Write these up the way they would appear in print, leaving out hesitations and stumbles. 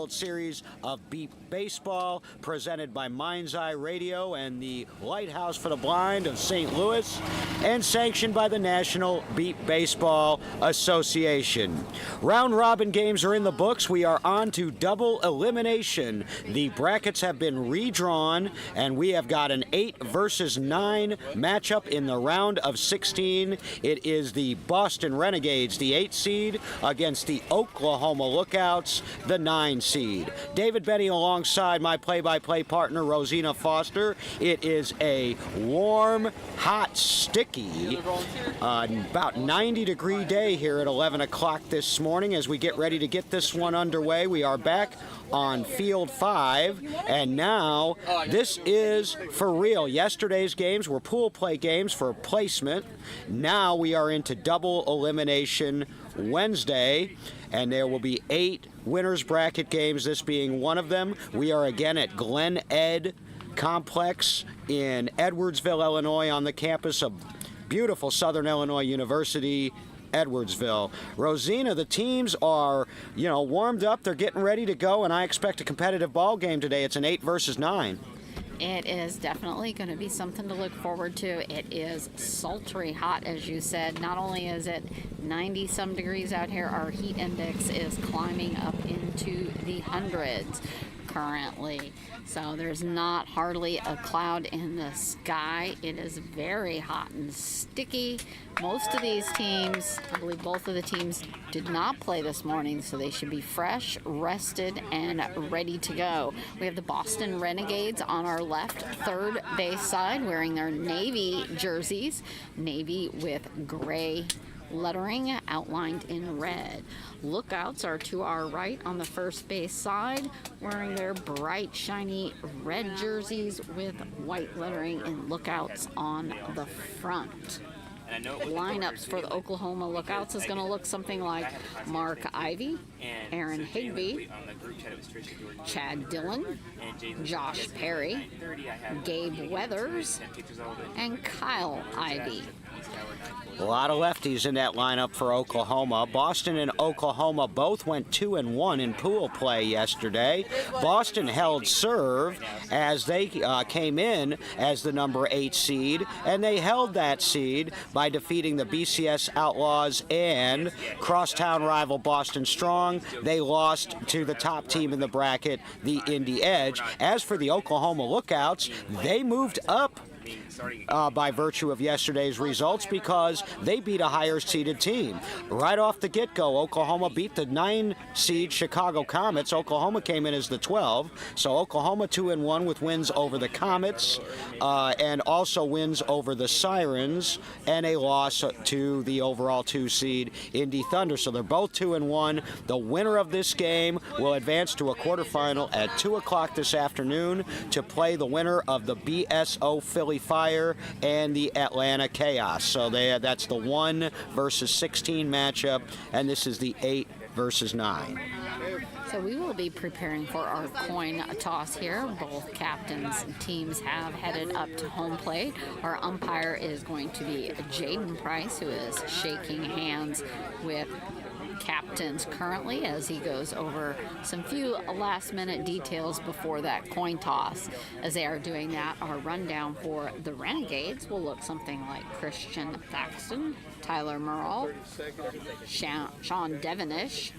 World Series of Beat Baseball, presented by Mind's Eye Radio and the Lighthouse for the Blind of St. Louis, and sanctioned by the National Beat Baseball Association. Round-robin games are in the books. We are on to double elimination. The brackets have been redrawn, and we have got an 8 versus 9 matchup in the round of 16. It is the Boston Renegades, the 8 seed, against the Oklahoma Lookouts, the 9 seed. David Benny alongside my play-by-play partner, Rosina Foster. It is a warm, hot, sticky, about 90-degree day here at 11 o'clock this morning as we get ready to get this one underway. We are back on Field 5, and now this is for real. Yesterday's games were pool play games for placement. Now we are into double elimination Wednesday, and there will be 8 winners bracket games, this being one of them. We are again at Glen Ed Complex in Edwardsville, Illinois, on the campus of beautiful Southern Illinois University, Edwardsville. Rosina, the teams are, warmed up. They're getting ready to go, and I expect a competitive ball game today. It's an 8 versus 9. It is definitely going to be something to look forward to. It is sultry hot, as you said. Not only is it 90-some degrees out here, our heat index is climbing up into the hundreds currently. So there's not hardly a cloud in the sky. It is very hot and sticky. Most of these teams, I believe both of the teams, did not play this morning, so they should be fresh, rested, and ready to go. We have the Boston Renegades on our left, third base side, wearing their navy jerseys, navy with gray lettering outlined in red. Lookouts are to our right on the first base side, wearing their bright, shiny red jerseys with white lettering and Lookouts on the front. Lineups for the Oklahoma Lookouts is going to look something like Mark Ivy, Aaron Higbee, Chad Dillon, Josh Perry, Gabe Weathers, and Kyle Ivy. A lot of lefties in that lineup for Oklahoma. Boston and Oklahoma both went 2-1 in pool play yesterday. Boston held serve as they came in as the number 8 seed, and they held that seed by defeating the BCS Outlaws and crosstown rival Boston Strong. They lost to the top team in the bracket, the Indy Edge. As for the Oklahoma Lookouts, they moved up by virtue of yesterday's results because they beat a higher-seeded team. Right off the get-go, Oklahoma beat the 9-seed Chicago Comets. Oklahoma came in as the 12, so Oklahoma 2-1 with wins over the Comets and also wins over the Sirens and a loss to the overall 2-seed Indy Thunder. So they're both 2-1. The winner of this game will advance to a quarterfinal at 2 o'clock this afternoon to play the winner of the BSO Philly Fire and the Atlanta Chaos. So that's the 1 versus 16 matchup, and this is the 8 versus 9. So we will be preparing for our coin toss here. Both captains' teams have headed up to home plate. Our umpire is going to be Jaden Price, who is shaking hands with captains currently as he goes over some few last-minute details before that coin toss. As they are doing that, our rundown for the Renegades will look something like Christian Thaxton, Tyler Murrell, Sean Devenish,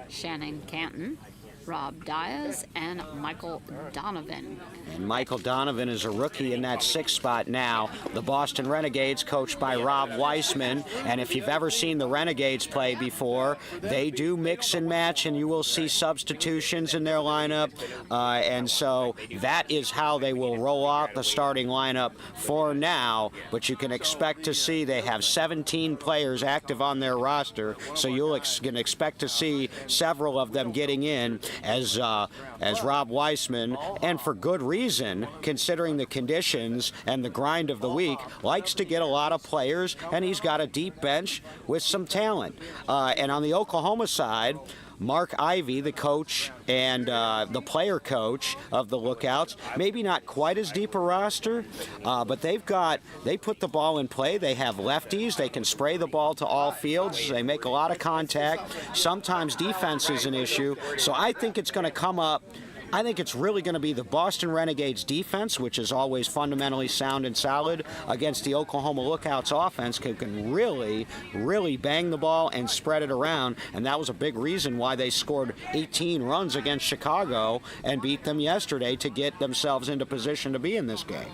Shannon Canton, Rob Diaz, and Michael Donovan. And Michael Donovan is a rookie in that 6th spot now. The Boston Renegades, coached by Rob Weissman. And if you've ever seen the Renegades play before, they do mix and match, and you will see substitutions in their lineup. And so that is how they will roll out the starting lineup for now. But you can expect to see they have 17 players active on their roster, so you can expect to see several of them getting in as Rob Weissman, and for good reason, considering the conditions and the grind of the week, likes to get a lot of players, and he's got a deep bench with some talent. And on the Oklahoma side, Mark Ivy, the coach and the player coach of the Lookouts, maybe not quite as deep a roster, but they put the ball in play. They have lefties. They can spray the ball to all fields. They make a lot of contact. Sometimes defense is an issue. So I think it's going to come up. I think it's really going to be the Boston Renegades defense, which is always fundamentally sound and solid, against the Oklahoma Lookouts offense, who can really, really bang the ball and spread it around. And that was a big reason why they scored 18 runs against Chicago and beat them yesterday to get themselves into position to be in this game.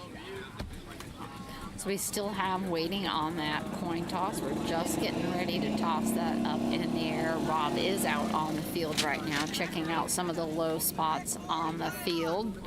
So we still have waiting on that coin toss. We're just getting ready to toss that up in the air. Rob is out on the field right now, checking out some of the low spots on the field.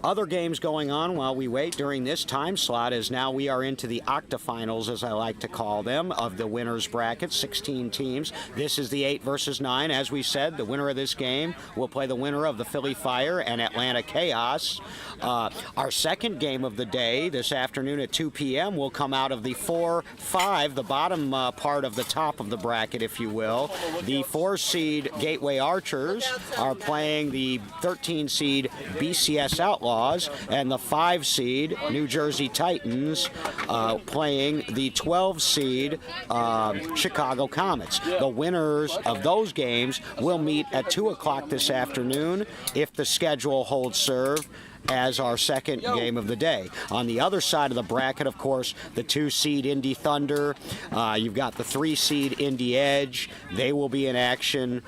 Other games going on while we wait during this time slot is now we are into the octafinals, as I like to call them, of the winners bracket, 16 teams. This is the 8 versus 9. As we said, the winner of this game will play the winner of the Philly Fire and Atlanta Chaos. Our second game of the day this afternoon at 2 p.m. will come out of the 4-5, the bottom part of the top of the bracket, if you will. The 4-seed Gateway Archers are playing the 13-seed BCS Outlaws, and the 5-seed New Jersey Titans playing the 12-seed Chicago Comets. The winners of those games will meet at 2 o'clock this afternoon if the schedule holds serve, as our second game of the day. On the other side of the bracket, of course, the 2-seed Indy Thunder. You've got the 3-seed Indy Edge. They will be in action.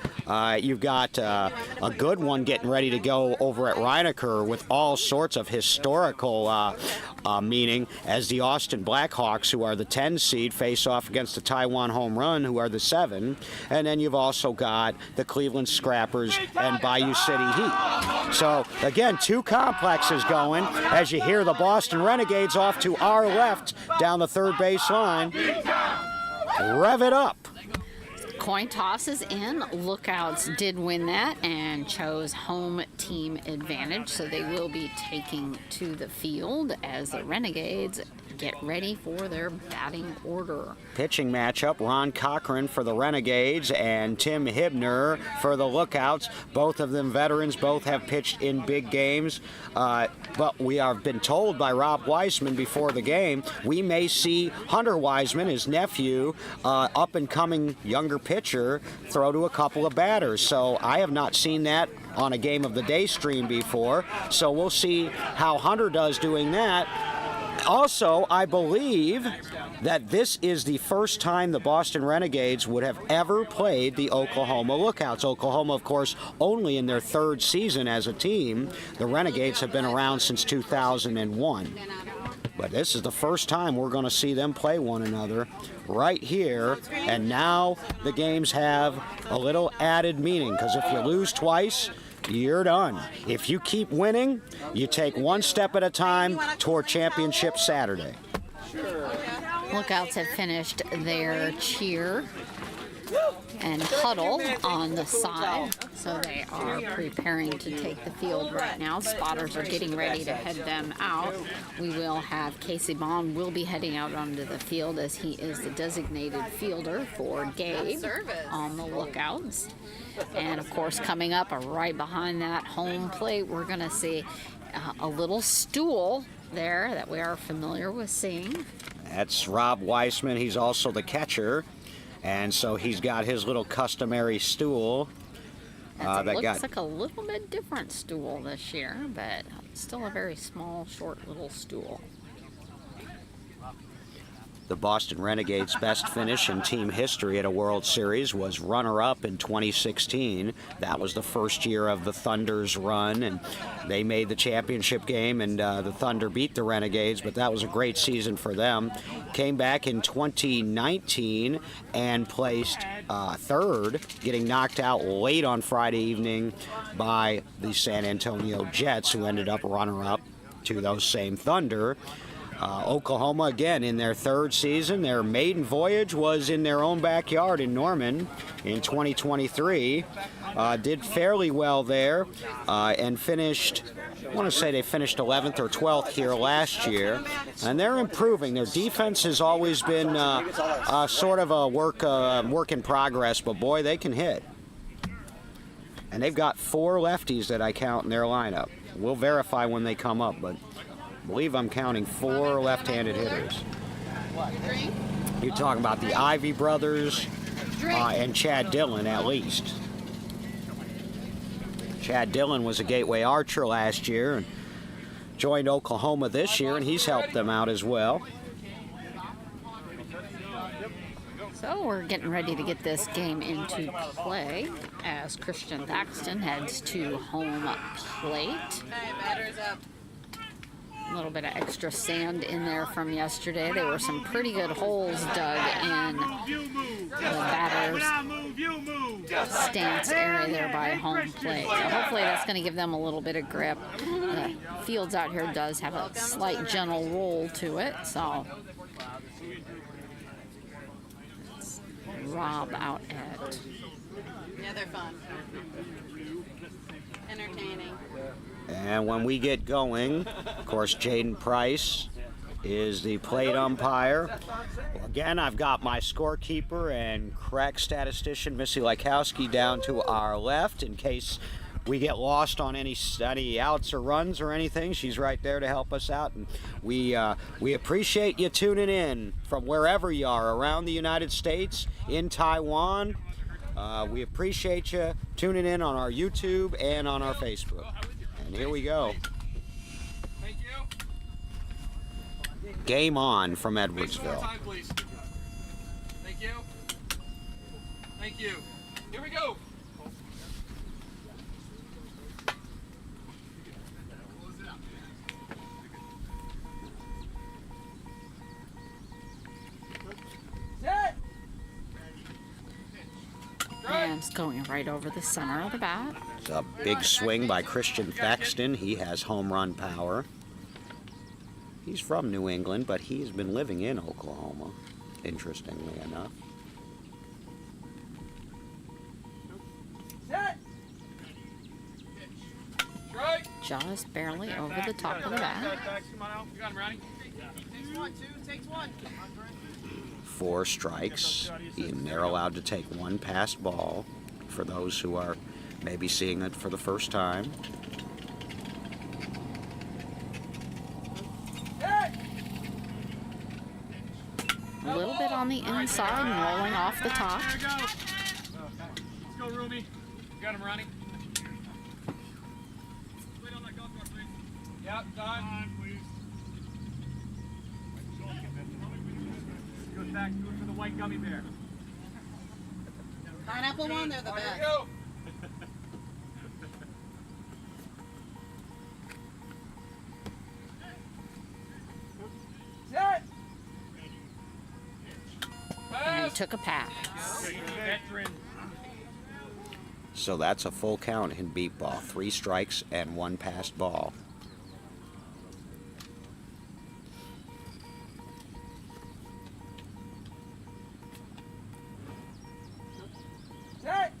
You've got a good one getting ready to go over at Reinecker with all sorts of historical meaning, as the Austin Blackhawks, who are the 10-seed, face off against the Taiwan Home Run, who are the 7. And then you've also got the Cleveland Scrappers and Bayou City Heat. So, again, 2 complexes going as you hear the Boston Renegades off to our left down the third base line. Rev it up. Coin toss is in. Lookouts did win that and chose home team advantage, so they will be taking to the field as the Renegades get ready for their batting order. Pitching matchup, Ron Cochran for the Renegades and Tim Hibner for the Lookouts. Both of them veterans, both have pitched in big games. But we have been told by Rob Weissman before the game, we may see Hunter Weisman, his nephew, up-and-coming younger pitcher, throw to a couple of batters. So I have not seen that on a Game of the Day stream before. So we'll see how Hunter does doing that. Also, I believe that this is the first time the Boston Renegades would have ever played the Oklahoma Lookouts. Oklahoma, of course, only in their 3rd season as a team. The Renegades have been around since 2001. But this is the first time we're going to see them play one another right here. And now the games have a little added meaning, because if you lose twice, you're done. If you keep winning, you take one step at a time toward championship Saturday. Lookouts have finished their cheer and huddle on the side, so they are preparing to take the field right now. Spotters are getting ready to head them out. We will have Casey Bond will be heading out onto the field, as he is the designated fielder for Gabe on the Lookouts. And of course, coming up right behind that home plate, we're going to see a little stool there that we are familiar with seeing. That's Rob Weissman. He's also the catcher. And so he's got his little customary stool. That looks like a little bit different stool this year, but still a very small, short little stool. The Boston Renegades' best finish in team history at a World Series was runner-up in 2016. That was the first year of the Thunder's run, and they made the championship game, and the Thunder beat the Renegades, but that was a great season for them. Came back in 2019 and placed 3rd, getting knocked out late on Friday evening by the San Antonio Jets, who ended up runner-up to those same Thunder. Oklahoma, again, in their 3rd season. Their maiden voyage was in their own backyard in Norman in 2023. Did fairly well there and finished I want to say they finished 11th or 12th here last year, and they're improving. Their defense has always been sort of a work in progress, but boy, they can hit. And they've got 4 lefties that I count in their lineup. We'll verify when they come up, but I believe I'm counting 4 left-handed hitters. You're talking about the Ivy brothers and Chad Dillon at least. Chad Dillon was a Gateway Archer last year and joined Oklahoma this year, and he's helped them out as well. So we're getting ready to get this game into play as Christian Thaxton heads to home plate. Okay, batter's up. A little bit of extra sand in there from yesterday. There were some pretty good holes dug in the batter's stance area there by home plate. So hopefully that's going to give them a little bit of grip. The fields out here does have a slight gentle roll to it, so Rob out at. Yeah, they're fun. Entertaining. And when we get going, of course, Jaden Price is the plate umpire. Well, again, I've got my scorekeeper and crack statistician, Missy Lykowski, down to our left in case we get lost on any outs or runs or anything. She's right there to help us out. And we appreciate you tuning in from wherever you are around the United States, in Taiwan. We appreciate you tuning in on our YouTube and on our Facebook. And here we go. Thank you. Game on from One more Edwardsville. time, please. Thank you. Thank you. Here we go. Set. And it's going right over the center of the bat. It's a big swing by Christian Thaxton. He has home run power. He's from New England, but he's been living in Oklahoma, interestingly enough. Set. Strike. Just barely over the top of the bat. Come on out. You got him, Ronnie. Takes one, two. Takes one. 4 strikes, and they're allowed to take 1 passed ball for those who are maybe seeing it for the first time. A little bit on the inside and rolling off the top. There we go. Let's go, Rumi. You got him, Ronnie. Wait on that golf cart, please. Yep, done. Goes back, do it for the white gummy bear. Pineapple one, they're the Here we best. go. Set. And he Pass. took a pass. Veteran. So that's a full count in beat ball. 3 strikes and 1 passed ball. Set.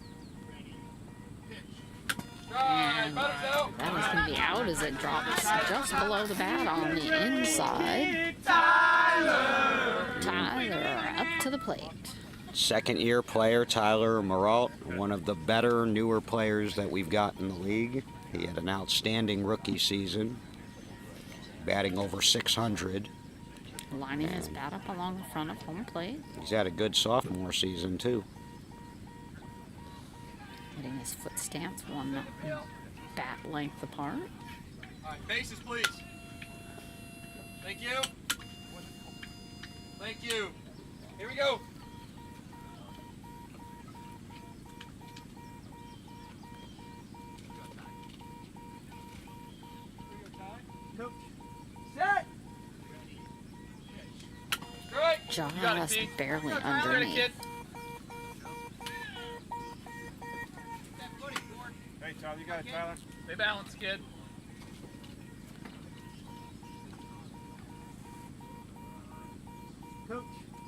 And Butters out. that is going to be out as it drops just below the bat on the inside. Tyler up to the plate. Second-year player Tyler Maralt, one of the better, newer players that we've got in the league. He had an outstanding rookie season, batting over 600. Lining his bat up along the front of home plate. He's had a good sophomore season, too. Hitting his foot stance 1 bat length apart. All right, bases, please. Thank you. Thank you. Here we go. Set. Strike. Just You got it, T. barely Got it, underneath. kid. Hey, Tyler, you got it, Tyler? Stay balanced, kid.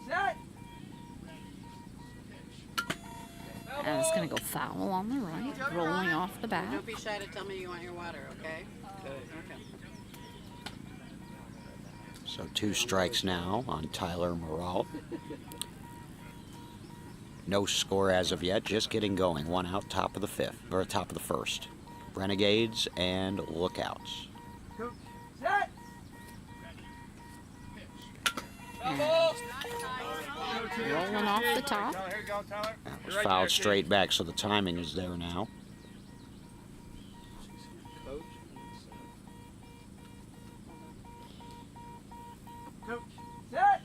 Set. And it's going to go foul on the right, rolling off the bat. Don't be shy to tell me you want your water, okay? So 2 strikes now on Tyler Morrell. No score as of yet, just getting going. 1 out, top of the 5th, or top of the 1st. Renegades and Lookouts. Set. Rolling off the top. Tyler, here you go, Tyler. That was fouled straight back, so the timing is there now. Set.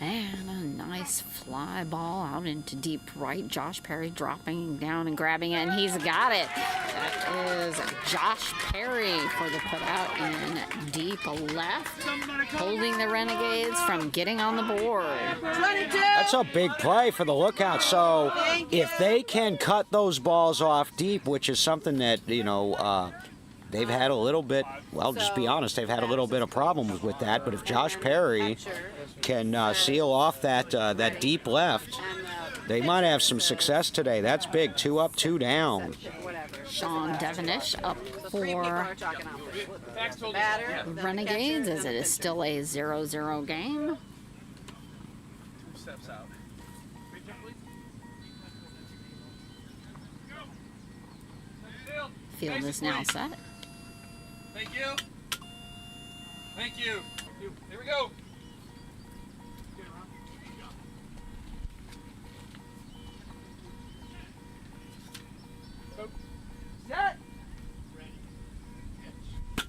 And a nice fly ball out into deep right. Josh Perry dropping down and grabbing it, and he's got it. That is Josh Perry for the putout in deep left, holding the Renegades from getting on the board. 22. That's a big play for the Lookouts. So if they can cut those balls off deep, which is something that, you know, they've had a little bit, well, just be honest, they've had a little bit of problems with that. But if Josh Perry can seal off that deep left, they might have some success today. That's big. 2 up, 2 down. Sean Devenish up for Batter. Renegades, as it is still a 0-0 game. 2 steps out. Field is now set. Thank you. Thank you. Here we go. Set. It's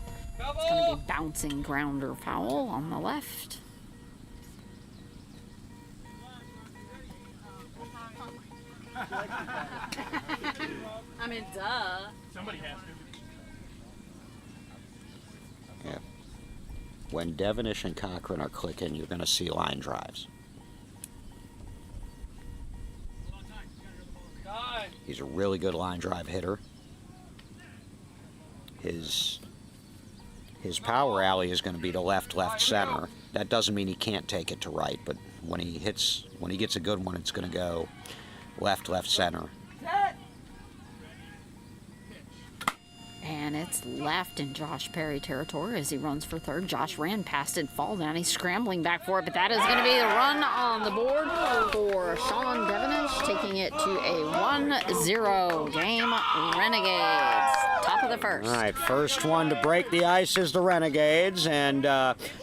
going to be bouncing grounder foul on the left. I mean, duh. Somebody has to. Yeah. When Devenish and Cochran are clicking, you're going to see line drives. Nine. He's a really good line drive hitter. His power alley is going to be to left, center. That doesn't mean he can't take it to right, but when he gets a good one, it's going to go left, center. Set. And it's left in Josh Perry territory as he runs for third. Josh ran past it, fall down. He's scrambling back for it, but that is going to be the run on the board for Sean Devenish, taking it to a 1-0 game. Renegades, top of the 1st. All right, first one to break the ice is the Renegades, and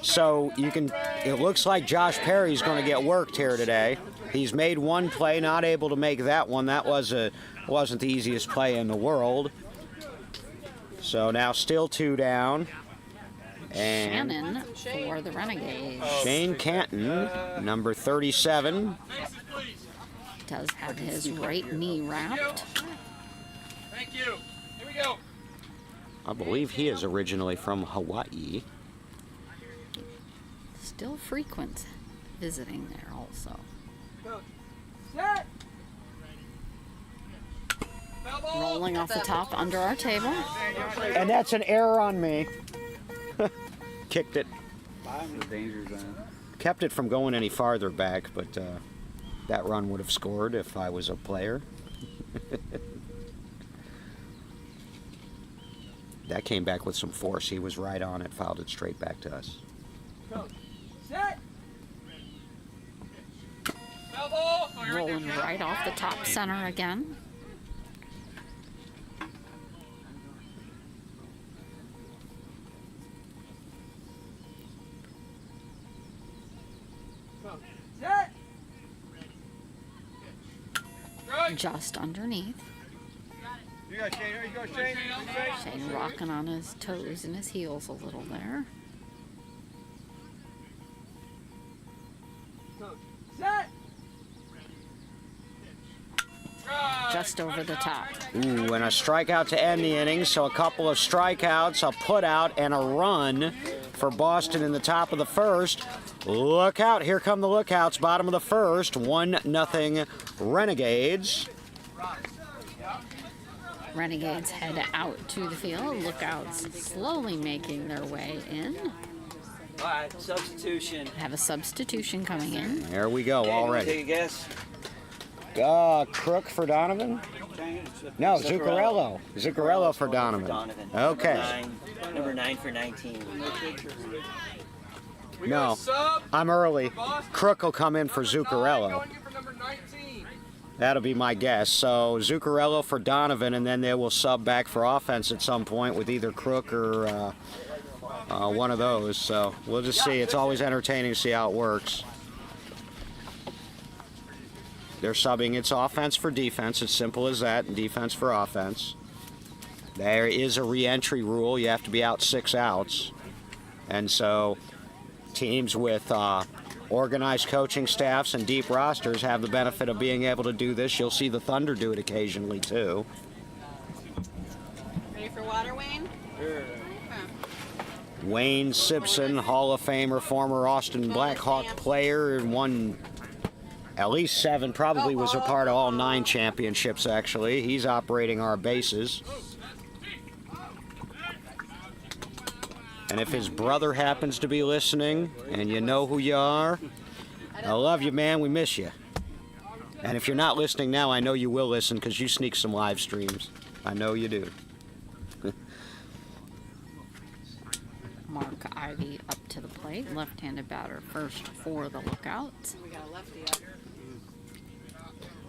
so it looks like Josh Perry's going to get worked here today. He's made one play, not able to make that one. That wasn't the easiest play in the world. So now still 2 down. And Shannon for the Renegades. Shane Canton, number 37. Does have his right knee wrapped. Thank you. Here we go. I believe he is originally from Hawaii. Still frequent visiting there also. Set. Foul ball. Rolling off the top under our table. And that's an error on me. Kicked it. The danger zone. Kept it from going any farther back, but that run would have scored if I was a player. That came back with some force. He was right on it, fouled it straight back to us. Set. Foul ball. Oh, you're right there, Rolling Ken. right off the top center again. Set. Strike. Just underneath. You got Shane. Here you go, Shane. Shane rocking on his toes and his heels a little there. Set. Strike. Just over the top. Ooh, and a strikeout to end the inning. So a couple of strikeouts, a putout, and a run for Boston in the top of the 1st. Look out. Here come the Lookouts. Bottom of the 1st. 1-0 Renegades. Renegades head out to the field. Lookouts slowly making their way in. All right, substitution. Have a substitution coming in. There we go Okay, already. Take a guess. Crook for Donovan. No, Zuccarello. Zuccarello for Donovan. Okay. Number 9 for 19. We No, got a sub. I'm early. Crook will come in for Nine Zuccarello. going in for number 19. That'll be my guess. So Zuccarello for Donovan, and then they will sub back for offense at some point with either Crook or one of those. So we'll just see. It's always entertaining to see how it works. They're subbing. It's offense for defense. It's simple as that, and defense for offense. There is a re-entry rule. You have to be out 6 outs. And so teams with organized coaching staffs and deep rosters have the benefit of being able to do this. You'll see the Thunder do it occasionally, too. Ready for water, Wayne? Wayne Simpson, Hall of Famer, former Austin Blackhawk player, and won at least 7, probably was a part of all 9 championships, actually. He's operating our bases. And if his brother happens to be listening, and you know who you are, I love you, man. We miss you. And if you're not listening now, I know you will listen because you sneak some live streams. I know you do. Mark Ivy up to the plate. Left-handed batter first for the Lookouts. We got a lefty up.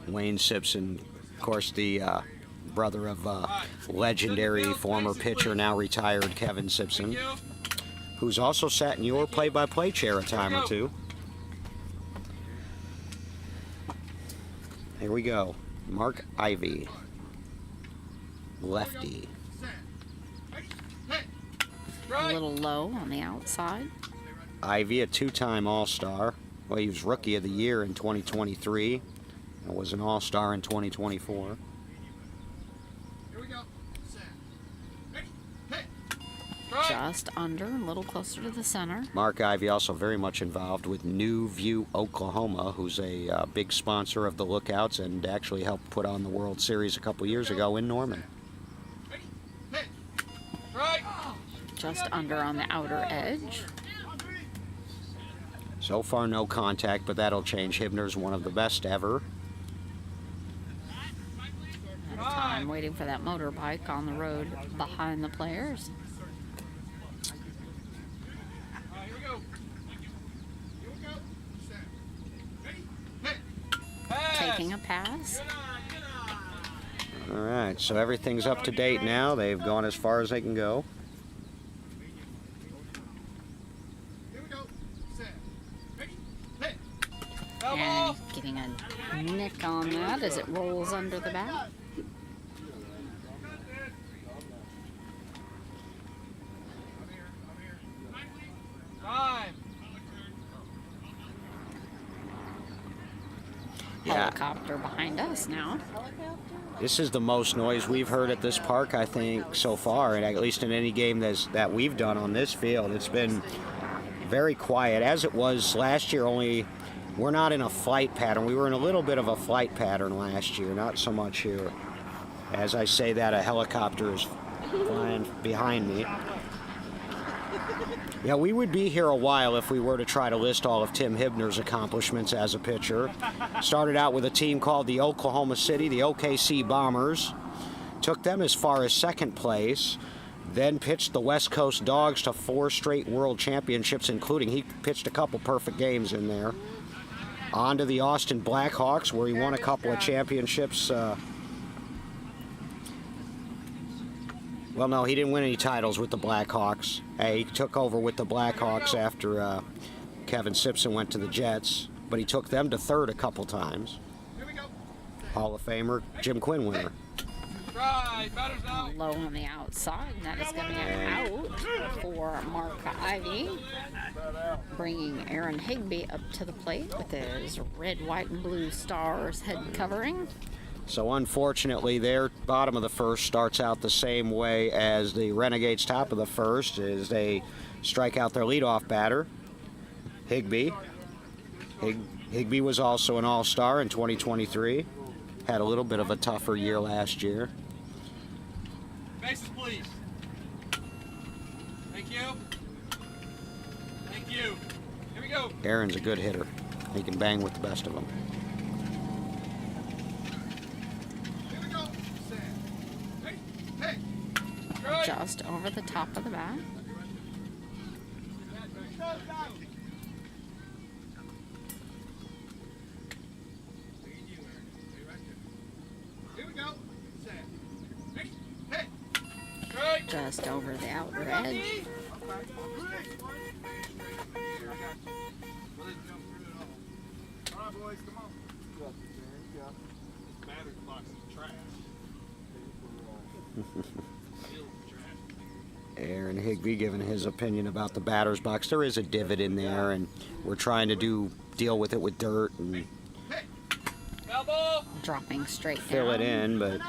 Wayne Simpson, of course, the brother of legendary former pitcher, now retired Kevin Simpson, who's also sat in your play-by-play chair a time or two. Here we go. Mark Ivy, lefty. A little low on the outside. Ivy, a 2-time All-Star. Well, he was Rookie of the Year in 2023 and was an All-Star in 2024. Just under, a little closer to the center. Mark Ivy also very much involved with New View, Oklahoma, who's a big sponsor of the Lookouts and actually helped put on the World Series a couple years ago in Norman. Just under on the outer edge. So far, no contact, but that'll change. Hibner's one of the best ever. At a time waiting for that motorbike on the road behind the players. Taking a pass. All right, so everything's up to date now. They've gone as far as they can go. And getting a nick on that as it rolls under the bat. Helicopter behind us now. This is the most noise we've heard at this park, I think, so far, and at least in any game that we've done on this field. It's been very quiet, as it was last year, only we're not in a flight pattern. We were in a little bit of a flight pattern last year, not so much here. As I say that, a helicopter is flying behind me. Yeah, we would be here a while if we were to try to list all of Tim Hibner's accomplishments as a pitcher. Started out with a team called the Oklahoma City, the OKC Bombers. Took them as far as second place. Then pitched the West Coast Dogs to 4 straight world championships, including he pitched a couple perfect games in there. On to the Austin Blackhawks, where he won a couple of championships. Well, no, he didn't win any titles with the Blackhawks. He took over with the Blackhawks after Kevin Simpson went to the Jets, but he took them to 3rd a couple times. Hall of Famer, Jim Quinn winner. Low on the outside, and that is going to get out for Mark Ivy. Bringing Aaron Higby up to the plate with his red, white, and blue stars head covering. So unfortunately, their bottom of the first starts out the same way as the Renegades' top of the first, as they strike out their leadoff batter, Higby. Higby was also an All-Star in 2023. Had a little bit of a tougher year last year. Bases, please. Thank you. Thank you. Here we go. Aaron's a good hitter. He can bang with the best of them. Here we go. just over the top of the bat. Here we go. Set. Hit. Just over the outer edge. All right, boys, come on. Batter's box is trash. Aaron Higby giving his opinion about the batter's box. There is a divot in there, and we're trying to deal with it with dirt and Foul ball. Dropping straight fill down. it in, but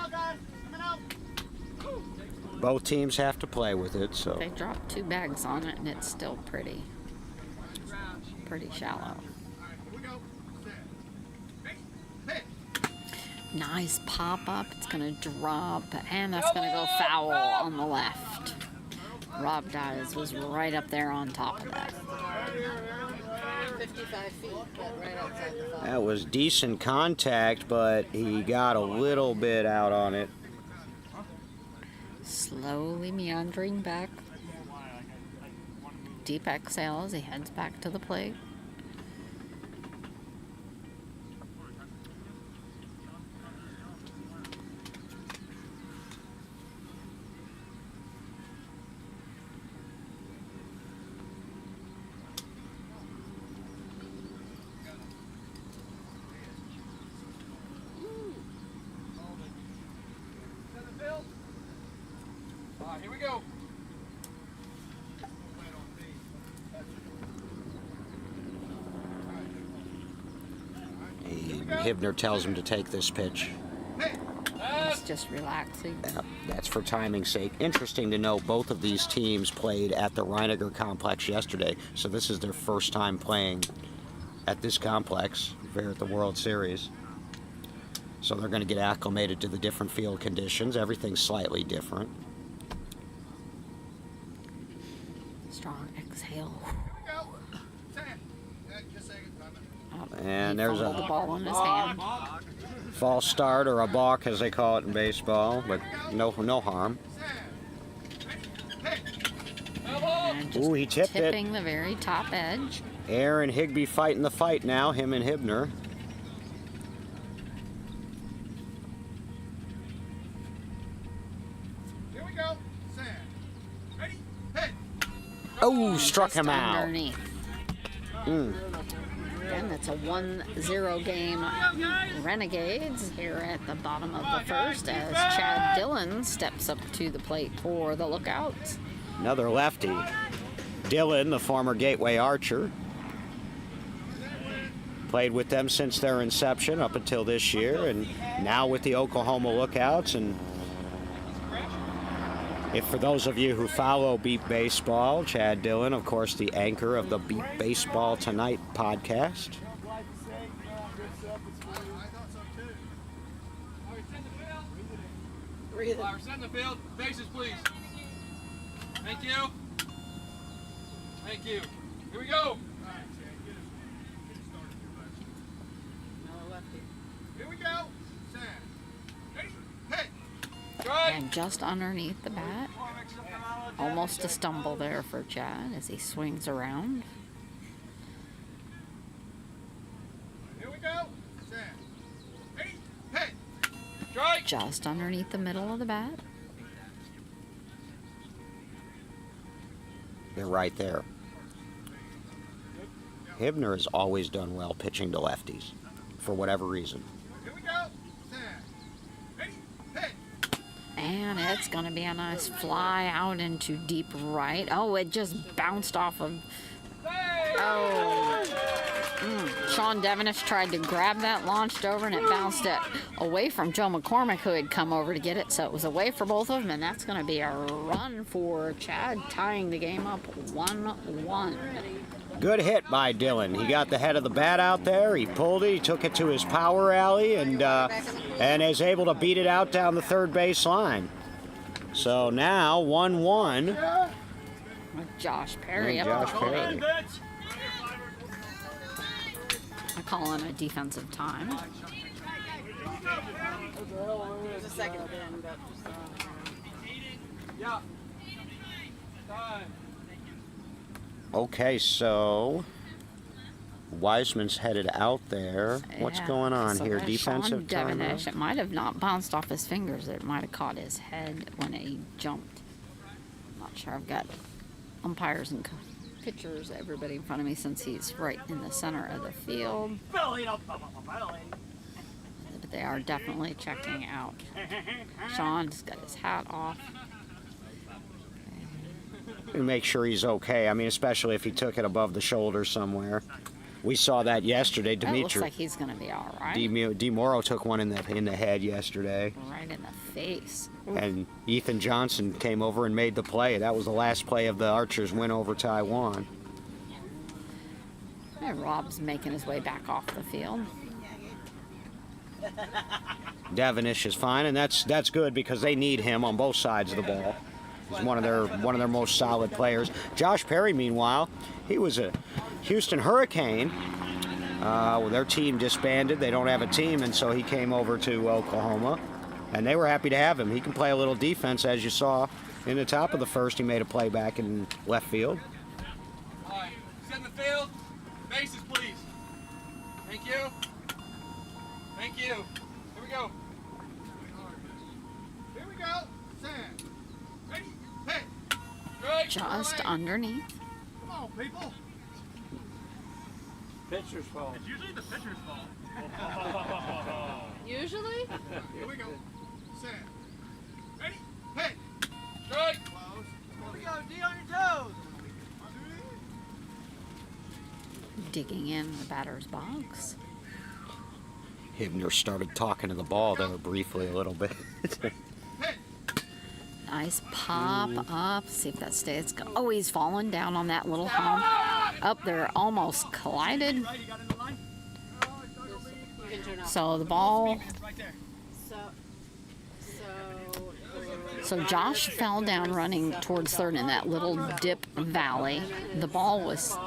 both teams have to play with it. So They dropped 2 bags on it, and it's still pretty shallow. Here we go. Set. Hit. Nice pop up. It's going to drop, and that's going to go foul on the left. Rob Dyes was right up there on top of that. 55 feet, but right outside the foul. that was decent contact, but he got a little bit out on it. Slowly meandering back. Deep exhale as he heads back to the plate. Here we go. Hibner tells him to take this pitch. He's just relaxing. That's for timing's sake. Interesting to note, both of these teams played at the Renegades complex yesterday, so this is their first time playing at this complex here at the World Series. So they're going to get acclimated to the different field conditions. Everything's slightly different. Strong exhale. Go. Set. Just a second. Time it. And He there's fumbled the a ball in his hand. false start, or a balk as they call it in baseball, but no harm. And just Ooh, he tipped it. tipping the very top edge. Aaron Higby fighting the fight now, him and Hibner. Here we go. Set. Ready. Hit. Oh, struck Just him out. underneath. Again, it's a 1-0 game. Renegades here at the bottom of the first as Chad Dillon steps up to the plate for the Lookouts. Another lefty. Dillon, the former Gateway Archer. Played with them since their inception up until this year, and now with the Oklahoma Lookouts. And if for those of you who follow Beat Baseball, Chad Dillon, of course, the anchor of the Beat Baseball Tonight podcast. Flyer, send the field. Bases, please. Thank you. Thank you. Here we go. Here we go. Set. Ready. Hit. Strike. And just underneath the bat. Almost a stumble there for Chad as he swings around. Here we go. Set. Ready. Hit. Strike. Just underneath the middle of the bat. They're right there. Hibner has always done well pitching to lefties, for whatever reason. Here we go. Set. Ready. Hit. And it's going to be a nice fly out into deep right. Oh, it just bounced off of... Oh. Sean Devenish tried to grab that, launched over, and it bounced it away from Joe McCormick, who had come over to get it. So it was away for both of them, and that's going to be a run for Chad, tying the game up 1-1. Good hit by Dillon. He got the head of the bat out there. He pulled it. He took it to his power alley and is able to beat it out down the third base line. So now 1-1. With Josh Perry And up Josh the plate. Perry. I call him a defensive time. There's a second in, but just, Yeah. Okay, so Wiseman's headed out there. What's Yeah, going on so here? there's Defensive Sean Devonish. timeout? It might have not bounced off his fingers. It might have caught his head when he jumped. Not sure. I've got umpires and pitchers, everybody in front of me, since he's right in the center of the field. But they are definitely checking out. Sean's got his hat off. To make sure he's okay. I mean, especially if he took it above the shoulder somewhere. We saw that yesterday. That looks Dimitri like he's going to be all right. DeMoro took one in the head yesterday. Right in the face. And Ethan Johnson came over and made the play. That was the last play of the Archers' win over Taiwan. And Rob's making his way back off the field. Devonish is fine, and that's good because they need him on both sides of the ball. He's one of their most solid players. Josh Perry, meanwhile, he was a Houston Hurricane. Well, their team disbanded. They don't have a team, and so he came over to Oklahoma, and they were happy to have him. He can play a little defense, as you saw in the top of the first. He made a play back in left field. All right, set in the field. Bases, please. Thank you. Thank you. Here we go. Here we go. Stand. Ready? Hit. Good. Just underneath. Come on, people. Pitcher's fault. It's usually the pitcher's fault. Usually? Here we go. Stand. Ready? Hit. Good. Close. Here we go, D on your toes. Digging in the batter's box. Hibner started talking to the ball there briefly a little bit. Hit. Nice pop up. See if that stays. Oh, he's fallen down on that little hump. Up there, almost collided. Right, you got in the line? So the ball. Right there. So Josh fell down running towards third in that little dip valley. The ball was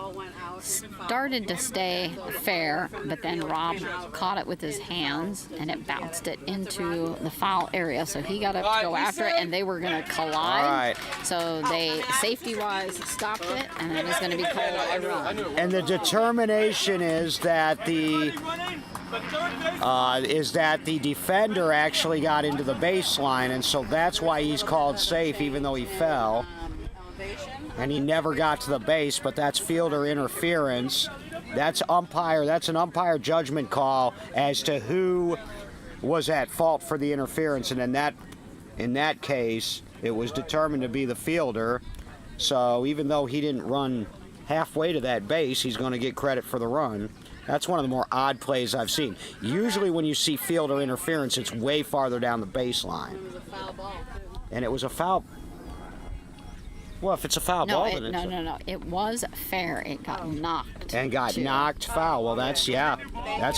started to stay fair, but then Rob caught it with his hands and it bounced it into the foul area. So he got up to go after it, and they were going to collide. All right. So they, safety-wise, stopped it, and it was going to be called a run. And the determination is that the defender actually got into the baseline, and so that's why he's called safe, even though he fell. And he never got to the base, but that's fielder interference. That's an umpire judgment call as to who was at fault for the interference, and in that case, it was determined to be the fielder. So even though he didn't run halfway to that base, he's going to get credit for the run. That's one of the more odd plays I've seen. Usually when you see fielder interference, it's way farther down the baseline. And it was a foul. Well, if it's a foul ball, then it's No. It was fair. It got knocked. and got knocked foul. Well, that's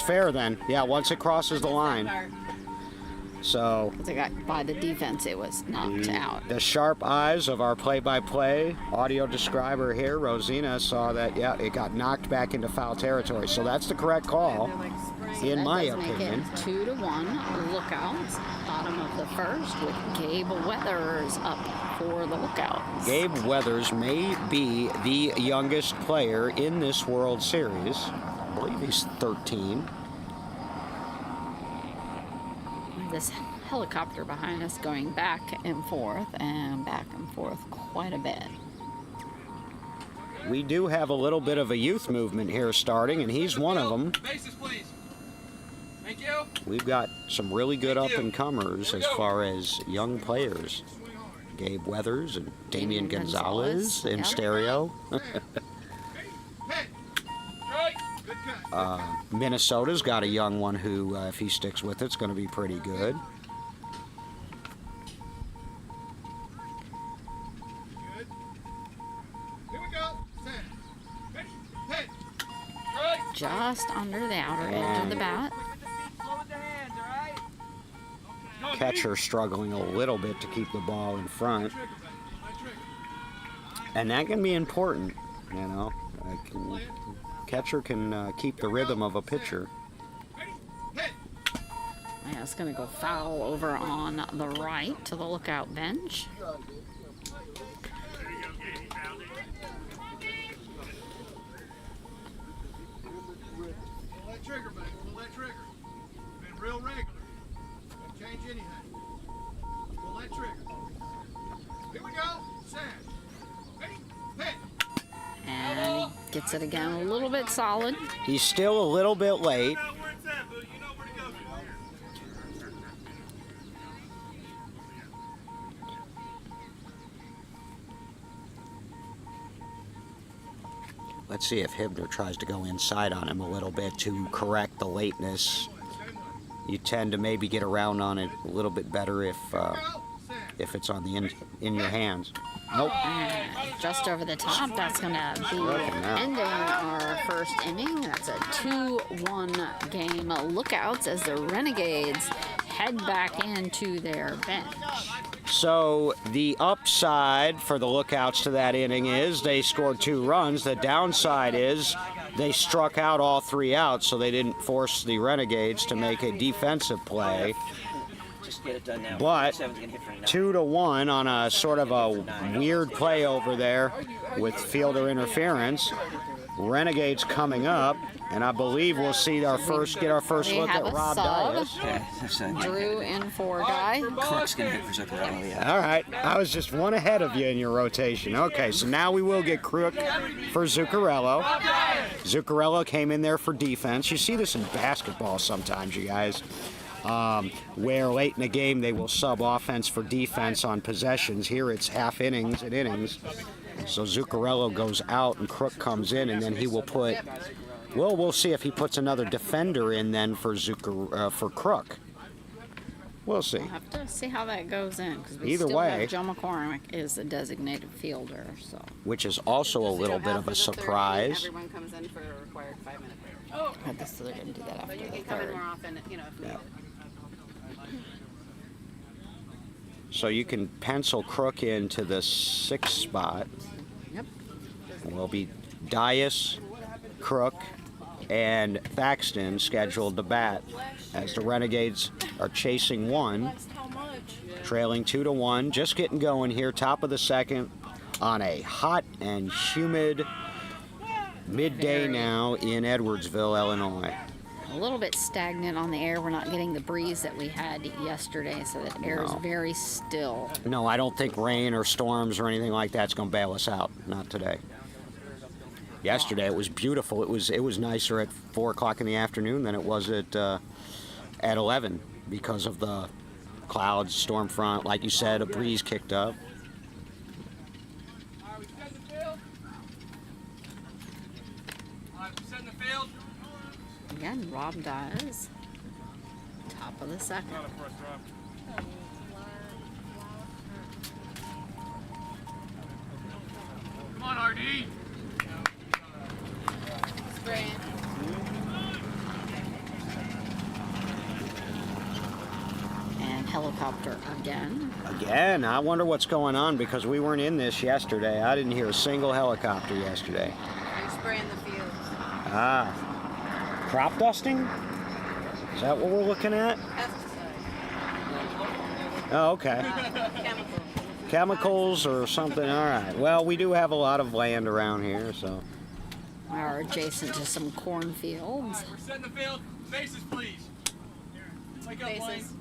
fair then. Yeah, once it crosses the line. So It got by the defense. It was knocked out. the sharp eyes of our play-by-play audio describer here, Rosina, saw that, it got knocked back into foul territory. So that's the correct call, in my That does opinion. make it 2-1 Lookouts. Bottom of the first with Gabe Weathers up for the Lookouts. Gabe Weathers may be the youngest player in this World Series. I believe he's 13. This helicopter behind us going back and forth quite a bit. We do have a little bit of a youth movement here starting, and he's one of them. Bases, please. Thank you. We've got some really good up-and-comers as far as young players. Gabe Weathers and Damian Gonzalez in Yep. stereo. Hit. Good. Good cut. Minnesota's got a young one who, if he sticks with it, is going to be pretty good. Good. Here we go. Stand. Ready? Hit. Good. Just under the outer edge of the bat. Catcher struggling a little bit to keep the ball in front. Trigger, buddy. Light trigger. And that can be important, you know. Catcher can keep the rhythm of a pitcher. Ready? Hit. Yeah, it's going to go foul over on the right to the lookout bench. trigger, baby. Pull that trigger. Been real regular. Don't change anything. Pull that trigger. Here we go. Set. Ready? Hit. And he gets it again a little bit solid. He's still a little bit late. You know where it's at, boo. You know where to go. Let's see if Hibner tries to go inside on him a little bit to correct the lateness. You tend to maybe get around on it a little bit better if it's on the in your hands. Nope. Just over the top. That's going to be ending our first inning. That's a 2-1 game. Lookouts as the Renegades head back into their bench. So the upside for the Lookouts to that inning is they scored 2 runs. The downside is they struck out all 3 outs, so they didn't force the Renegades to make a defensive play. Just get it done now. But Seven's gonna hit for 9. 2-1 on a sort of a weird play over there with fielder interference. Renegades coming up, and I believe we'll see our first We look have at a Rob sub. Dias. Yeah, that's it. Drew in for Guy. Crook's gonna hit for Zuccarello, yeah. All right, I was just one ahead of you in your rotation. Okay, so now we will get Crook for Zuccarello. Zuccarello came in there for defense. You see this in basketball sometimes, you guys, where late in the game they will sub offense for defense on possessions. Here it's half innings and innings. So Zuccarello goes out and Crook comes in, and then he will put. Well, we'll see if he puts another defender in then for for Crook. We'll see. We'll have to see how that goes in, because we Either still way. have Joe McCormick is a designated fielder. So Which is also a little bit of a surprise. Everyone comes in for a required 5-minute break. so they're going to do that after But you the can come in third. more often, you know, if needed. So you can pencil Crook into the 6th spot. Yep. Will be Dias, Crook, and Thaxton scheduled to bat as the Renegades are chasing 1, trailing 2-1, just getting going here, top of the 2nd on a hot and humid midday now in Edwardsville, Illinois. A little bit stagnant on the air. We're not getting the breeze that we had yesterday, so that air is No. very still. No, I don't think rain or storms or anything like that's going to bail us out. Not today. Yesterday it was beautiful. It was nicer at 4 o'clock in the afternoon than it was at 11 because of the clouds, storm front. Like you said, a breeze kicked up. All right, we set in the field. All right, we set in the field. Again, Rob Dias, top of the 2nd. Come on, RD. Spraying. And helicopter again. Again, I wonder what's going on because we weren't in this yesterday. I didn't hear a single helicopter yesterday. Are you spraying the field? Ah. Crop dusting? Is that what we're looking at? Pesticide. Oh, okay. Chemical. Chemicals or something. All right. Well, we do have a lot of land around here, so. We are adjacent to some cornfields. We're setting the field. Faces, please. Wake up, Blaine. Faces.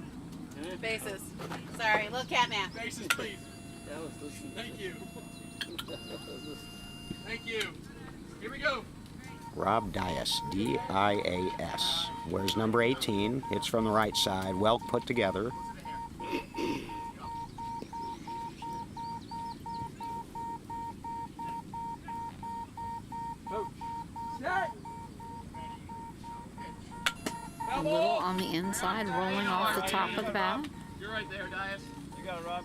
Faces. Sorry, little cat man. Faces, please. Thank you. Thank you. Here we go. Rob Dias, D-I-A-S. Wears number 18. Hits from the right side. Well put together. Set. A little on the inside, rolling off the top of the bat. You're right there, Dias. You got it, Rob.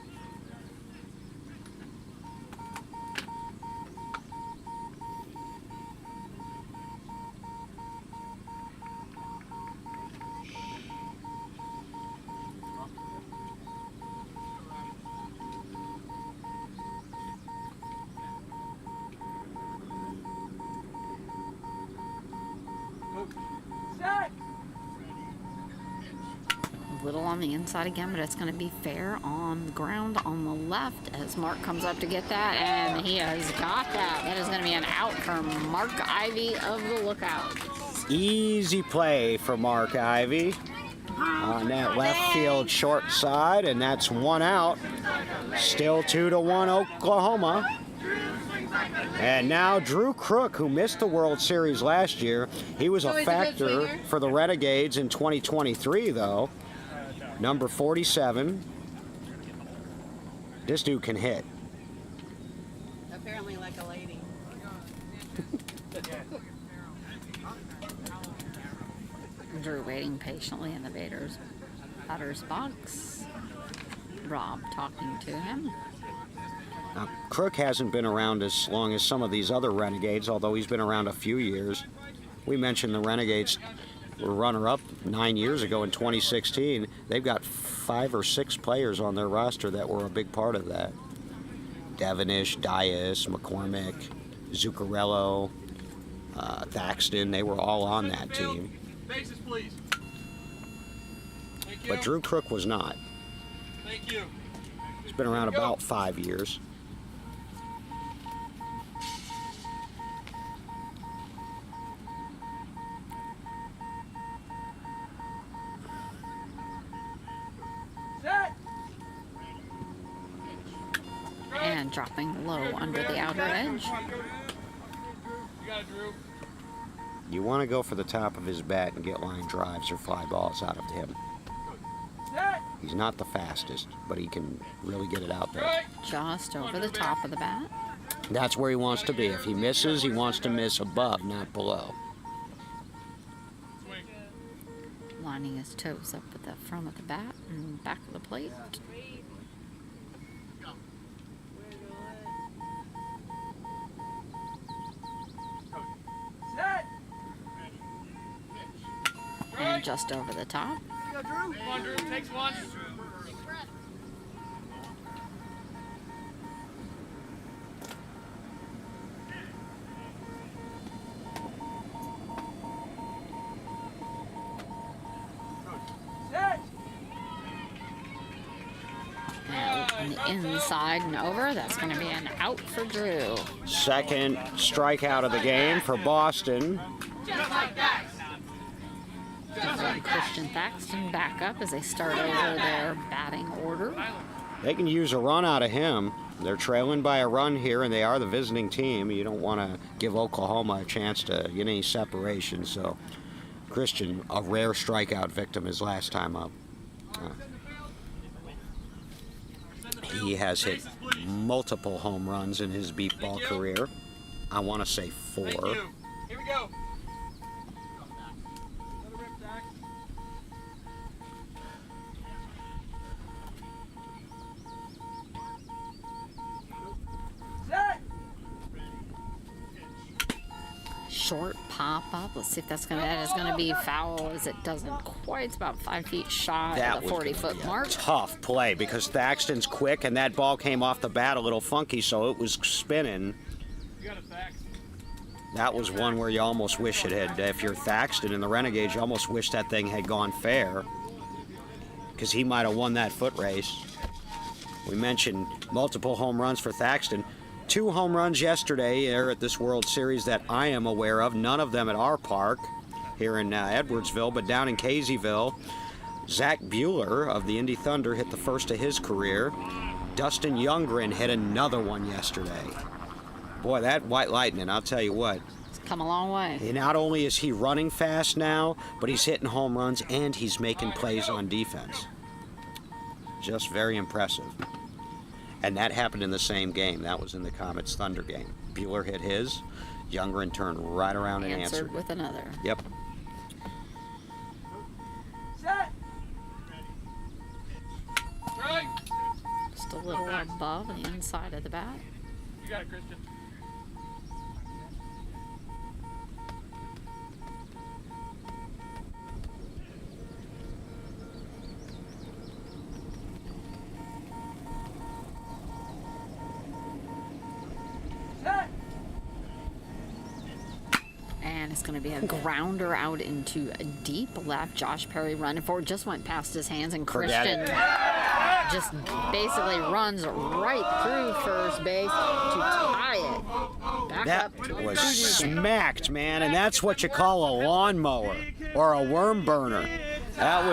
Set. A little on the inside again, but it's going to be fair on the ground on the left as Mark comes up to get that, and he has got that. That is going to be an out for Mark Ivy of the Lookouts. Easy play for Mark Ivy on that left field short side, and that's one out. Still 2-1 Oklahoma. And now Drew Crook, who missed the World Series last year, he was a factor for the Renegades in 2023, though. Number 47. This dude can hit. Apparently like a lady. Drew waiting patiently in the batter's box. Rob talking to him. Now, Crook hasn't been around as long as some of these other Renegades, although he's been around a few years. We mentioned the Renegades were runner-up 9 years ago in 2016. They've got 5 or 6 players on their roster that were a big part of that. Devonish, Dias, McCormick, Zuccarello, Thaxton, they were all on that team. Bases, please. Thank you. But Drew Crook was not. Thank you. He's been around about 5 years. Set. And dropping low under the outer edge. You got it, Drew. You want to go for the top of his bat and get line drives or fly balls out of him. Set. He's not the fastest, but he can really get it out there. Right. Just over the top of the bat. That's where he wants to be. If he misses, he wants to miss above, not below. Swing. Lining his toes up at the front of the bat and back of the plate. Set. And just over the top. Go, Drew. Come on, Drew. Takes one. Set. And on the inside and over. That's going to be an out for Drew. Second strikeout of the game for Boston. Christian Thaxton back up as they start over their batting order. They can use a run out of him. They're trailing by a run here, and they are the visiting team. You don't want to give Oklahoma a chance to get any separation. So Christian, a rare strikeout victim his last time up. He has hit multiple home runs in his beat ball career. I want to say 4. Thank you. Here we go. Set. Short pop up. Let's see if that is gonna be foul as it doesn't quite. It's about 5 feet shy of the 40-foot mark. Tough play because Thaxton's quick, and that ball came off the bat a little funky, so it was spinning. You got a fax. That was one where you almost wish it had. If you're Thaxton in the Renegades, you almost wish that thing had gone fair because he might have won that foot race. We mentioned multiple home runs for Thaxton. 2 home runs yesterday here at this World Series that I am aware of. None of them at our park here in Edwardsville, but down in Caseyville. Zach Buehler of the Indy Thunder hit the first of his career. Dustin Youngren hit another one yesterday. Boy, that White Lightning, I'll tell you what. It's come a long way. Not only is he running fast now, but he's hitting home runs and he's making plays on defense. Just very impressive. And that happened in the same game. That was in the Comets Thunder game. Buehler hit his. Youngren turned right around and answered. Answered with another. Yep. Set. Right. Just a little above the inside of the bat. You got it, Christian. Set. And it's going to be a grounder out into a deep left. Josh Perry running forward. Just went past his hands and Forget Christian it. just basically runs right through first base to tie it. Back That up to was 2-2. smacked, man, and that's what you call a lawnmower or a worm burner. That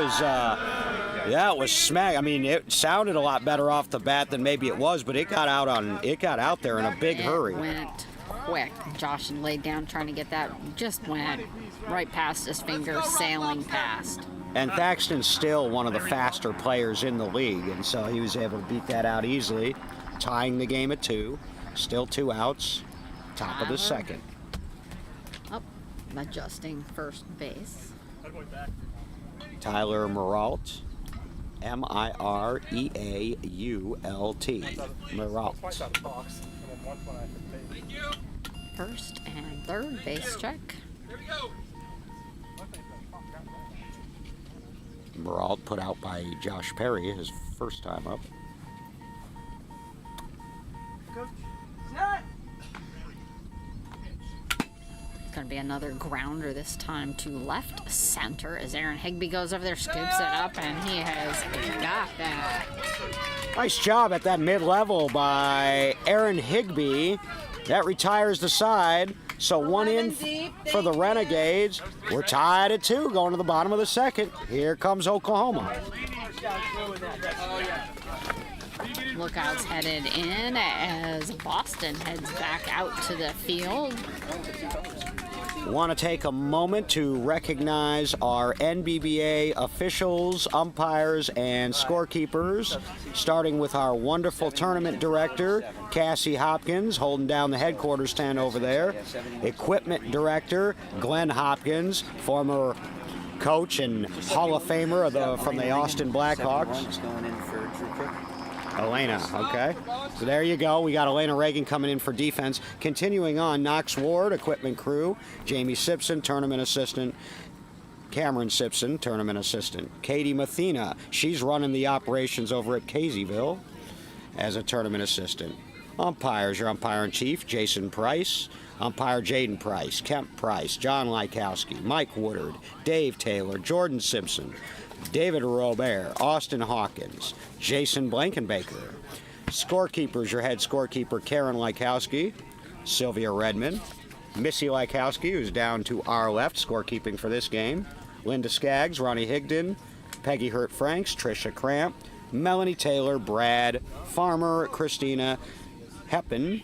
was smack. I mean, it sounded a lot better off the bat than maybe it was, but it got out there in a big hurry. It went quick. Josh had laid down trying to get that. Just went right past his fingers, sailing past. And Thaxton's still one of the faster players in the league, and so he was able to beat that out easily, tying the game at 2. Still 2 outs, top of the second. Up, adjusting first base. Tyler Mirault, Mireault. Mirault. Thank you. First and third base check. Here we go. Mirault put out by Josh Perry his first time up. Set. Going to be another grounder this time to left center as Aaron Higby goes over there, scoops it up, and he has got that. Nice job at that mid-level by Aaron Higby. That retires the side. So 1 in for the Renegades. We're tied at 2 going to the bottom of the second. Here comes Oklahoma. Lookouts headed in as Boston heads back out to the field. Want to take a moment to recognize our NBBA officials, umpires, and scorekeepers, starting with our wonderful tournament director, Cassie Hopkins, holding down the headquarters tent over there. Equipment director, Glenn Hopkins, former coach and Hall of Famer from the Austin Blackhawks. Is going in for Drew Crook. Elena, okay. So there you go. We got Elena Reagan coming in for defense. Continuing on, Knox Ward, equipment crew. Jamie Simpson, tournament assistant. Cameron Simpson, tournament assistant. Katie Mathena, she's running the operations over at Caseyville as a tournament assistant. Umpires, your umpire-in-chief, Jason Price. Umpire Jaden Price, Kemp Price, John Lykowski, Mike Woodard, Dave Taylor, Jordan Simpson, David Robert, Austin Hawkins, Jason Blankenbaker. Scorekeepers, your head scorekeeper, Karen Lykowski, Sylvia Redmond, Missy Lykowski, who's down to our left, scorekeeping for this game, Linda Skaggs, Ronnie Higdon, Peggy Hurt-Franks, Tricia Cramp, Melanie Taylor, Brad Farmer, Christina Heppen,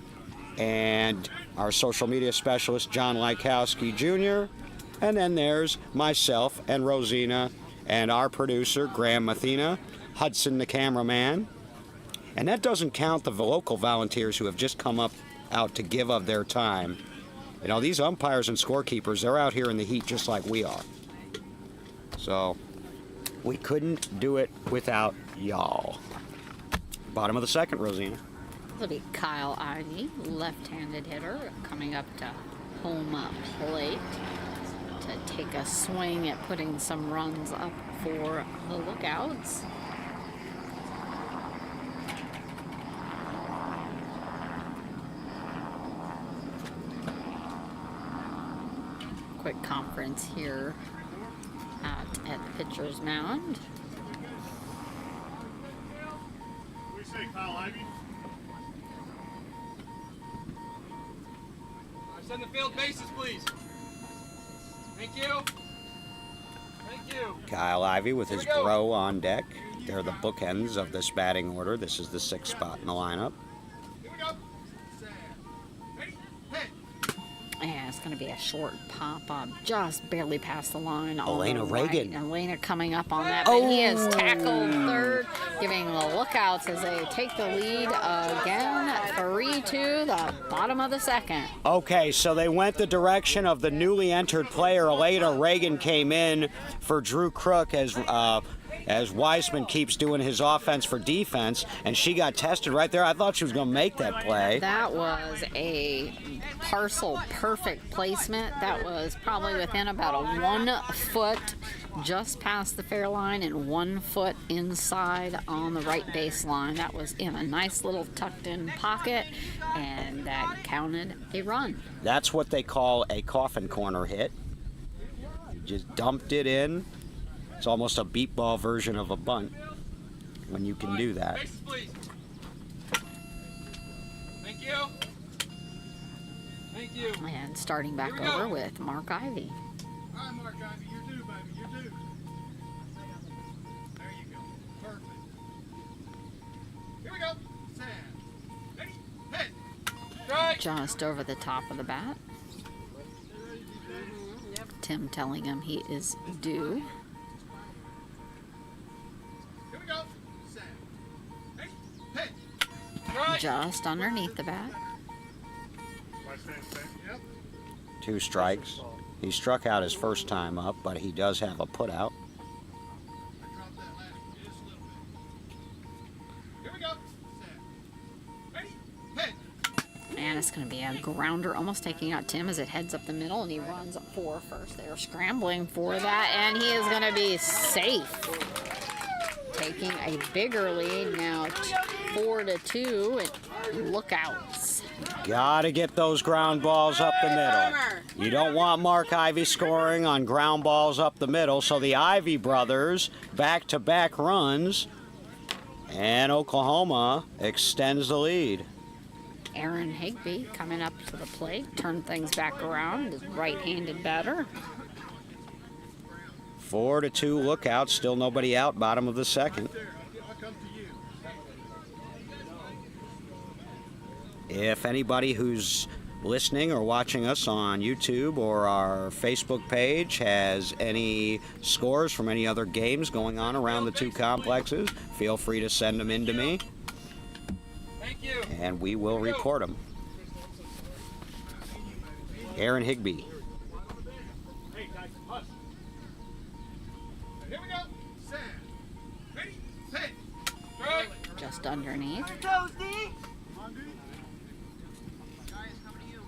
and our social media specialist, John Lykowski Jr., and then there's myself and Rosina and our producer, Graham Mathena, Hudson the cameraman. And that doesn't count the local volunteers who have just come out to give of their time. You know, these umpires and scorekeepers, they're out here in the heat just like we are. So, we couldn't do it without y'all. Bottom of the second, Rosina. It'll be Kyle Ivey, left-handed hitter, coming up to home plate to take a swing at putting some runs up for the Lookouts. Quick conference here at the pitcher's mound. What do you say, Kyle Ivey? Send the field bases, please. Thank you. Thank you. Kyle Ivey with Here his we go. bro on deck. They're the bookends of this batting order. This is the 6th spot in the lineup. Here we go. Sam. Ready? Hit. Yeah, it's going to be a short pop up, just barely past the line. on Elena the right. Reagan. Elena coming up on that, but he is tackled third, giving the Lookouts as they take the lead again, 3-2, the bottom of the second. Okay, so they went the direction of the newly entered player. Elena Reagan came in for Drew Crook as Weissman keeps doing his offense for defense, and she got tested right there. I thought she was going to make that play. That was a parcel perfect placement. That was probably within about a 1 foot just past the fair line and 1 foot inside on the right baseline. That was in a nice little tucked in pocket, and that counted a run. That's what they call a coffin corner hit. You just dumped it in. It's almost a beat ball version of a bunt. when you can do that. Faces, please. Thank you. Thank you. And starting back Here we go. over with Mark Ivy. All right, Mark Ivy, you're due, baby. You're due. There you go. Perfect. Here we go. Sam. Ready? Hit. Strike. Just over the top of the bat. Tim telling him he is due. Here we go. Sam. Ready? Hit. Strike. Just underneath the bat. Yep. 2 strikes. He struck out his first time up, but he does have a put out. I dropped that last one just a little bit. Here we go. Sam. Ready? Hit. And it's going to be a grounder, almost taking out Tim as it heads up the middle, and he runs up 4 first. They're scrambling for that, and he is going to be safe. Taking a bigger lead now, 4-2, and lookouts. Gotta get those ground balls up the middle. You don't want Mark Ivy scoring on ground balls up the middle, so the Ivy brothers back-to-back runs, and Oklahoma extends the lead. Aaron Higby coming up to the plate, turn things back around, his right-handed batter. 4-2 lookout, still nobody out, bottom of the second. There. I'll come to you. If anybody who's listening or watching us on YouTube or our Facebook page has any scores from any other games going on around the 2 complexes, feel free to send them in to me, Thank you. and we will report them. Aaron Higby. Here we go. Sam. Ready? Hit. Strike. Just underneath. Toes, D. Come on, dude. Guys, coming to you.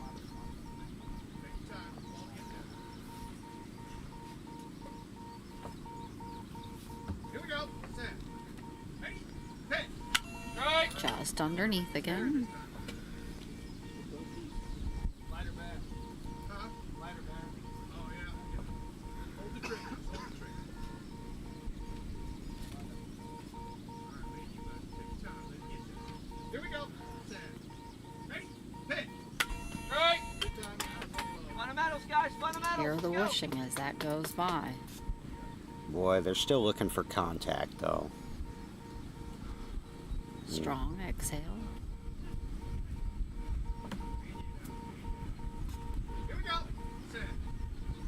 Take your time. Ball get there. Here we go. Sam. Ready? Hit. Strike. Just underneath again. Lighter bat. Huh? Lighter bat. Oh, yeah. Hold the trigger. Hold the trigger. All right, man, you guys take your time. Let's get there. Here we go. Sam. Ready? Hit. Strike. Good time. Fundamentals, guys. Fundamentals. Hear the Go. whooshing as that goes by. Boy, they're still looking for contact, though. Strong exhale. Here we go. Sam.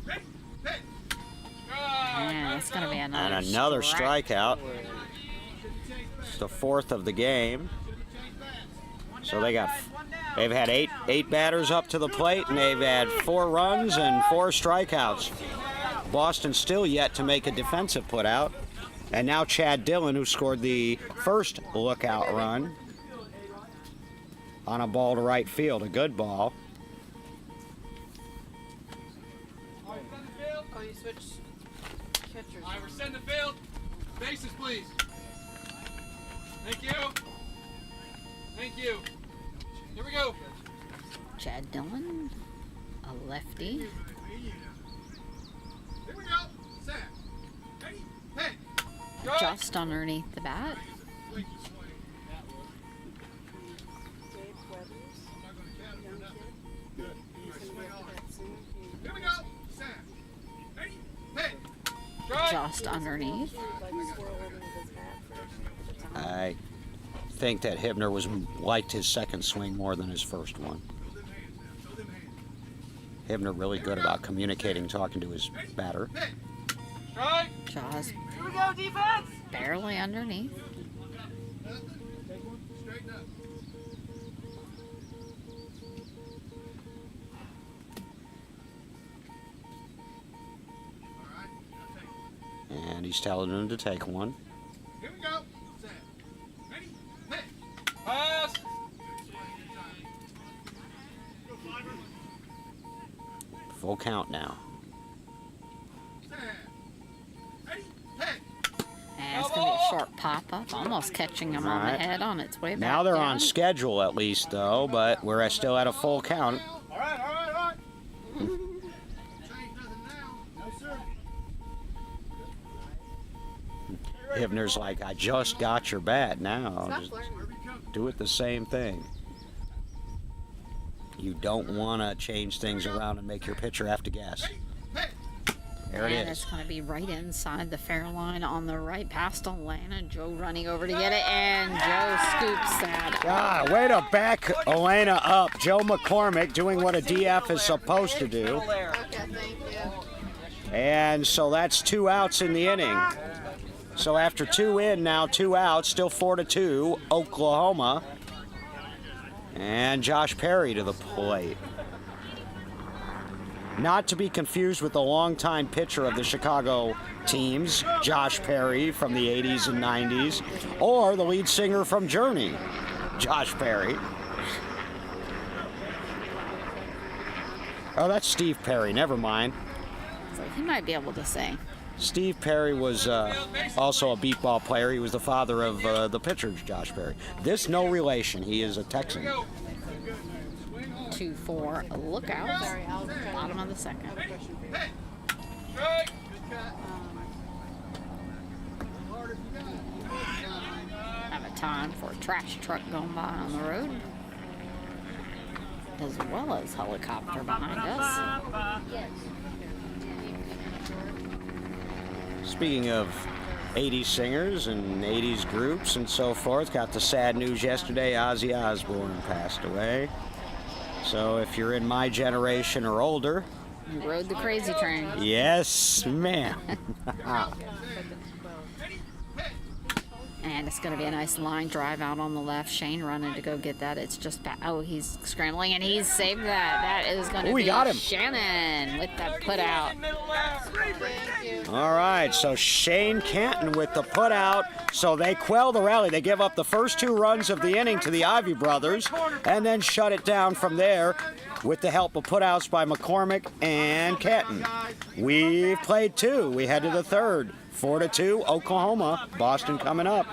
Ready? Hit. And it's going to be And another another strike. strikeout. It's the 4th of the game. So they've had eight batters up to the plate, and they've had 4 runs and 4 strikeouts. Boston still yet to make a defensive put out. And now Chad Dillon, who scored the first lookout run on a ball to right field, a good ball. All right, send the field. Oh, you switched catchers. All right, we're setting the field. Bases, please. Thank you. Thank you. Here we go. Chad Dillon, a lefty. Here we go. Sam. Ready? Hit. Strike. Just underneath the bat. Slinky swing. I'm not going to count it for nothing. Good. All right, swing on it. Here we go. Sam. Ready? Hit. Strike. Just underneath. I think that Hibner liked his second swing more than his first one. Throw them hands now. Throw them hands. Hibner really good about communicating, talking to his batter. Hit. Strike. Just Here we go, defense. barely underneath. Nothing. Take one. Straighten up. All right. Now take one. And he's telling him to take one. Here we go. Sam. Ready? Hit. Pass. Good swing. Good time. Full count now. Sam. Ready? Hit. And it's going to be a short pop-up, almost catching him on the Alright. head on its way back Now they're down. on schedule at least, though, but we're still at a full count. All right. All right. All right. Change nothing now. No, sir. Hivner's like, I just got your bat. Now just do it the same thing. You don't want to change things around and make your pitcher have to guess. There it And is. it's going to be right inside the fair line on the right past Elena. Joe running over to get it, and Joe scoops that. Ah, way to back Elena up. Joe McCormick doing what a DF is supposed to do. Okay, thank you. And so that's 2 outs in the inning. So after 2 in, now 2 outs, still 4-2, Oklahoma. And Josh Perry to the plate. Not to be confused with the longtime pitcher of the Chicago teams, Josh Perry from the 80s and 90s, or the lead singer from Journey, Josh Perry. Oh, that's Steve Perry, never mind. So he might be able to sing. Steve Perry was also a beat ball player. He was the father of the pitcher, Josh Perry. This, no relation. He is a Texan. 2-4 lookouts. Bottom of the second. Have a time for a trash truck going by on the road, as well as helicopter behind us. Speaking of 80s singers and 80s groups and so forth, got the sad news yesterday, Ozzy Osbourne passed away. So if you're in my generation or older, You rode the crazy train. yes, ma'am. And it's going to be a nice line drive out on the left. Shane running to go get that. It's just oh, he's scrambling and he's saved that. That is going to Ooh, be he got him. Shannon with that put out. All right, so Shane Canton with the put out. So they quell the rally. They give up the first 2 runs of the inning to the Ivy brothers and then shut it down from there with the help of putouts by McCormick and Canton. We've played 2. We head to the 3rd. 4-2, Oklahoma. Boston coming up.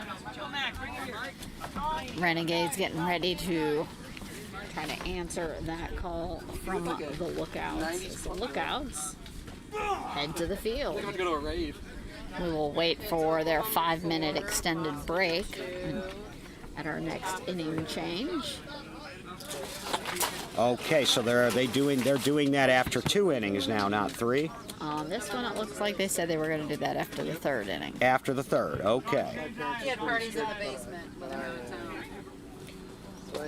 Renegades getting ready to try to answer that call from the lookouts. The lookouts head to the field. I'm gonna go to a rave. We will wait for their 5-minute extended break at our next inning change. Okay, so they're doing that after 2 innings now, not 3. On this one, it looks like they said they were going to do that after the 3rd inning. After the 3rd, okay. He had parties in the basement when they were out of town.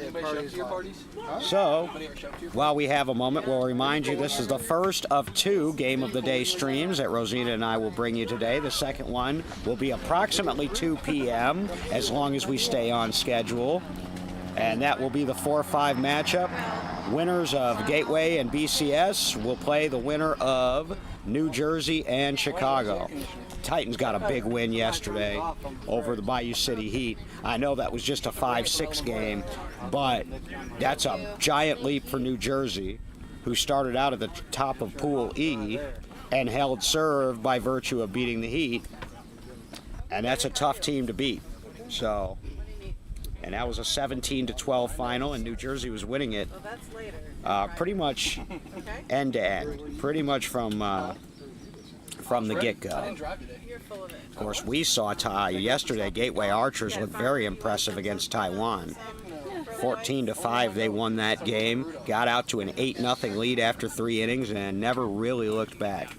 Anybody show up to your parties? So, Anybody ever show up to your while we have a moment, we'll remind you this is the first of 2 Game of the Day streams that Rosina and I will bring you today. The second one will be approximately 2 p.m. as long as we stay on schedule. And that will be the 4-5 matchup. Winners of Gateway and BCS will play the winner of New Jersey and Chicago. Titans got a big win yesterday over the Bayou City Heat. I know that was just a 5-6 game, but that's a giant leap for New Jersey, who started out at the top of Pool E and held serve by virtue of beating the Heat. And that's a tough team to beat. So, and that was a 17-12 final, and New Jersey was winning it Well, that's later. pretty much Okay? end to end, pretty much from the I get-go. didn't drive today. You're full of it. Of course, we saw yesterday. Gateway Archers looked very impressive against Taiwan. 14-5, they won that game. Got out to an 8-0 lead after 3 innings and never really looked back.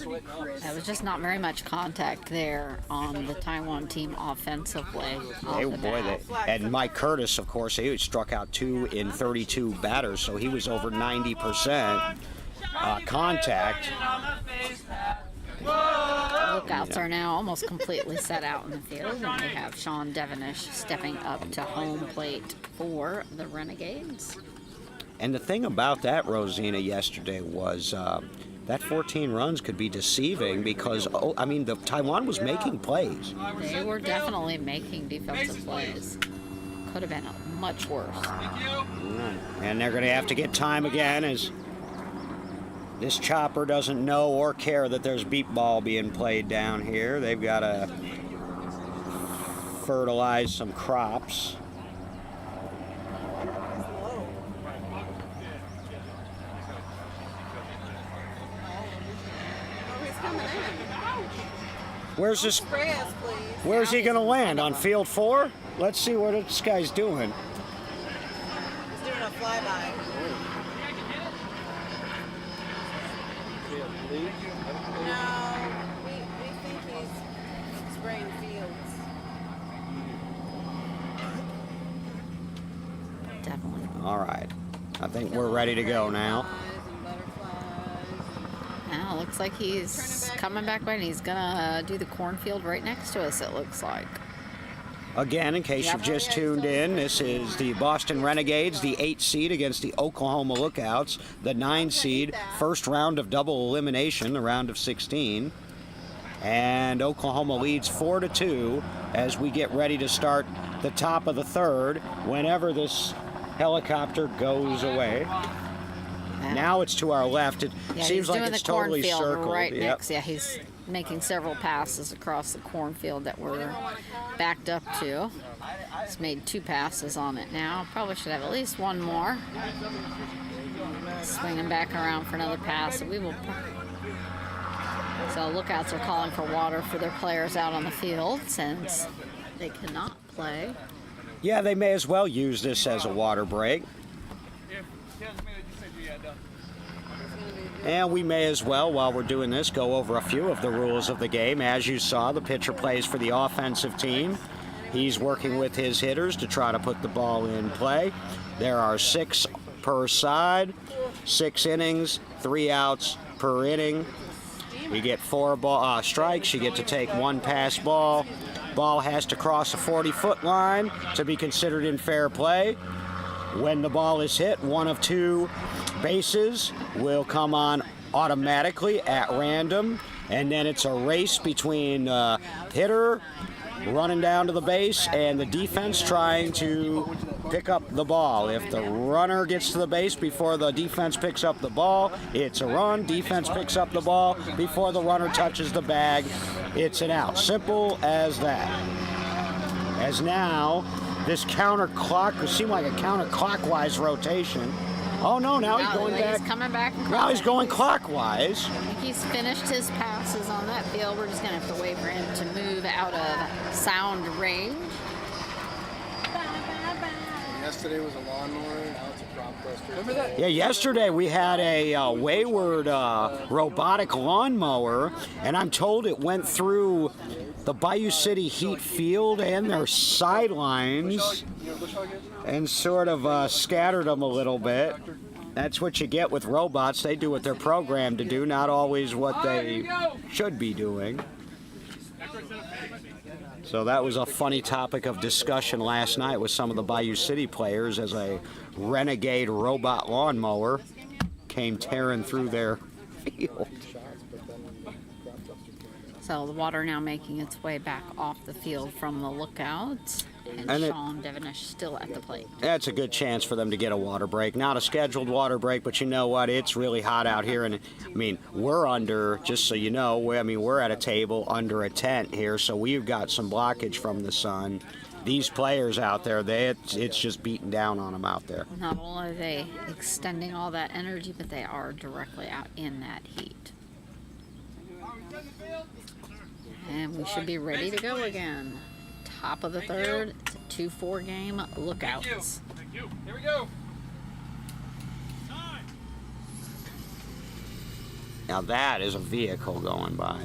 There was just not very much contact there on the Taiwan team offensively. And Mike Curtis, of course, he struck out 2 in 32 batters, so he was over 90% contact. Lookouts are now almost completely set out in the field, and we have Sean Devonish stepping up to home plate for the Renegades. And the thing about that, Rosina, yesterday was that 14 runs could be deceiving because, the Taiwan was making plays. They were definitely making defensive plays. Could have been much worse. And they're going to have to get time again as this chopper doesn't know or care that there's beep ball being played down here. They've got to fertilize some crops. Oh, he's coming in. Where's this? Spray us, please. Where's he going to land? On field 4? Let's see what this guy's doing. He's doing a flyby. No, we think he's spraying fields. Definitely. All right. I think we're ready to go now. Butterflies and butterflies. Now it looks like he's coming back by, and he's gonna do the cornfield right next to us, it looks like. Again, in case you've just tuned in, this is the Boston Renegades, the 8 seed against the Oklahoma Lookouts, the 9 seed, first round of double elimination, the round of 16. And Oklahoma leads 4-2 as we get ready to start the top of the third whenever this helicopter goes away. Now it's to our left. It Yeah, seems he's like doing it's the totally cornfield circled. right Yep. next. Yeah, he's making several passes across the cornfield that we're backed up to. He's made 2 passes on it now. Probably should have at least one more. Swinging back around for another pass. So lookouts are calling for water for their players out on the field since they cannot play. Yeah, they may as well use this as a water break. And we may as well, while we're doing this, go over a few of the rules of the game. As you saw, the pitcher plays for the offensive team. He's working with his hitters to try to put the ball in play. There are 6 per side, 6 innings, 3 outs per inning. You get 4 strikes. You get to take 1 pass ball. Ball has to cross a 40-foot line to be considered in fair play. When the ball is hit, one of 2 bases will come on automatically at random, and then it's a race between hitter running down to the base and the defense trying to pick up the ball. If the runner gets to the base before the defense picks up the ball, it's a run. Defense picks up the ball before the runner touches the bag, it's an out. Simple as that. As now, this seemed like a counterclockwise rotation. Oh no, now he's going back. He's coming back. Now he's going clockwise. I think he's finished his passes on that field. We're just going to have to wait for him to move out of sound range. Yesterday was a lawnmower, now it's a crop duster. Remember that? Yeah, yesterday we had a wayward robotic lawnmower, and I'm told it went through the Bayou City Heat field and their sidelines and sort of scattered them a little bit. That's what you get with robots. They do what they're programmed to do, not always what they should be doing. So that was a funny topic of discussion last night with some of the Bayou City players as a Renegade robot lawnmower came tearing through their field. So the water now making its way back off the field from the lookouts. And Sean Devenish still at the plate. That's a good chance for them to get a water break. Not a scheduled water break, but you know what? It's really hot out here. And I mean, we're under, just so you know, we're at a table under a tent here, so we've got some blockage from the sun. These players out there, it's just beating down on them out there. Not only are they extending all that energy, but they are directly out in that heat. And we should be ready to go again. Top of the third, it's a 2-4 game. Lookouts. Thank you. Here we go. Now that is a vehicle going by.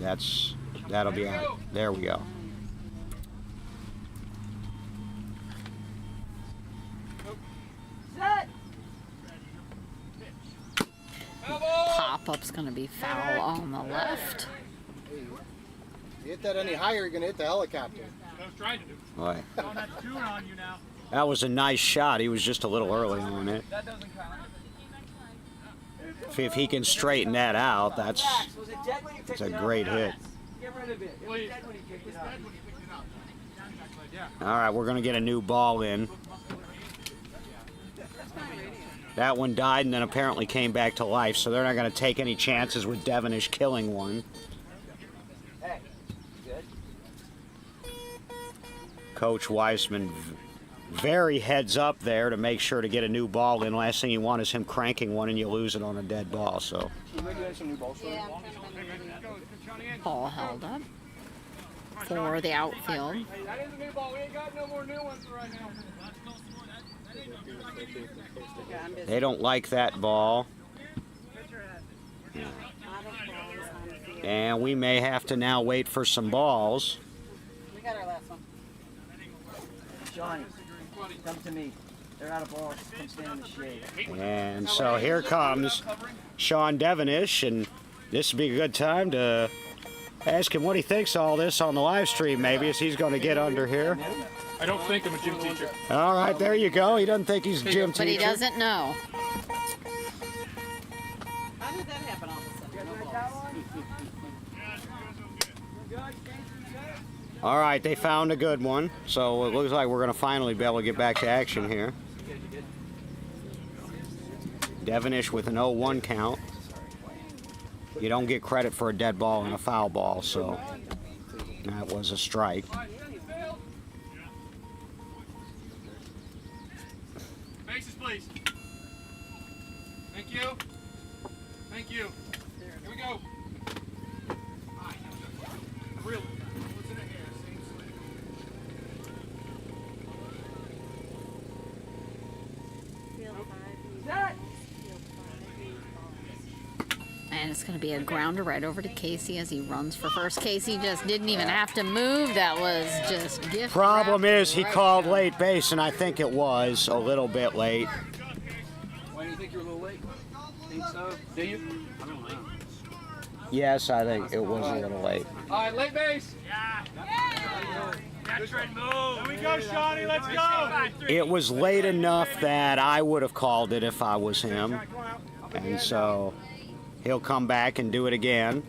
That'll be out. There we go. Set. Pop-up's going to be foul on the left. You hit that any higher, you're going to hit the helicopter. I was trying to do. Boy. Oh, that's 2 on you now. That was a nice shot. He was just a little early on it. That doesn't count. If he can straighten that out, that's Was it dead when you picked a it up? great hit. Get rid of it. It was dead when you picked it up. All right, we're going to get a new ball in. That one died and then apparently came back to life, so they're not going to take any chances with Devenish killing one. Hey, good. Coach Weissman very heads up there to make sure to get a new ball in. Last thing you want is him cranking one and you lose it on a dead ball. So Yeah, I'm trying to find the video. Ball held up. for the outfield. Hey, that is a new ball. We ain't got no more new ones right now. Okay, I'm busy. They don't like that ball. Out of balls on the field. And we may have to now wait for some balls. We got our last one. Johnny, come to me. They're out of balls. Come stand in the shade. And so here comes Sean Devonish, and this would be a good time to ask him what he thinks of all this on the live stream, maybe, as he's going to get under here. I don't think I'm a gym teacher. All right, there you go. He doesn't think he's a gym But he teacher. doesn't know. How did that happen all of a sudden? No balls. All right, they found a good one. So it looks like we're going to finally be able to get back to action here. Devonish with an 0-1 count. You don't get credit for a dead ball and a foul ball, so that was a strike. Bases, please. Thank you. Thank you. Here we go. Really? And it's going to be a grounder right over to Casey as he runs for first. Casey just didn't even have to move. That was just gift. Problem wrapped is he right called down. late base, and I think it was a little bit late. Why do you think you're a little late? Think so? Do you? I don't know. Yes, I think it was a little late. All right, late base. There we go, Shawnee. Let's go. It was late enough that I would have called it if I was him. And so he'll come back and do it again.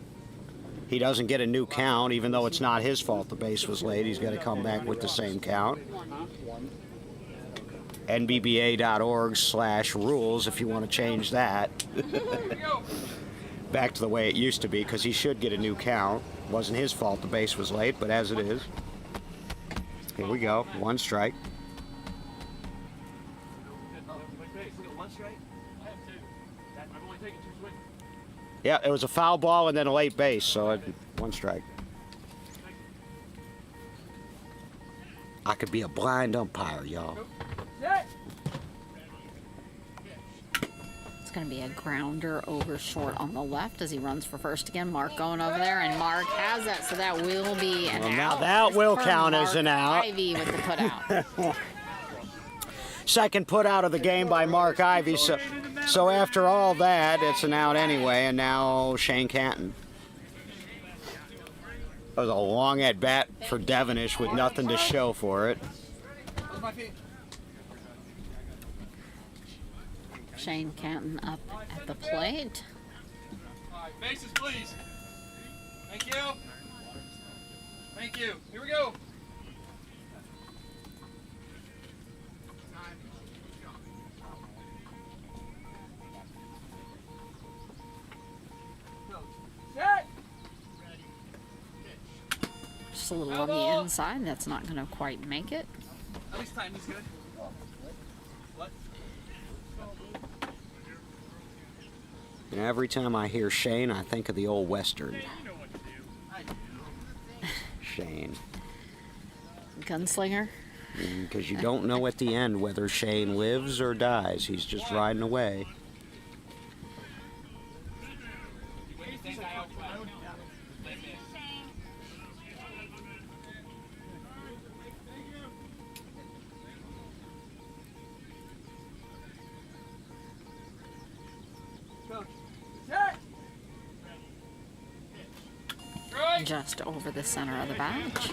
He doesn't get a new count, even though it's not his fault the base was late. He's got to come back with the same count. NBBA.org/rules if you want to change that. Back to the way it used to be, because he should get a new count. Wasn't his fault the base was late, but as it is. Here we go. One strike. One strike? I've only taken 2 swings. Yeah, it was a foul ball and then a late base, so one strike. I could be a blind umpire, y'all. It's going to be a grounder over short on the left as he runs for first again. Mark going over there, and Mark has that, so that will be an Well, now out. that will For count as Mark an out. Ivy with the put out. Second put out of the game by Mark Ivy. So after all that, it's an out anyway, and now Shane Canton. That was a long at bat for Devonish with nothing to show for it. Where's my feet? Shane Canton up at the plate. All right, bases, please. Thank you. Thank you. Here we go. Set. Just a little on the inside. That's not going to quite make it. At least timing's good. What? And every time I hear Shane, I think of the old Western. Shane. Gunslinger. Because you don't know at the end whether Shane lives or dies. He's just riding away. Just over the center of the batch.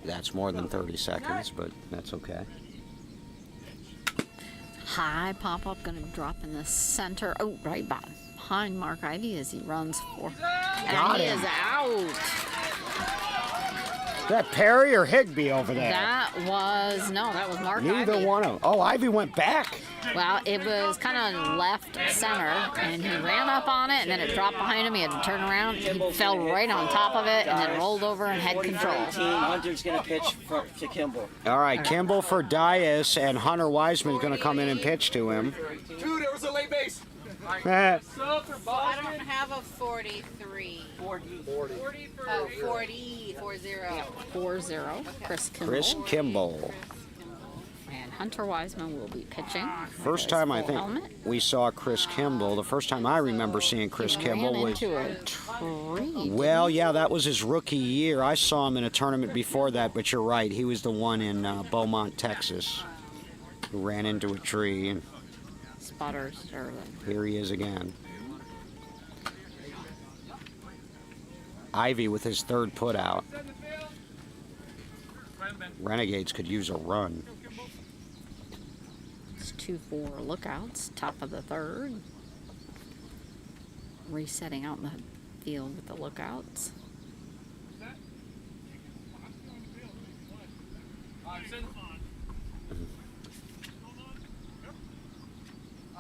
That's more than 30 seconds, but that's okay. High pop-up, going to drop in the center. Oh, right behind Mark Ivy as he runs for. Got And he him. is out. that Perry or Higby over there? That was Mark Neither Ivy. one of them. Oh, Ivy went back. Well, it was kind of left center, and he ran up on it, and then it dropped behind him. He had to turn around. He fell right on top of it, and then rolled over and had control. 40-18. Hunter's going to pitch to Kimball. All right, Kimball for Dias, and Hunter Wiseman's going to come in and pitch to him. Dude, there was a late base. I don't have a 43. 40. Oh, 40. 40. 4-0, Chris Kimball. Chris Kimball. And Hunter Wiseman will be pitching. First His time I full think helmet. we saw Chris Kimball. The first time I remember seeing Chris He Kimball ran was. into a tree. Well, yeah, that was his rookie year. I saw him in a tournament before that, but you're right. He was the one in Beaumont, Texas, who ran into a tree, and Spotters are here he is again. Ivy with his third put out. Renegades could use a run. it's 2-4 lookouts, top of the third. Resetting out in the field with the lookouts.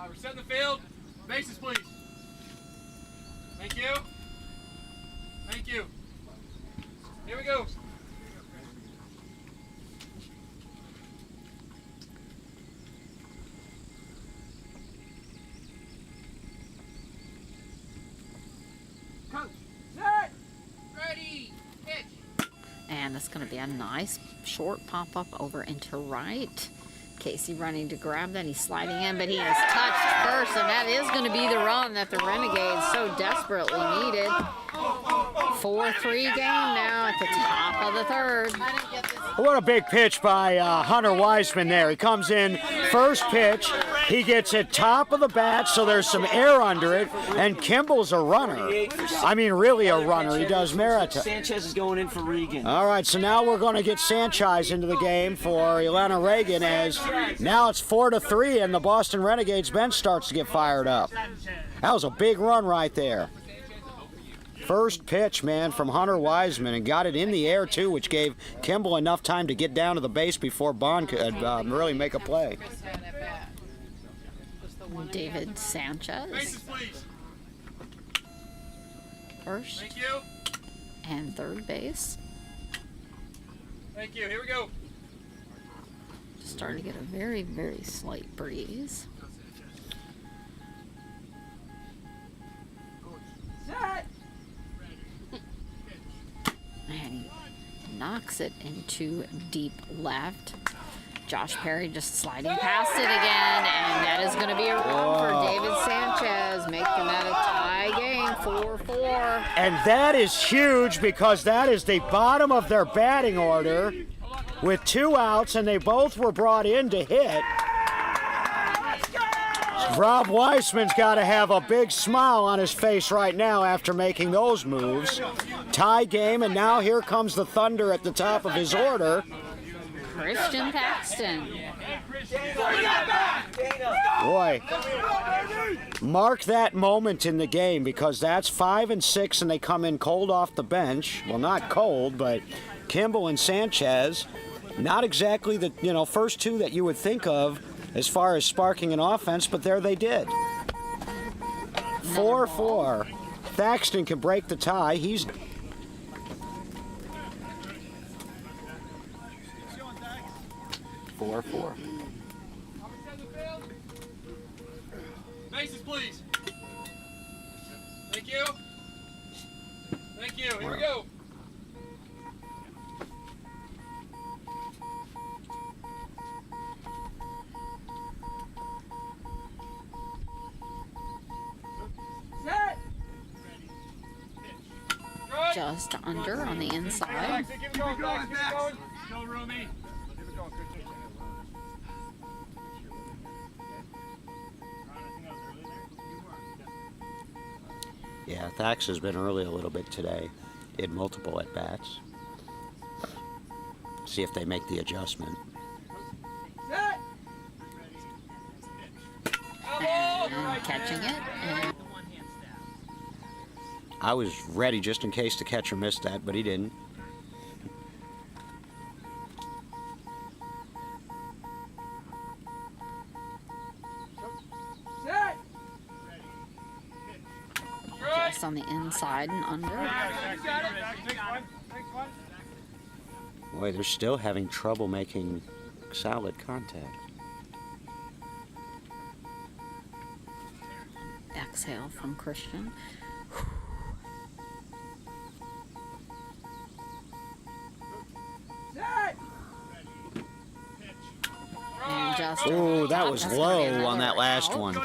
We're setting the field. Bases, please. Thank you. Thank you. Here we go. Ready. Pitch. And that's going to be a nice short pop-up over into right. Casey running to grab that. He's sliding in, but he is touched first, and that is going to be the run that the Renegades so desperately needed. 4-3 game now at the top of the third. What a big pitch by Hunter Wiseman there. He comes in first pitch. He gets it top of the bat, so there's some air under it. And Kimball's a runner. I mean, really a runner. He does merit. Sanchez is going in for Regan. All right, so now we're going to get Sanchez into the game for Elena Reagan, as now it's 4-3, and the Boston Renegades bench starts to get fired up. That was a big run right there. First pitch, man, from Hunter Wiseman, and got it in the air, too, which gave Kimball enough time to get down to the base before Bond could really make a play. David Sanchez Bases, please. first Thank you. and third base. Thank you. Here we go. Starting to get a very, very slight breeze. And he knocks it into deep left. Josh Perry just sliding past it again, and that is going to be a run for David Sanchez, making that a tie game, 4-4. And that is huge, because that is the bottom of their batting order with 2 outs, and they both were brought in to hit. Rob Weissman's got to have a big smile on his face right now after making those moves. Tie game, and now here comes the Thunder at the top of his order. Christian Paxton. Boy, mark that moment in the game, because that's 5 and 6, and they come in cold off the bench. Well, not cold, but Kimball and Sanchez, not exactly the first two that you would think of as far as sparking an offense, but there they did. 4-4. Thaxton can break the tie. He's 4-4. Bases, please. Thank you. Thank you. Here we go. Just under on the inside. Max, keep it going, Max. Keep it going. Go, Roomy. Keep it going. Good pitch. Yeah, Thax has been early a little bit today. He had multiple at-bats. See if they make the adjustment. And catching it. And I was ready just in case the catcher missed that, but he didn't. just on the inside and under. Boy, they're still having trouble making solid contact. Exhale from Christian. And just Ooh, that was that's low gonna be on that another last out. one.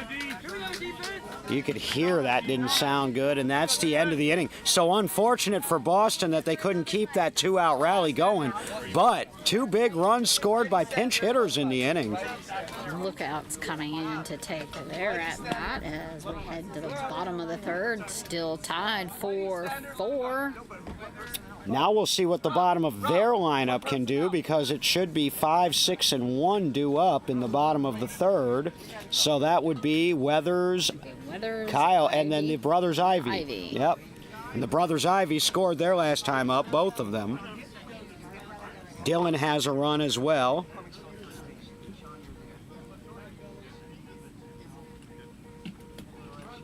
You could hear that didn't sound good, and that's the end of the inning. So unfortunate for Boston that they couldn't keep that 2-out rally going, but 2 big runs scored by pinch hitters in the inning. Lookouts coming in to take their at bat as we head to the bottom of the third, still tied 4-4. Now we'll see what the bottom of their lineup can do, because it should be 5, 6, and 1 due up in the bottom of the third. So that would be Weathers, Kyle, and then the brothers Ivy. Yep. And the brothers Ivy scored their last time up, both of them. Dylan has a run as well.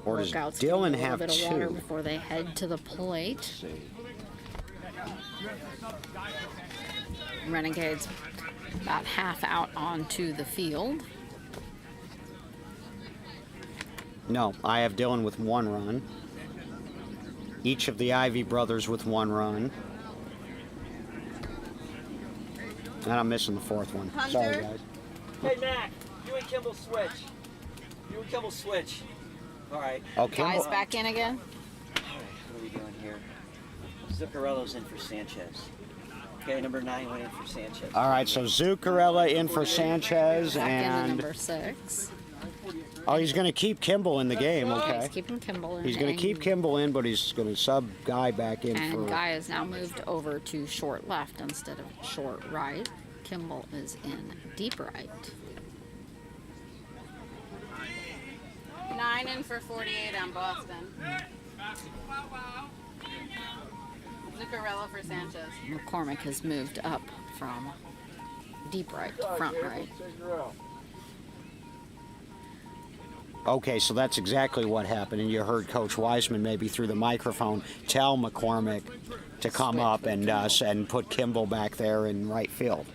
Or does Workouts Dylan getting a have little bit of water 2? before they head to the plate. Let's see. Renegades about half out onto the field. No, I have Dylan with 1 run. Each of the Ivy brothers with 1 run. And I'm missing the 4th one. Sorry, guys. Hey, Mac, you and Kimball switch. You and Kimball switch. All right. Oh, Guys Kimball. back in again. What are we doing here? Zuccarello's in for Sanchez. Okay, number 9 went in for Sanchez. All right, so Zuccarella in for Sanchez, Back in the and number 6. oh, he's going to keep Kimball in the game. He's Okay, keeping Kimball in. he's going to keep Kimball in, but he's going to sub Guy back in And for. Guy is now moved over to short left instead of short right. Kimball is in deep right. 9 in for 48 on Boston. Zuccarello for Sanchez. McCormick has moved up from deep right, front right. Okay, so that's exactly what happened, and you heard Coach Wiseman maybe through the microphone tell McCormick to come up and put Kimball back there in right field.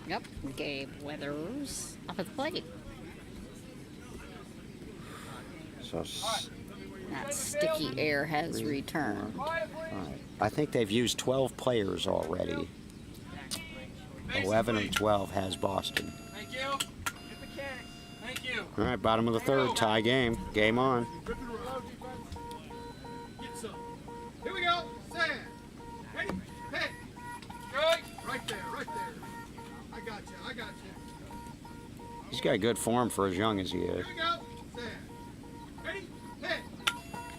Yep, Gabe Weathers up at the plate. So, That sticky air has returned. all right. I think they've used 12 players already. 11 of 12 has Boston. Thank you. Thank you. All right, bottom of the third, tie game. Game on. Get some. Here we go. Sam. Ready? Hit. Good. Right there. I got you. He's got good form for as young as he is. Here we go. Sam. Ready? Hit.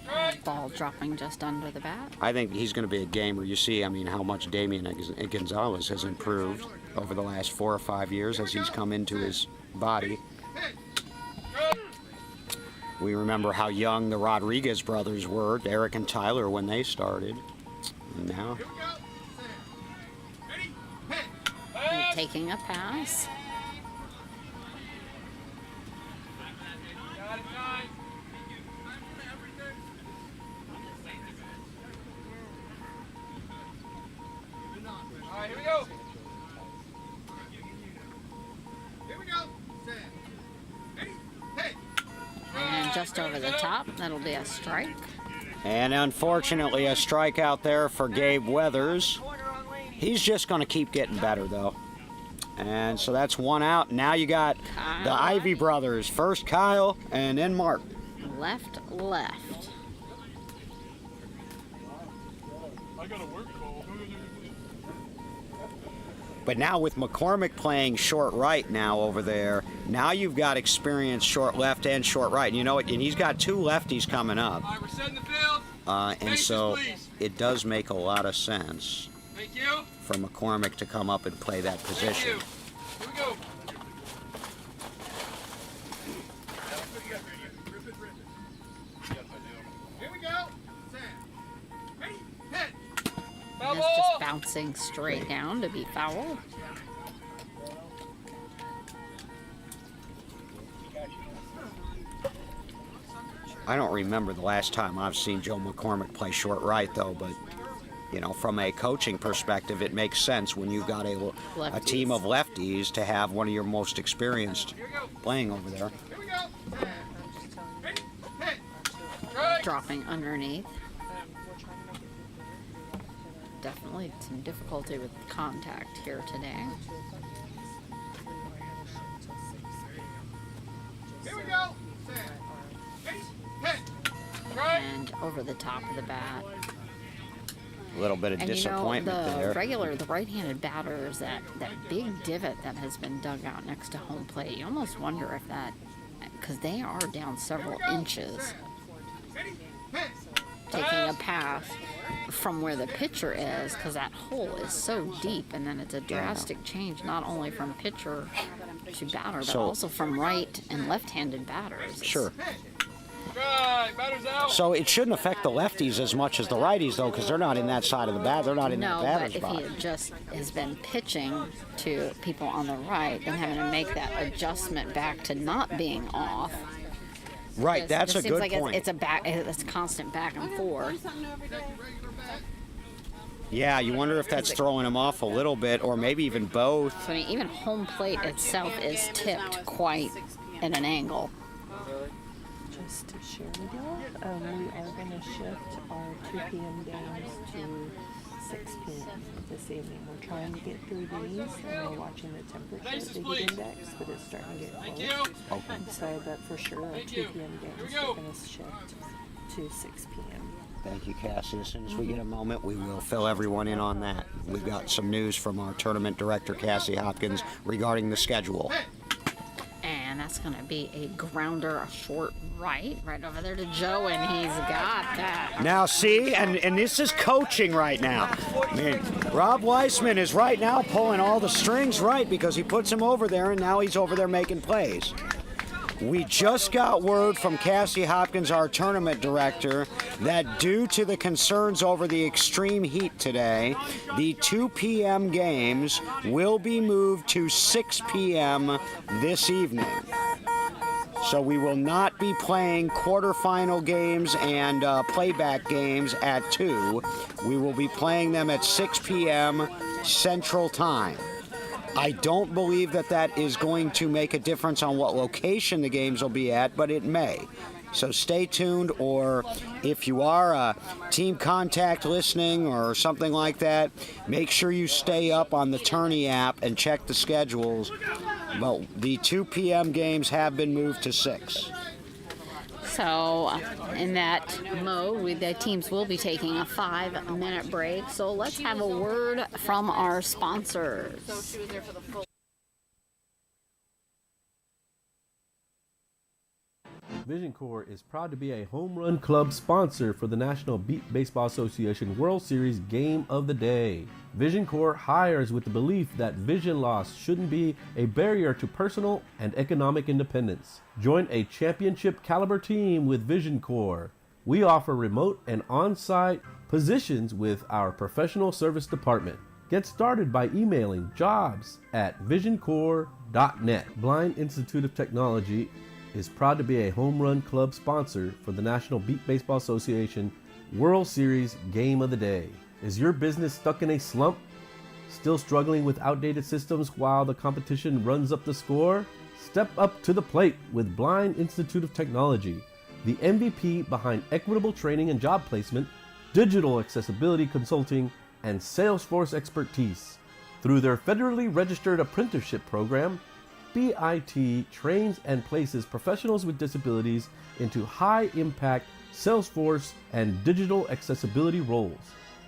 Good. Ball dropping just under the bat. I think he's going to be a gamer. You see, I mean, how much Damian Gonzalez has improved over the last 4 or 5 years as he's come into his body. Hit. Good. We remember how young the Rodriguez brothers were, Derek and Tyler, when they started. And now, Here we go. Sam. Ready? Hit. And taking a pass. Got it, 9. All right, here we go. Here we go. Sam. Ready? Hit. And just over the top, that'll be a strike. and unfortunately a strikeout there for Gabe Weathers. He's just going to keep getting better, though. And so that's 1 out. Now you got the Ivy brothers. First Kyle, and then Mark. Left. I got a work call. But now with McCormick playing short right now over there, now you've got experience short left and short right. And you know what? And he's got 2 lefties coming up. All right, we're setting the field. And Bases, so please. it does make a lot of sense Thank you. for McCormick to come up and play that Thank position. you. Here we go. Here we go. Sam. Ready? Hit. Foul That's just ball. bouncing straight down to be foul. I don't remember the last time I've seen Joe McCormick play short right, though, but, you know, from a coaching perspective, it makes sense when you've got a team of lefties to have one of your most experienced playing over there. Here we go. Ready? Hit. Dropping underneath. Definitely some difficulty with contact here today. Here we go. Set. Ready? Hit. And over the top of the bat. A little bit of And disappointment you know, there. the right-handed batters, that big divot that has been dug out next to home plate, you almost wonder if that, because they are down several inches, Ready? Hit. taking a pass from where the pitcher is, because that hole is so deep, and then it's a drastic change, not only from pitcher to batter, but So- also from right and left-handed batters. Sure. Right, batter's out. So it shouldn't affect the lefties as much as the righties, though, because they're not in that side of the bat. They're not in No, that but batter's if box. he had just has been pitching to people on the right, then having to make that adjustment back to not being off. Right, that's a seems good like point. It's constant back and forth. Yeah, you wonder if that's throwing him off a little bit, or maybe even both. So I mean, even home plate itself is tipped quite at an angle. Just to share with y'all, we are going to shift our 2 p.m. games to 6 p.m. this evening. We're trying to get through these, and we're watching the temperature of the heat index, but it's starting to get Thank close. you. Okay. So, but for sure, our 2 you. p.m. Here games we go. are going to shift to 6 p.m. Thank you, Cassie. As soon as we get a moment, we will fill everyone in on that. We've got some news from our tournament director, Cassie Hopkins, regarding the schedule. And that's going to be a grounder, a short right over there to Joe, and he's got that. Now, see, and this is coaching right now. I mean, Rob Weissman is right now pulling all the strings right because he puts him over there, and now he's over there making plays. We just got word from Cassie Hopkins, our tournament director, that due to the concerns over the extreme heat today, the 2 p.m. games will be moved to 6 p.m. this evening. So we will not be playing quarterfinal games and playback games at 2. We will be playing them at 6 p.m. Central Time. I don't believe that is going to make a difference on what location the games will be at, but it may. So stay tuned, or if you are a Team Contact listening or something like that, make sure you stay up on the Tourney app and check the schedules. Well, the 2 p.m. games have been moved to 6. So in that mode, the teams will be taking a 5-minute break. So let's have a word from our sponsors. So she was there for the full. Vision Corps is proud to be a home run club sponsor for the National Beat Baseball Association World Series Game of the Day. Vision Corps hires with the belief that vision loss shouldn't be a barrier to personal and economic independence. Join a championship caliber team with Vision Corps. We offer remote and on-site positions with our professional service department. Get started by emailing jobs@visioncorps.net. Blind Institute of Technology is proud to be a home run club sponsor for the National Beat Baseball Association World Series Game of the Day. Is your business stuck in a slump? Still struggling with outdated systems while the competition runs up the score? Step up to the plate with Blind Institute of Technology, the MVP behind equitable training and job placement, digital accessibility consulting, and Salesforce expertise. Through their federally registered apprenticeship program, BIT trains and places professionals with disabilities into high-impact Salesforce and digital accessibility roles,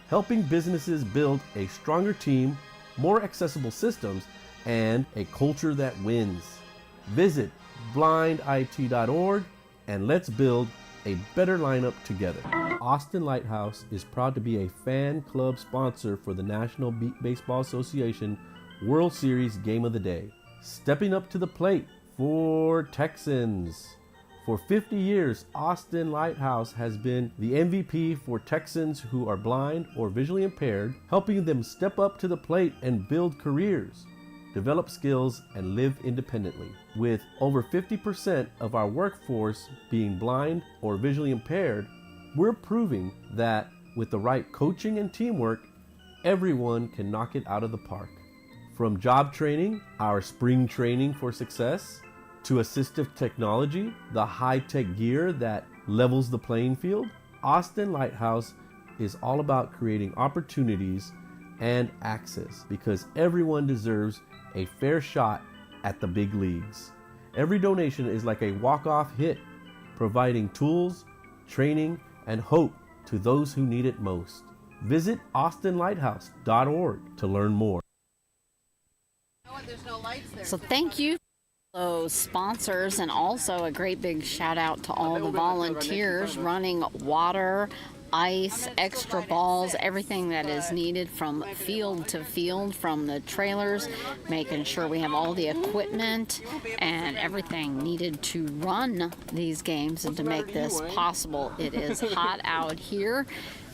helping businesses build a stronger team, more accessible systems, and a culture that wins. Visit blindit.org and let's build a better lineup together. Austin Lighthouse is proud to be a fan club sponsor for the National Beat Baseball Association World Series Game of the Day. Stepping up to the plate for Texans. For 50 years, Austin Lighthouse has been the MVP for Texans who are blind or visually impaired, helping them step up to the plate and build careers. develop skills, and live independently. With over 50% of our workforce being blind or visually impaired, we're proving that with the right coaching and teamwork, everyone can knock it out of the park. From job training, our spring training for success, to assistive technology, the high-tech gear that levels the playing field, Austin Lighthouse is all about creating opportunities and access because everyone deserves a fair shot at the big leagues. Every donation is like a walk-off hit, providing tools, training, and hope to those who need it most. Visit austinlighthouse.org to learn more. There's no lights there. So thank you, those sponsors, and also a great big shout out to all the volunteers running water, ice, extra balls, everything that is needed from field to field, from the trailers, making sure we have all the equipment and everything needed to run these games and to make this possible. It is hot out here,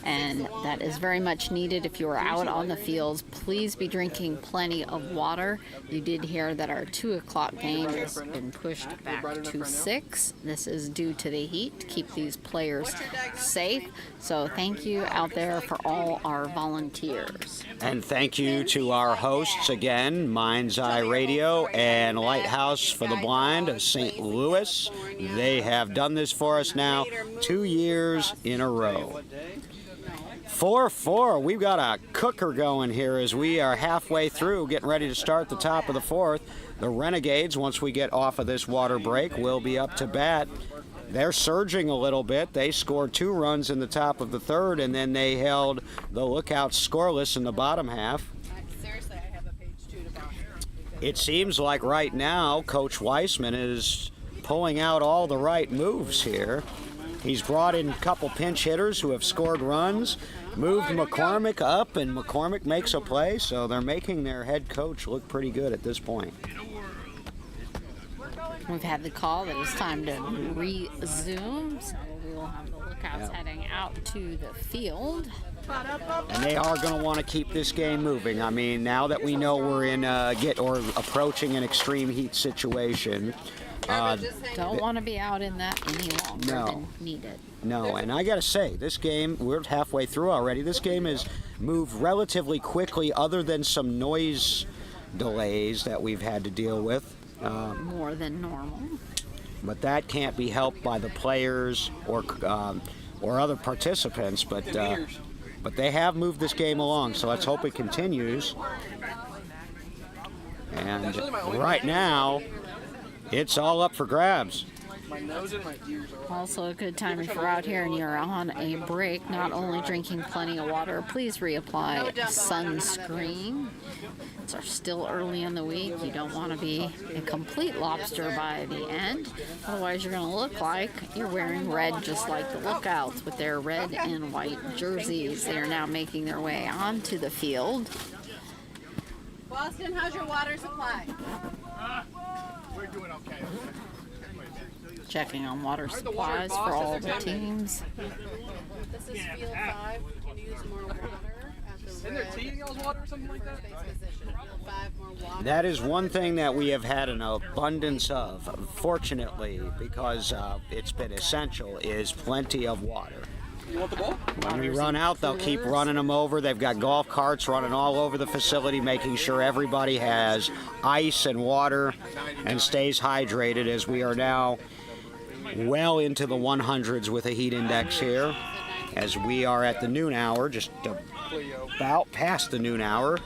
and that is very much needed. If you are out on the fields, please be drinking plenty of water. You did hear that our 2 o'clock game has been pushed back to 6. This is due to the heat to keep these players safe. So thank you out there for all our volunteers. And thank you to our hosts again, Mind's Eye Radio and Lighthouse for the Blind of St. Louis. They have done this for us now 2 years in a row. 4-4. We've got a cooker going here as we are halfway through, getting ready to start the top of the 4th. The Renegades, once we get off of this water break, will be up to bat. They're surging a little bit. They scored 2 runs in the top of the 3rd, and then they held the Lookouts scoreless in the bottom half. Seriously, I have a page 2 to borrow. It seems like right now Coach Weissman is pulling out all the right moves here. He's brought in a couple pinch hitters who have scored runs, moved McCormick up, and McCormick makes a play, so they're making their head coach look pretty good at this point. We've had the call that it's time to resume, so we will have the Lookouts heading out to the field. And they are going to want to keep this game moving. I mean, now that we know we're in approaching an extreme heat situation, don't want to be out in that any longer than needed. No, and I got to say, this game, we're halfway through already. This game has moved relatively quickly other than some noise delays that we've had to deal with. More than normal. But that can't be helped by the players or other participants. But they have moved this game along, so let's hope it continues. And right now, it's all up for grabs. My nose and my ears are Also a good time if you're out here and you're on a break, not only drinking plenty of water, please reapply sunscreen. It's still early in the week. You don't want to be a complete lobster by the end. Otherwise, you're going to look like you're wearing red just like the Lookouts with their red and white jerseys. They are now making their way onto the field. Boston, how's your water supply? We're doing okay. Checking on water supplies for all the teams. This is field 5. We can use more water at the Isn't there tea in y'all's water or something like that? base position. Field 5, more water. That is one thing that we have had an abundance of, fortunately, because it's been essential, is plenty of water. You want the ball? When we run out, they'll keep running them over. They've got golf carts running all over the facility, making sure everybody has ice and water and stays hydrated, as we are now well into the 100s with a heat index here, as we are at the noon hour, just about past the noon hour,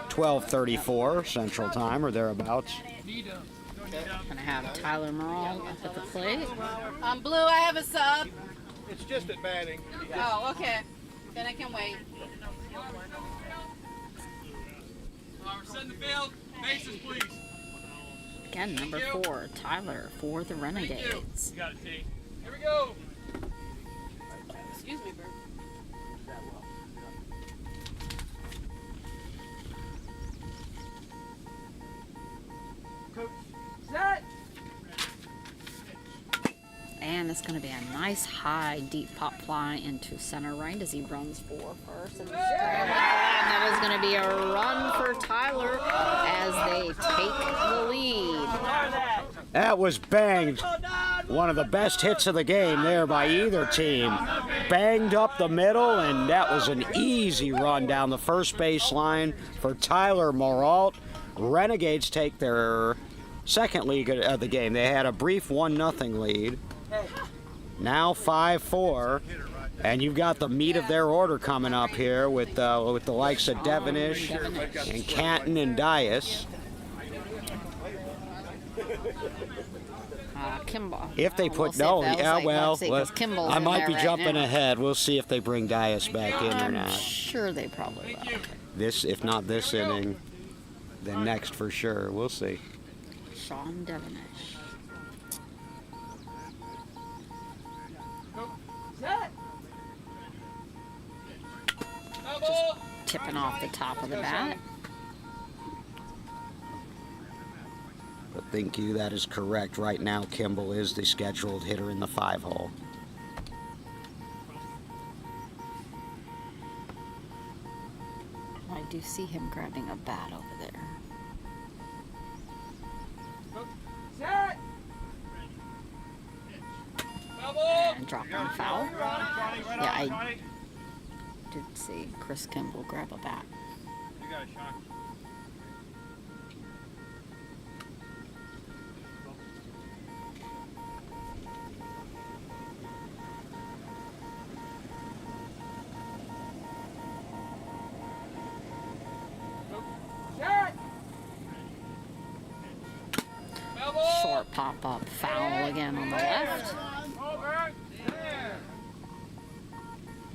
12:34 Central Time or thereabouts. Gonna have Tyler Morrell up at the plate. Blue, I have a sub. It's just at batting. Oh, okay. Then I can wait. We're setting the field. Bases, please. Again, number 4, Tyler for the Renegades. You got it, T. Here we go. Excuse me, Bert. And it's going to be a nice high deep pop fly into center right as he runs for first. And that is going to be a run for Tyler as as they take the lead. That was banged. One of the best hits of the game there by either team. Banged up the middle, and that was an easy run down the first baseline for Tyler Moralt. Renegades take their second lead of the game. They had a brief 1-0 lead. Now 5-4. And you've got the meat of their order coming up here with the likes of Devonish and Canton and Dias. Kimball. If they put I might be jumping ahead. We'll see if they bring Dias back in or not. I'm sure they probably will. If not this inning, then next for sure. We'll see. Sean Devonish. Just tipping off the top of the bat. But thank you, that is correct. Right now, Kimball is the scheduled hitter in the 5-hole. I do see him grabbing a bat over there. And dropping a foul. Yeah, I did see Chris Kimball grab a bat. You got it, Sean. Short pop-up foul again on the left.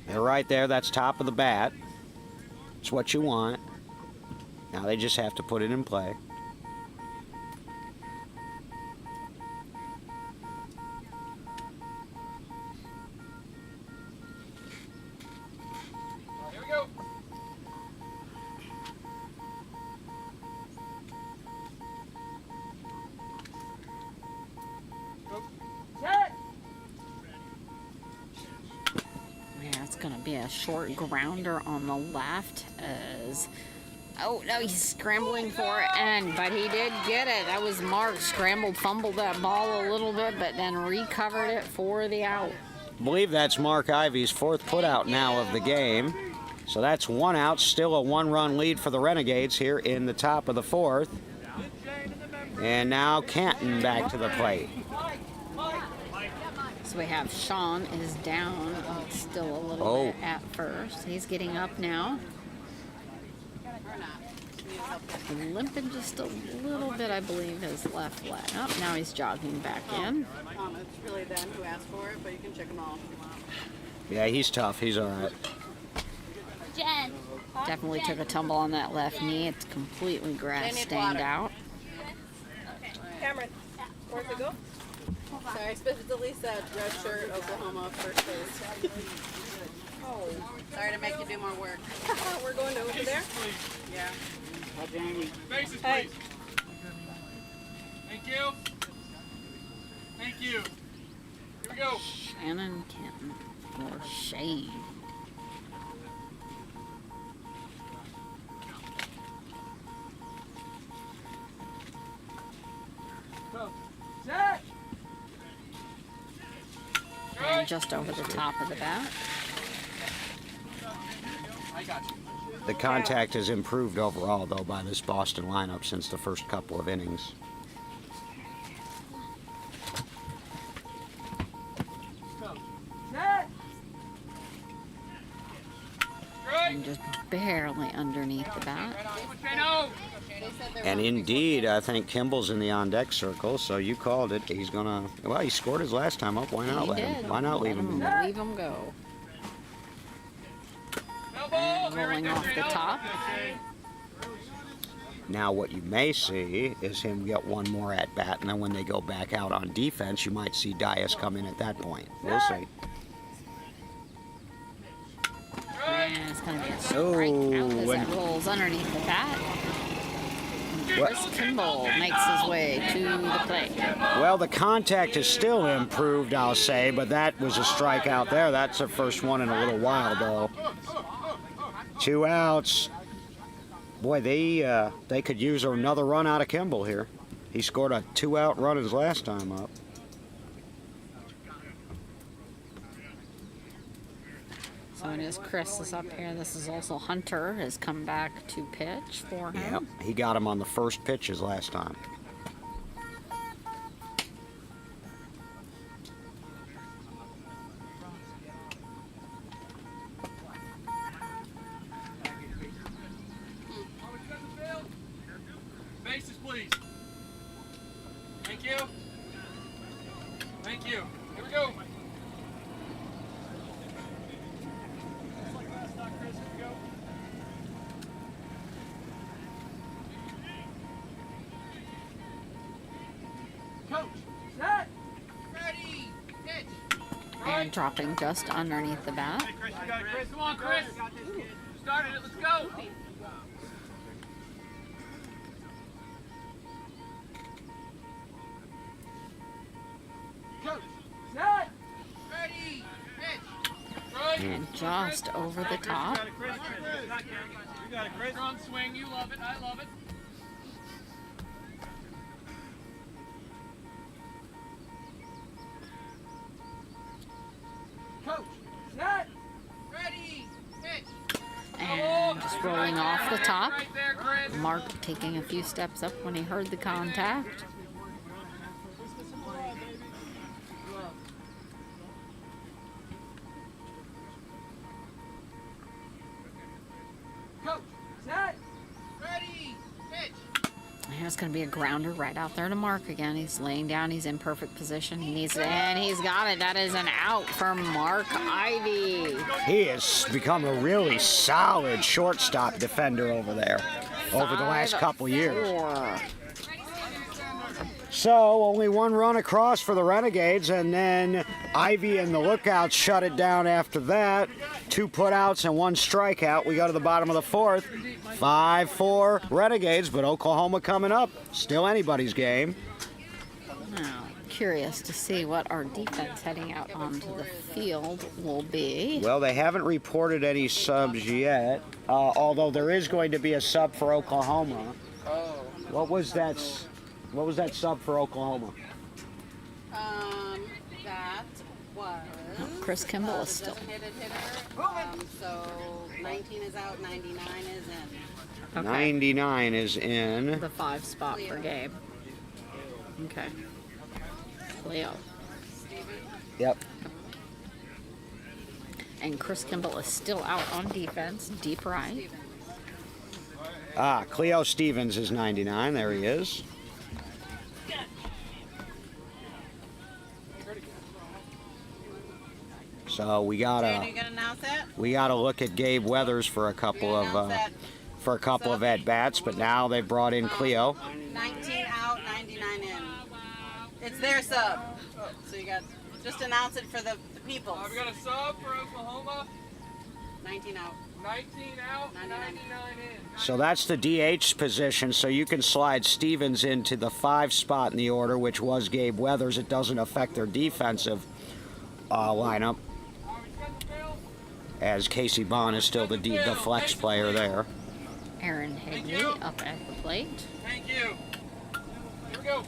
They're right there. That's top of the bat. It's what you want. Now they just have to put it in play. Here we go. Yeah, it's going to be a short grounder on the left as... Oh, no, he's scrambling for it, but he did get it. That was Mark. Scrambled, fumbled that ball a little bit, but then recovered it for the out. I believe that's Mark Ivey's fourth putout now of the game. So that's one out, still a one-run lead for the Renegades here in the top of the fourth. And now Canton back to the plate. So we have Sean is down, still a little bit at first. He's getting up now. Limping just a little bit, I believe, his left leg. Oh, now he's jogging back in. It's really them who asked for it, but you can check them all if you want. Yeah, he's tough. He's all right. Jen. Definitely took a tumble on that left knee. It's completely grass stained out. Cameron, where's it go? Sorry, specifically said red shirt, Oklahoma, first base. Oh, sorry to make you do more work. We're going over there? Yeah. Bases, Hey. please. Thank you. Thank you. Here we go. Shannon Canton or Shane. Set. And just over the top of the bat. I got you. The contact has improved overall, though, by this Boston lineup since the first couple of innings. And just barely underneath the bat. And indeed, I think Kimball's in the on-deck circle, so you called it. He's gonna. Well, he scored his last time up. Why not let him? Why not leave him? Leave him go. And rolling off the top. Now, what you may see is him get one more at bat, and then when they go back out on defense, you might see Dias come in at that point. We'll see. And it's going to be a strikeout as that rolls underneath the bat. Chris Kimball makes his way to the plate. Well, the contact is still improved, I'll say, but that was a strikeout there. That's the first one in a little while, though. 2 outs. Boy, they could use another run out of Kimball here. He scored a 2-out run his last time up. So it is Chris is up here. This is also Hunter has come back to pitch for him. Yep, he got him on the first pitch his last time. Bases, please. Thank you. Thank you. Here we go. Coach, set. Ready. Pitch. And dropping just underneath the bat. Hey, Chris, you got it, Chris. Come on, Chris. You started it. Let's go. Coach, set. Ready. Pitch. Right. And just over the top. Chris. You got it, Chris. Strong swing. You love it. I love it. Coach, set. Ready. Pitch. And just rolling off the top. Right there, Chris. Mark taking a few steps up when he heard the contact. Coach, set. Ready. Pitch. Here's going to be a grounder right out there to Mark again. He's laying down. He's in perfect position. He needs it, and he's got it. That is an out for Mark Ivy. He has become a really solid shortstop defender over there over the last couple years. 5-4. So only one run across for the Renegades, and then Ivy and the Lookouts shut it down after that. 2 putouts and 1 strikeout. We go to the bottom of the 4th. 5-4 Renegades, but Oklahoma coming up. Still anybody's game. Now, curious to see what our defense heading out onto the field will be. Well, they haven't reported any subs yet, although there is going to be a sub for Oklahoma. What was that sub for Oklahoma? That was. Chris Kimball is still. Designated hitter. So 19 is out, 99 is in. Okay. 99 is in. The 5 spot for Gabe. Okay. Leo. Yep. And Chris Kimball is still out on defense, deep right. Cleo Stevens is 99. There he is. So we Jane, are gotta you gonna announce that? look at Gabe Weathers for a couple of at bats, but now they've brought in Cleo. 19 out, 99 in. It's their sub. So you got just announce it for the people. We got a sub for Oklahoma. 19 out. 19 out, 99 in. So that's the DH position. So you can slide Stevens into the 5 spot in the order, which was Gabe Weathers. It doesn't affect their defensive lineup, as Casey Bond is still the flex player there. Aaron Higley up at the plate. Thank you. Here we go.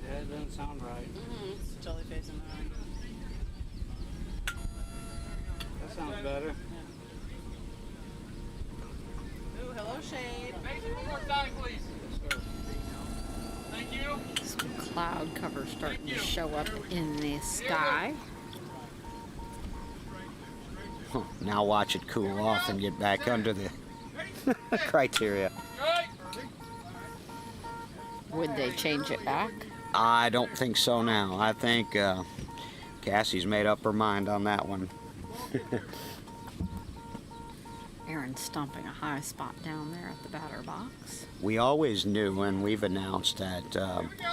Yeah, it doesn't sound right. It's totally facing the right. That sounds better. Ooh, hello, Shade. Mason, one more time, please. Thank you. Some cloud cover starting to show up in the sky. Now watch it cool off and get back under the criteria. Right. Would they change it back? I don't think so now. I think Cassie's made up her mind on that one. Aaron stomping a high spot down there at the batter box. We always knew, and we've announced that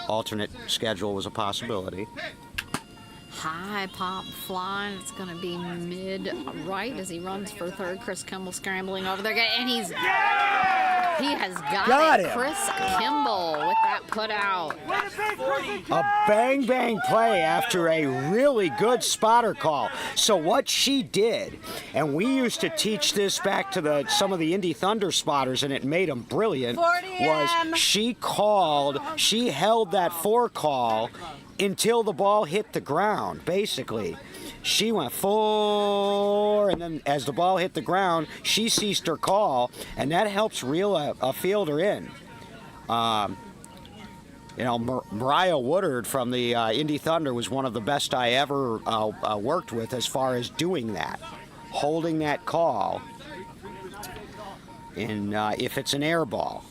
alternate schedule was a possibility. High pop fly. It's going to be mid right as he runs for third. Chris Kimball scrambling over there, and he has got it. him. Chris Kimball with that that put out. A bang bang play after a really good spotter call. So what she did, and we used to teach this back to some of the Indy Thunder spotters, and it made them brilliant, was she held that 4 call until the ball hit the ground, basically. She went 4, and then as the ball hit the ground, she ceased her call, and that helps reel a fielder in. Mariah Woodard from the Indy Thunder was one of the best I ever worked with as far as doing that, holding that call, and if it's an air ball.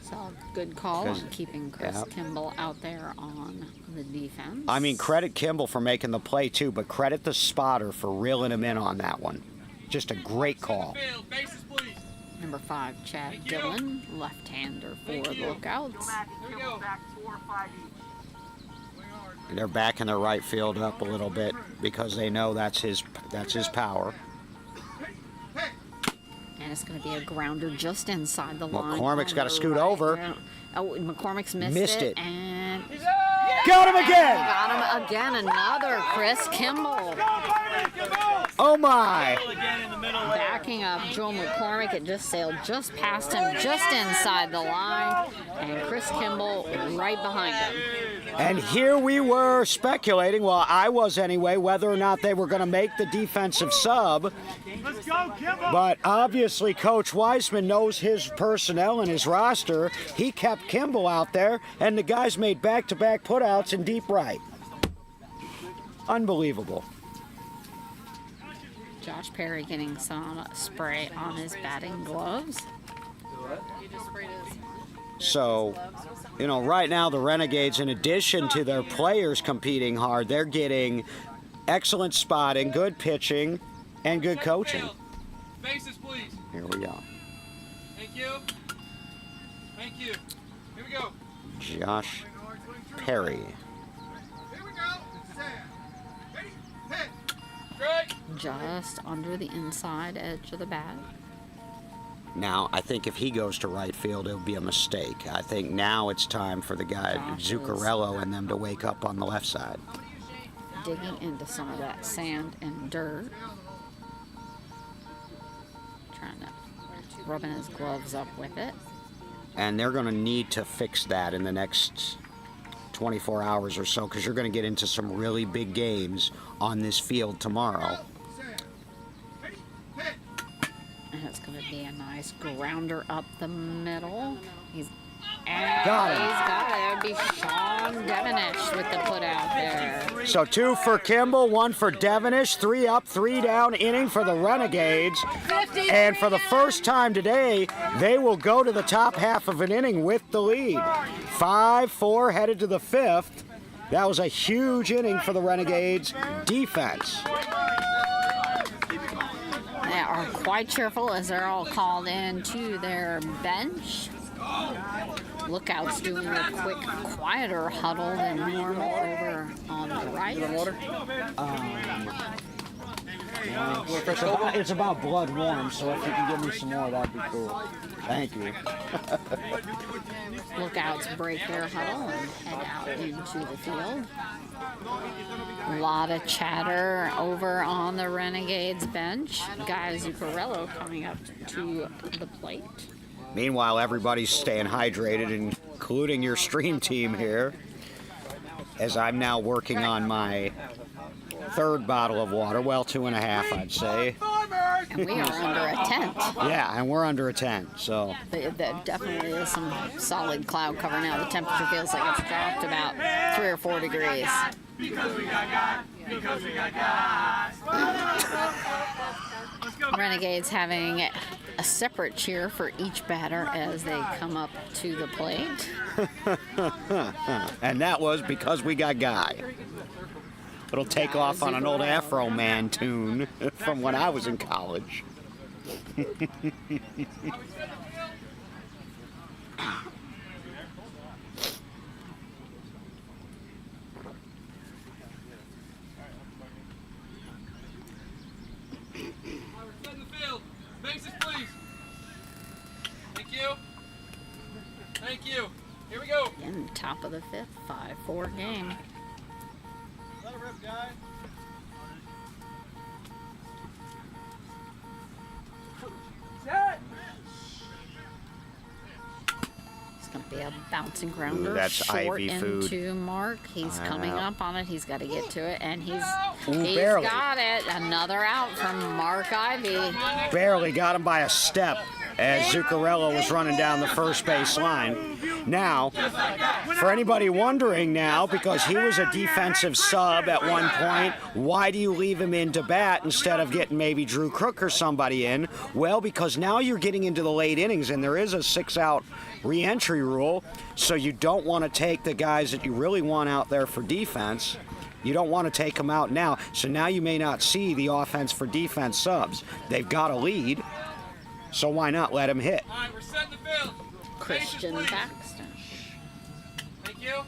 So good call on keeping Chris Kimball out there on the defense. I mean, credit Kimball for making the play too, but credit the spotter for reeling him in on that one. Just a great call. Number 5, Chad Dillon, left-hander for the Lookouts. And they're backing their right field up a little bit because they know that's his power. And it's going to be a grounder just inside the line. McCormick's got to scoot over. Oh, McCormick's missed it. And got him again! Got him again. Another Chris Kimball. Oh my! Backing up Joe McCormick. It just sailed just past him, just inside the line. And Chris Kimball right behind him. And here we were speculating, well, I was anyway, whether or not they were going to make the defensive sub. Let's go, Kimball. But obviously Coach Weissman knows his personnel and his roster. He kept Kimball out there, and the guys made back-to-back putouts in deep right. Unbelievable. Josh Perry getting some spray on his batting gloves. So, right now the Renegades, in addition to their players competing hard, they're getting excellent spotting, good pitching, and good coaching. Bases, please. Here we go. Thank you. Thank you. Here we go. Josh Perry. Here we go. Sam. Ready? Hit. Great. Just under the inside edge of the bat. Now, I think if he goes to right field, it'll be a mistake. I think now it's time for the guy, Zuccarello, and them to wake up on the left side. Digging into some of that sand and dirt. Trying to rubbing his gloves up with it. And they're going to need to fix that in the next 24 hours or so, because you're going to get into some really big games on this field tomorrow. And it's going to be a nice grounder up the middle. Got it. He's got it. That would be Sean Devenish with the put out there. So 2 for Kimball, 1 for Devenish, 3 up, 3 down inning for the Renegades. And for the first time today, they will go to the top half of an inning with the lead. 5-4 headed to the 5th. That was a huge inning for the Renegades defense. They are quite cheerful as they're all called in to their bench. Lookouts doing a quick, quieter huddle than normal over on the right. It's about blood warm, so if you can give me some more, that'd be cool. Thank you. Lookouts break their huddle and head out into the field. A lot of chatter over on the Renegades bench. Guy Zuccarello coming up to the plate. Meanwhile, everybody's staying hydrated, including your stream team here, as I'm now working on my 3rd bottle of water. Well, 2.5, I'd say. And we are under a tent. Yeah, and we're under a tent, so. There definitely is some solid cloud cover now. The temperature feels like it's dropped about 3 or 4 degrees. Because we got God. Because we got God. Let's go. Renegades having a separate cheer for each batter as they come up to the plate. And that was because we got Guy. It'll take off on an old Afro Man tune from when I was in college. In the field. Bases, please. Thank you. Thank you. Here we go. In top of the fifth, 5-4 game. Let it rip, guy. Set. It's going to be a bouncing grounder. Ooh, that's short Ivy food. into Mark. He's coming up on it. He's got to get to it, and he's barely. got it. Another out from Mark Ivy. Barely got him by a step as Zuccarello was running down the first base line. Now, for anybody wondering now, because he was a defensive sub at one point, why do you leave him in to bat instead of getting maybe Drew Crook or somebody in? Well, because now you're getting into the late innings, and there is a 6-out re-entry rule, so you don't want to take the guys that you really want out there for defense. You don't want to take them out now, so now you may not see the offense for defense subs. They've got a lead, so why not let him hit? All right, we're setting the field. Christian Bases, please. Thaxton. Thank you.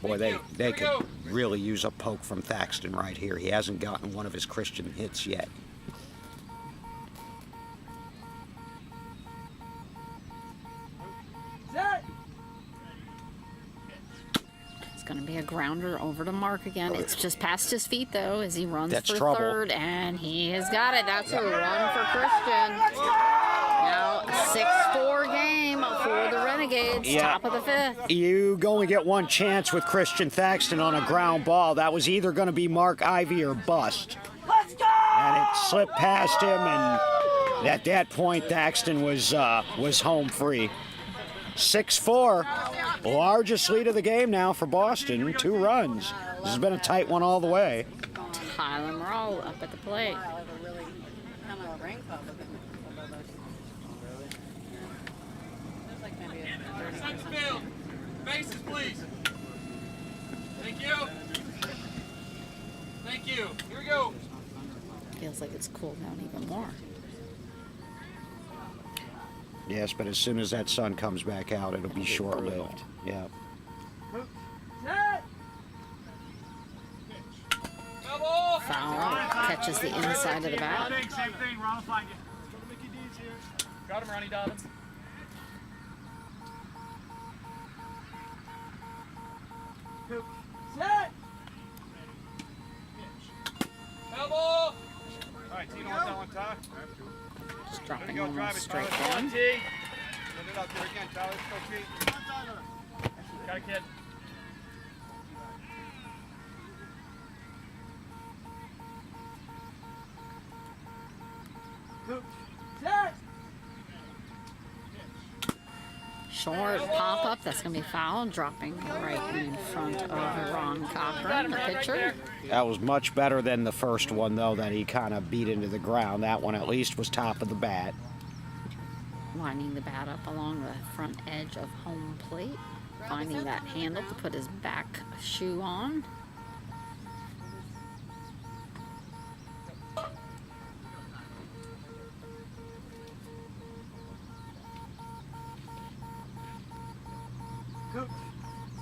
Boy, Thank you. they Here we could go. really use a poke from Thaxton right here. He hasn't gotten one of his Christian hits yet. Set. It's going to be a grounder over to Mark again. It's just past his feet, though, as he runs That's for trouble. third, and he has got it. That's a run for Christian. Now, 6-4 game for the Renegades, Yeah. top of the fifth. You only get one chance with Christian Thaxton on a ground ball. That was either going to be Mark Ivy or bust. Let's go. And it slipped past him, and at that point, Thaxton was home free. 6-4, largest lead of the game now for Boston, 2 runs. This has been a tight one all the way. Tyler Morrell up at the plate. I have a really kind of a rain cloud looking above us. There's like maybe a Set 30%. the field. Bases, please. Thank you. Thank you. Here we go. Feels like it's cooled down even more. Yes, but as soon as that sun comes back out, it'll be short-lived. Yeah. Set. Double. Foul catches the inside of the bat. Same thing. Ron will find you. Mickey D's here. Got him, Ronnie Dobbins. Set. Double. All right, T, don't let that one talk. Just There dropping you go, drive almost it, straight Tyler. down. T. Put it out there again, Tyler. Let's go, T. Got a kid. Set. Short pop up. That's going to be foul. Dropping right in front of Ron Cochran, the pitcher. That was much better than the first one, though, that he kind of beat into the ground. That one at least was top of the bat. Lining the bat up along the front edge of home plate. Finding that handle to put his back shoe on.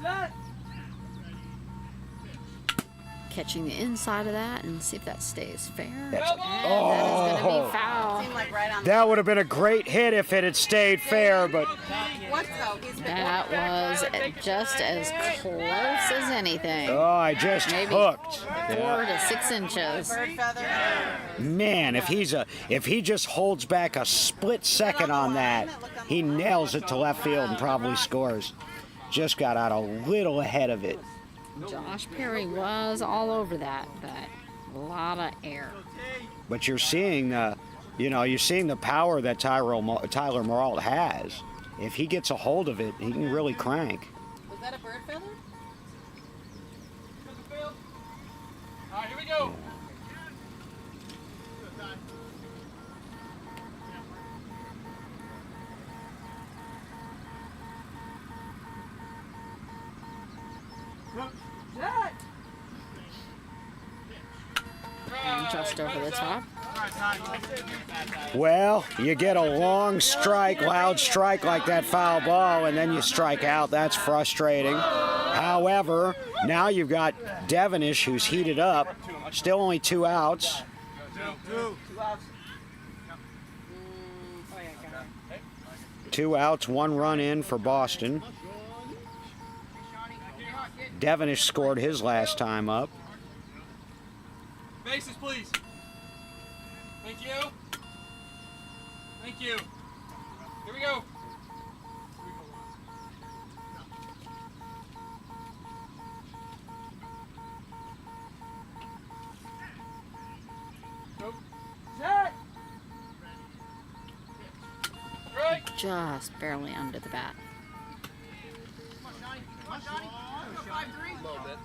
Set. Catching the inside of that and see if that stays fair. That's- And that is going to be foul. Seemed like right on That would have been a great hit if it had stayed fair, but What's though? He's been That was just as close as anything. oh, I just Maybe hooked. 4 to 6 inches. bird feather. Man, if he just holds back a split second on that, he nails it to left field and probably scores. Just got out a little ahead of it. Josh Perry was all over that, but a lot of air. But you're seeing the power that Tyler Moralt has. If he gets a hold of it, he can really crank. Was that a bird feather? Set the field. All right, here we go. Set. And just over the top. Well, you get a long strike, loud strike like that foul ball, and then you strike out. That's frustrating. However, now you've got Devonish, who's heated up. Still only 2 outs. Two outs. Oh yeah, got it. 2 outs, 1 run in for Boston. Devonish scored his last time up. Bases, please. Thank you. Thank you. Here we go. Go. Set. Right. Just barely under the bat. Come on, Johnny. 5-3. A little bit.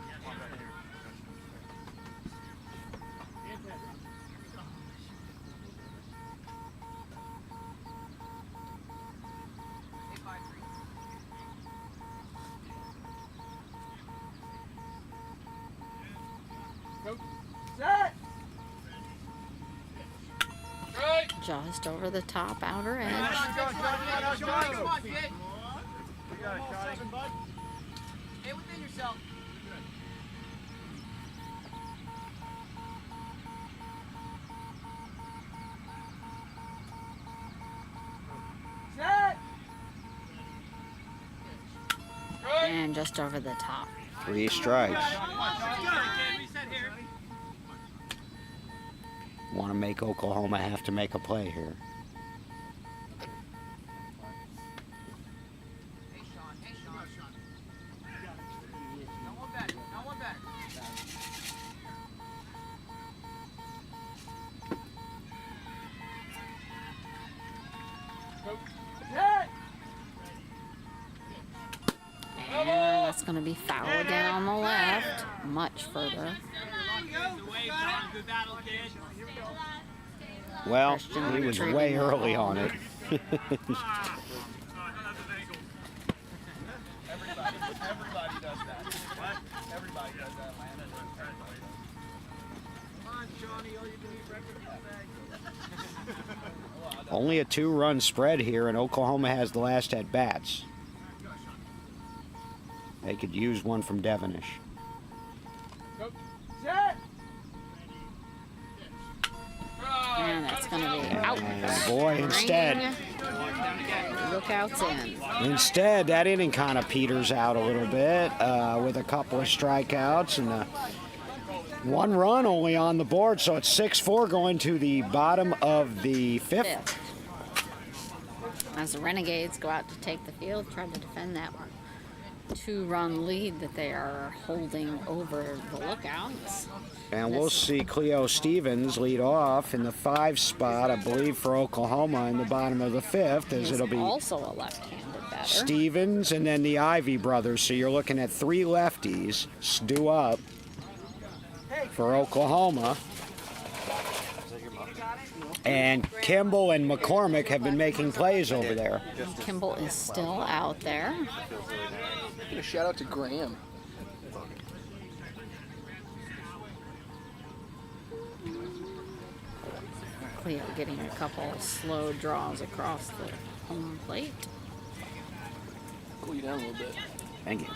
Go. Set. Right. Just over the top outer edge. Come on, kid. Stay within yourself. Set. Right. And just over the top. 3 strikes. Want to make Oklahoma have to make a play here. Hey, Sean. No one better. Go. Set. And that's going to be foul down the left. Much further. Well, Christian he was retrieving way the early ball. on it. Everybody does that. What? Everybody does that, man. Come on, Johnny. All you do is record. Only a 2-run spread here, and Oklahoma has the last at bats. They could use one from Devonish. Go. Set. And that's going to be out. And boy, instead, Lookouts in. Instead, that inning kind of peters out a little bit with a couple of strikeouts and 1 run only on the board. So it's 6-4 going to the bottom of the 5th. As the Renegades go out to take the field, try to defend that 2-run lead that they are holding over the Lookouts. And we'll see Cleo Stevens lead off in the 5 spot, I believe, for Oklahoma in the bottom of the 5th, as it'll be Also a left-handed batter. Stevens and then the Ivy brothers. So you're looking at 3 lefties due up for Oklahoma. And Kimball and McCormick have been making plays over there. Kimball is still out there. A shout out to Graham. Cleo getting a couple slow draws across the home plate. Cool you down a little bit. Thank you.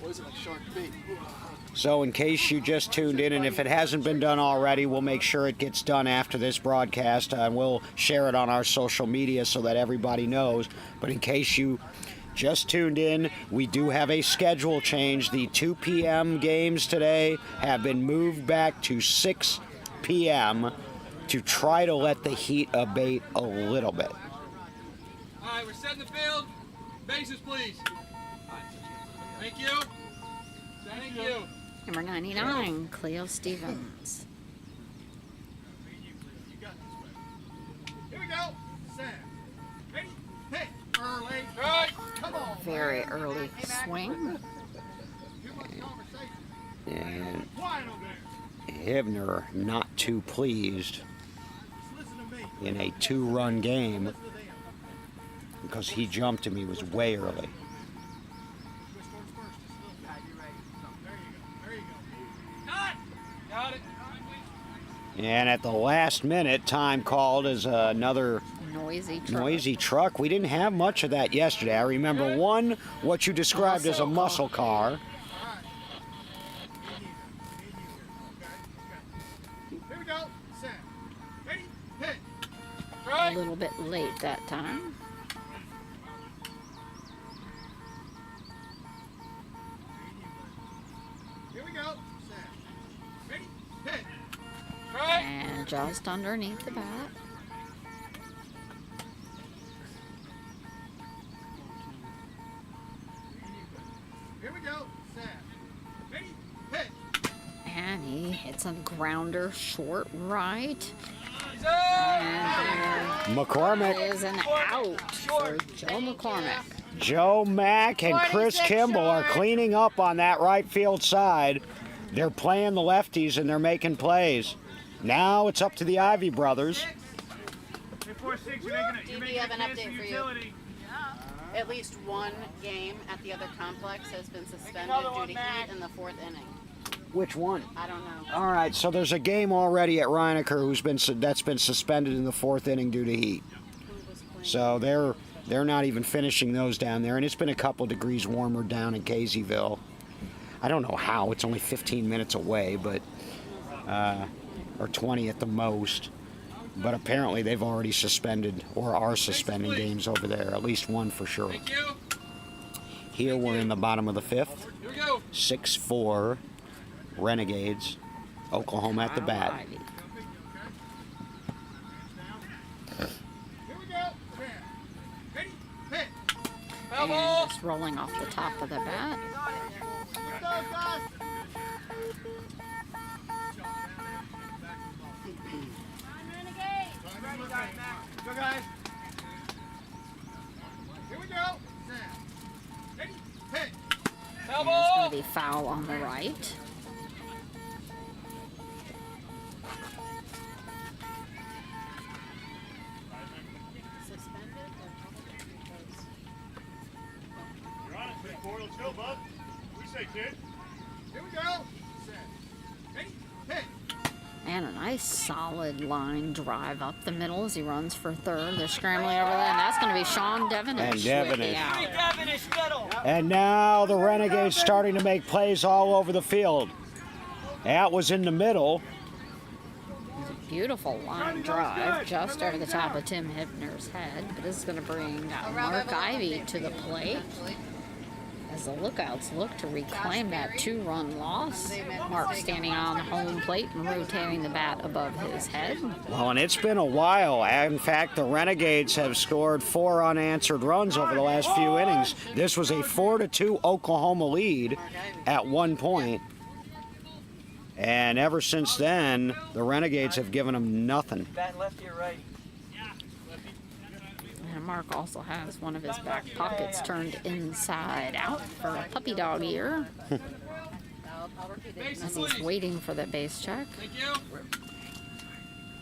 Was it like shark bait? So in case you just tuned in, and if it hasn't been done already, we'll make sure it gets done after this broadcast. We'll share it on our social media so that everybody knows. But in case you just tuned in, we do have a schedule change. The 2 p.m. games today have been moved back to 6 p.m. to try to let the heat abate a little bit. All right, we're setting the field. Bases, please. Thank you. Thank you. Number 99, Cleo Stevens. Here we go. Set. Ready? Hit. Early. Right. Come on. Very early swing. Too much conversation. And Quiet over there. Hibner not too pleased Just listen to me. in a 2-run game Listen to them. because he jumped him. He was way early. Switch towards first. Just a little bit. Be ready. There you go. There you go. Cut. Got it. And at the last minute, time called as another Noisy truck. noisy truck. We didn't have much of that yesterday. I remember one, what you described as a muscle car. A little bit late that time. Here we go. Set. Ready? Hit. And just underneath the bat. Here we go. Set. Ready? Hit. And he hits a grounder short right. And McCormick. there is an out for Joe McCormick. Joe Mack and Chris Kimball are cleaning up on that right field side. They're playing the lefties and they're making plays. Now it's up to the Ivy brothers. Do you have an update for you? At least one game at the other complex has been suspended due to heat in the 4th inning. Which one? I don't know. All right, so there's a game already at Reinecker that's been suspended in the 4th inning due to heat. So they're not even finishing those down there, and it's been a couple degrees warmer down in Caseyville. I don't know how. It's only 15 minutes away, but or 20 at the most. But apparently they've already suspended or are suspending games over there, at least one for sure. Here we're in the bottom of the 5th. 6-4 Renegades. Oklahoma at the bat. Alrighty. Here we go. Set. Ready? Hit. And just rolling off the top of the bat. Let's go, guys. Go, guys. Here we go. Set. Ready? Hit. And it's going to be foul on the right. Let's go, bud. What do you say, kid? Here we go. Set. Ready? Hit. And a nice solid line drive up the middle as he runs for third. They're scrambling over there, and that's going to be Sean Devenish. And Devenish. Out. And now the Renegades starting to make plays all over the field. That was in the middle. Beautiful line drive just over the top of Tim Hibner's head. But this is going to bring Mark Ivy to the plate as the Lookouts look to reclaim that 2-run loss. Mark standing on the home plate and rotating the bat above his head. Well, and it's been a while. In fact, the Renegades have scored 4 unanswered runs over the last few innings. This was a 4-2 Oklahoma lead at one point. And ever since then, the Renegades have given them nothing. Bat lefty or right? And Mark also has one of his back pockets turned inside out for a puppy dog ear as he's waiting for the base check. Thank you.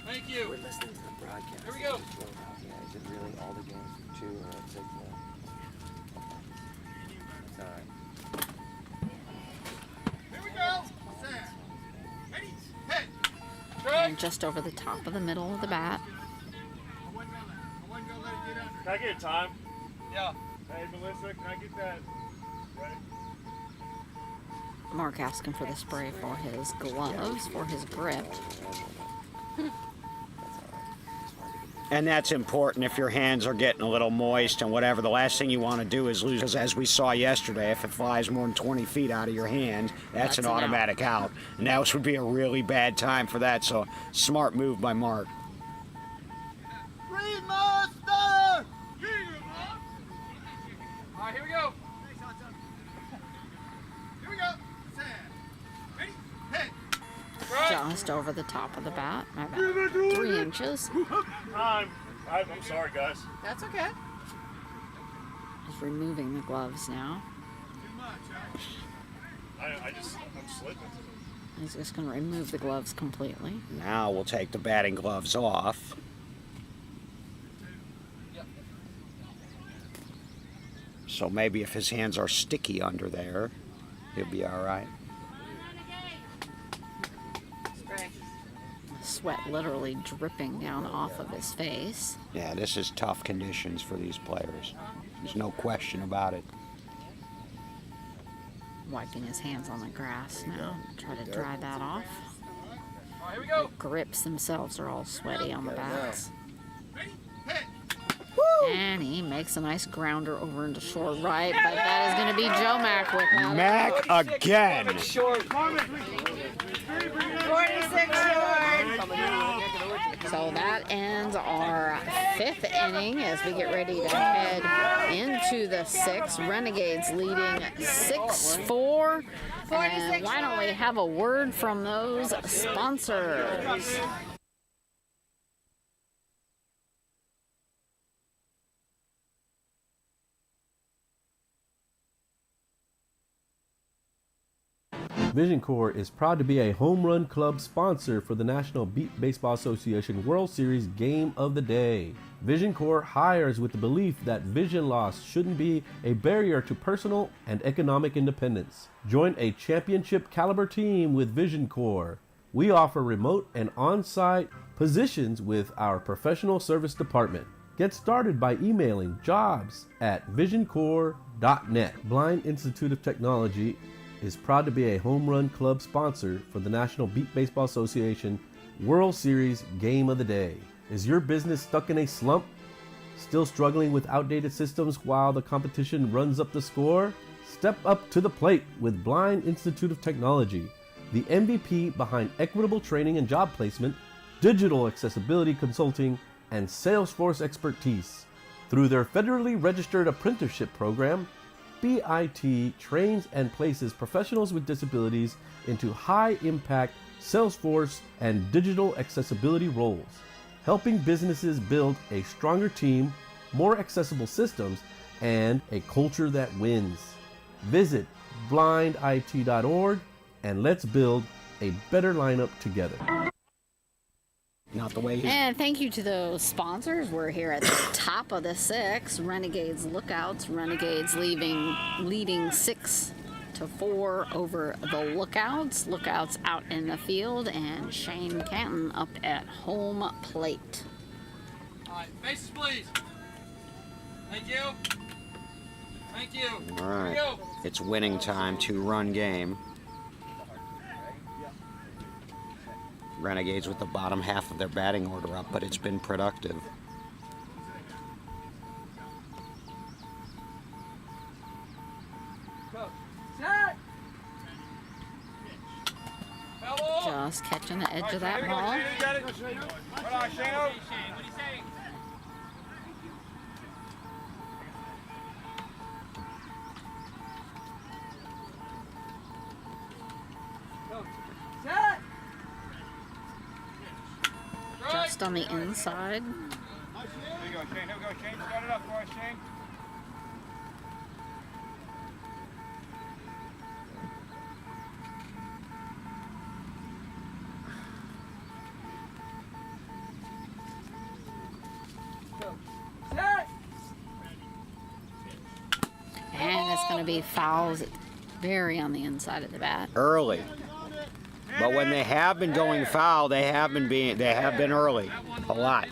Thank you. We're listening to the broadcast. Here we go. Yeah, is it really all the games for 2 or at 6? It's all right. Here we go. Set. Ready? Hit. And just over the top of the middle of the bat. I wasn't gonna let it get under. Can I get a time? Yeah. Hey, Melissa, can I get that ready? Mark asking for the spray for his gloves, for his grip. And that's important if your hands are getting a little moist and whatever. The last thing you want to do is lose, because as we saw yesterday, if it flies more than 20 feet out of your hand, that's an automatic out. And that would be a really bad time for that, so smart move by Mark. Green Monster! All right, here we go. Here we go. Set. Ready? Hit. Just over the top of the bat, about 3 inches. I'm sorry, guys. That's okay. He's removing the gloves now. I'm slipping. He's just going to remove the gloves completely. Now we'll take the batting gloves off. So maybe if his hands are sticky under there, he'll be all right. Spray. Sweat literally dripping down off of his face. Yeah, this is tough conditions for these players. There's no question about it. Wiping his hands on the grass now. Try to dry that off. All right, here we go. Grips themselves are all sweaty on the backs. Ready? And he makes a nice grounder over into short right, but that is going to be Joe Mack with that. Mac again. 46 short. So that ends our 5th inning as we get ready to head into the 6th. Renegades leading 6-4. And why don't we have a word from those sponsors? Vision Corps is proud to be a home run club sponsor for the National Beat Baseball Association World Series Game of the Day. Vision Corps hires with the belief that vision loss shouldn't be a barrier to personal and economic independence. Join a championship caliber team with Vision Corps. We offer remote and on-site positions with our professional service department. Get started by emailing jobs@visioncorps.net. Blind Institute of Technology is proud to be a home run club sponsor for the National Beat Baseball Association World Series Game of the Day. Is your business stuck in a slump? Still struggling with outdated systems while the competition runs up the score? Step up to the plate with Blind Institute of Technology, the MVP behind equitable training and job placement, digital accessibility consulting, and Salesforce expertise. Through their federally registered apprenticeship program, BIT trains and places professionals with disabilities into high-impact Salesforce and digital accessibility roles, helping businesses build a stronger team, more accessible systems, and a culture that wins. Visit blindit.org and let's build a better lineup together. Not the way And thank you to those sponsors. We're here at the top of the 6th. Renegades Lookouts. Renegades leading 6-4 over the Lookouts. Lookouts out in the field, and Shane Canton up at home plate. All right, faces, please. Thank you. Thank you. All right. Here we go. It's winning time, 2-run game. Renegades with the bottom half of their batting order up, but it's been productive. Just catching the edge of that ball. Hold on, Shane. Just on the inside. Here we go, Shane. Here we go, Shane. Start it up for us, Shane. And it's going to be fouls very on the inside of the bat. Early. But when they have been going foul, they have been early. A lot.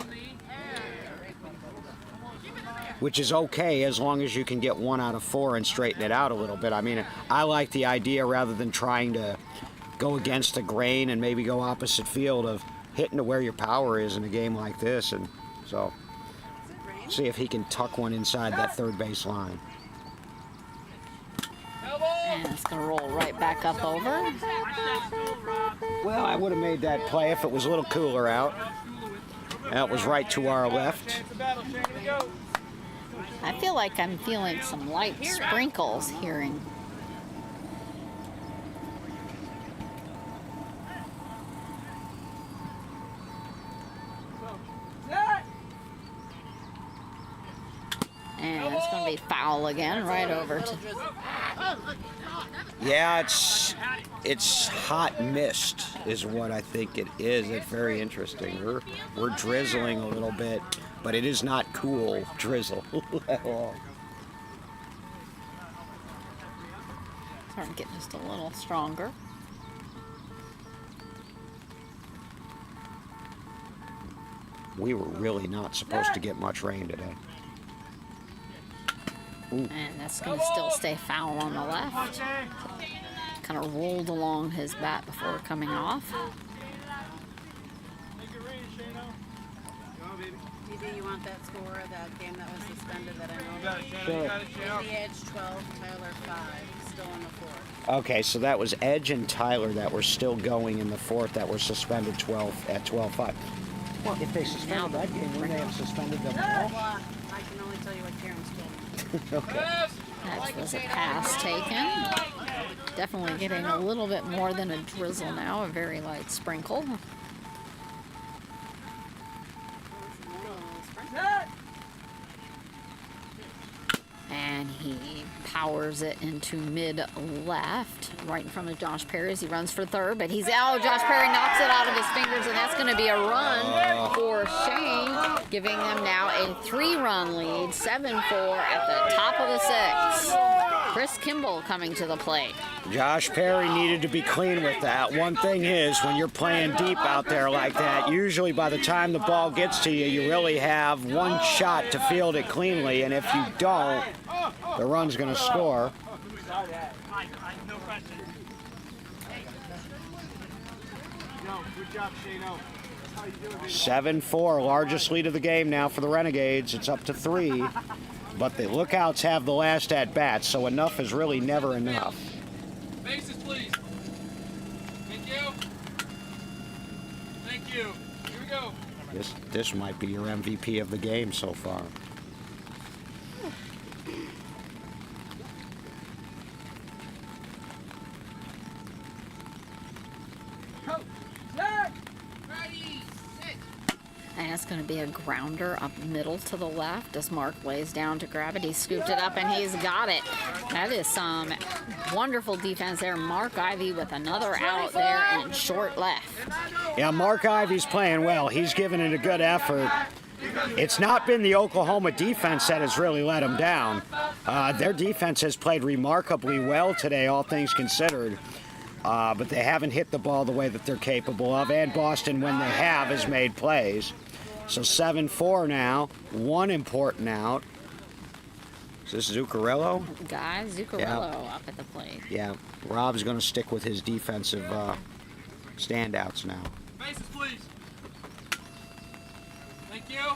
Which is okay as long as you can get 1 out of 4 and straighten it out a little bit. I mean, I like the idea rather than trying to go against the grain and maybe go opposite field of hitting to where your power is in a game like this. And so, see if he can tuck one inside that third base line. And it's going to roll right back up over. Well, I would have made that play if it was a little cooler out. That was right to our left. I feel like I'm feeling some light sprinkles hearing. And it's going to be foul again, right over to... Yeah, it's hot mist is what I think it is. It's very interesting. We're drizzling a little bit, but it is not cool drizzle at all. Starting to get just a little stronger. We were really not supposed to get much rain today. Ooh. And that's going to still stay foul on the left. Kind of rolled along his bat before coming off. you want that score of that game that was suspended that I know Got about? it, Shannon. Sure. You got it, Shannon. Andy Edge 12, Tyler 5, still in the fourth. Okay, so that was Edge and Tyler that were still going in the fourth that were suspended 12 at 12-5. Well, if they suspended that game, wouldn't they have suspended them all? Well, I can only tell you what Karen's told me. Okay. That was a pass taken. Definitely getting a little bit more than a drizzle now, a very light sprinkle. And he powers it into mid-left, right in front of Josh Perry as he runs for third, but he's out. Josh Perry knocks it out of his fingers, and that's going to be a run for Shane, giving them now a 3-run lead, 7-4 at the top of the 6th. Chris Kimball coming to the plate. Josh Perry needed to be clean with that. One thing is, when you're playing deep out there like that, usually by the time the ball gets to you, you really have one shot to field it cleanly, and if you don't, the run's going to score. No question. Good job, Shano. 7-4, largest lead of the game now for the Renegades. It's up to 3, but the Lookouts have the last at-bat, so enough is really never enough. Bases, please. Thank you. Thank you. Here we go. This might be your MVP of the game so far. And it's going to be a grounder up middle to the left as Mark lays down to grab it. He scooped it up and he's got it. That is some wonderful defense there. Mark Ivy with another out there in short left. Yeah, Mark Ivy's playing well. He's given it a good effort. It's not been the Oklahoma defense that has really let him down. Their defense has played remarkably well today, all things considered. But they haven't hit the ball the way that they're capable of. And Boston, when they have, has made plays. So 7-4 now, one important out. Is this Zuccarello? Guy Zuccarello up at the plate. Yeah, Rob's going to stick with his defensive standouts now. Bases, please. Thank you.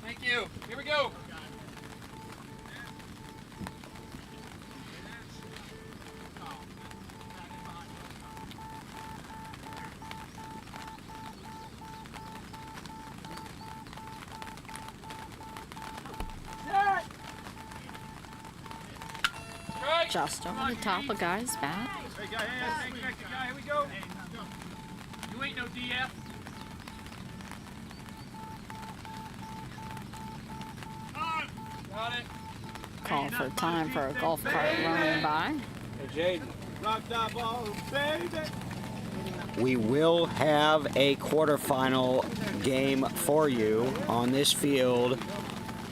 Thank you. Here we go. Just over the top of Guy's bat. Hey, guy, hey, guy, here we go. You ain't no DF. Got it. Call for time for a golf cart running by. Hey, Jaden. Rock that ball, baby. We will have a quarterfinal game for you on this field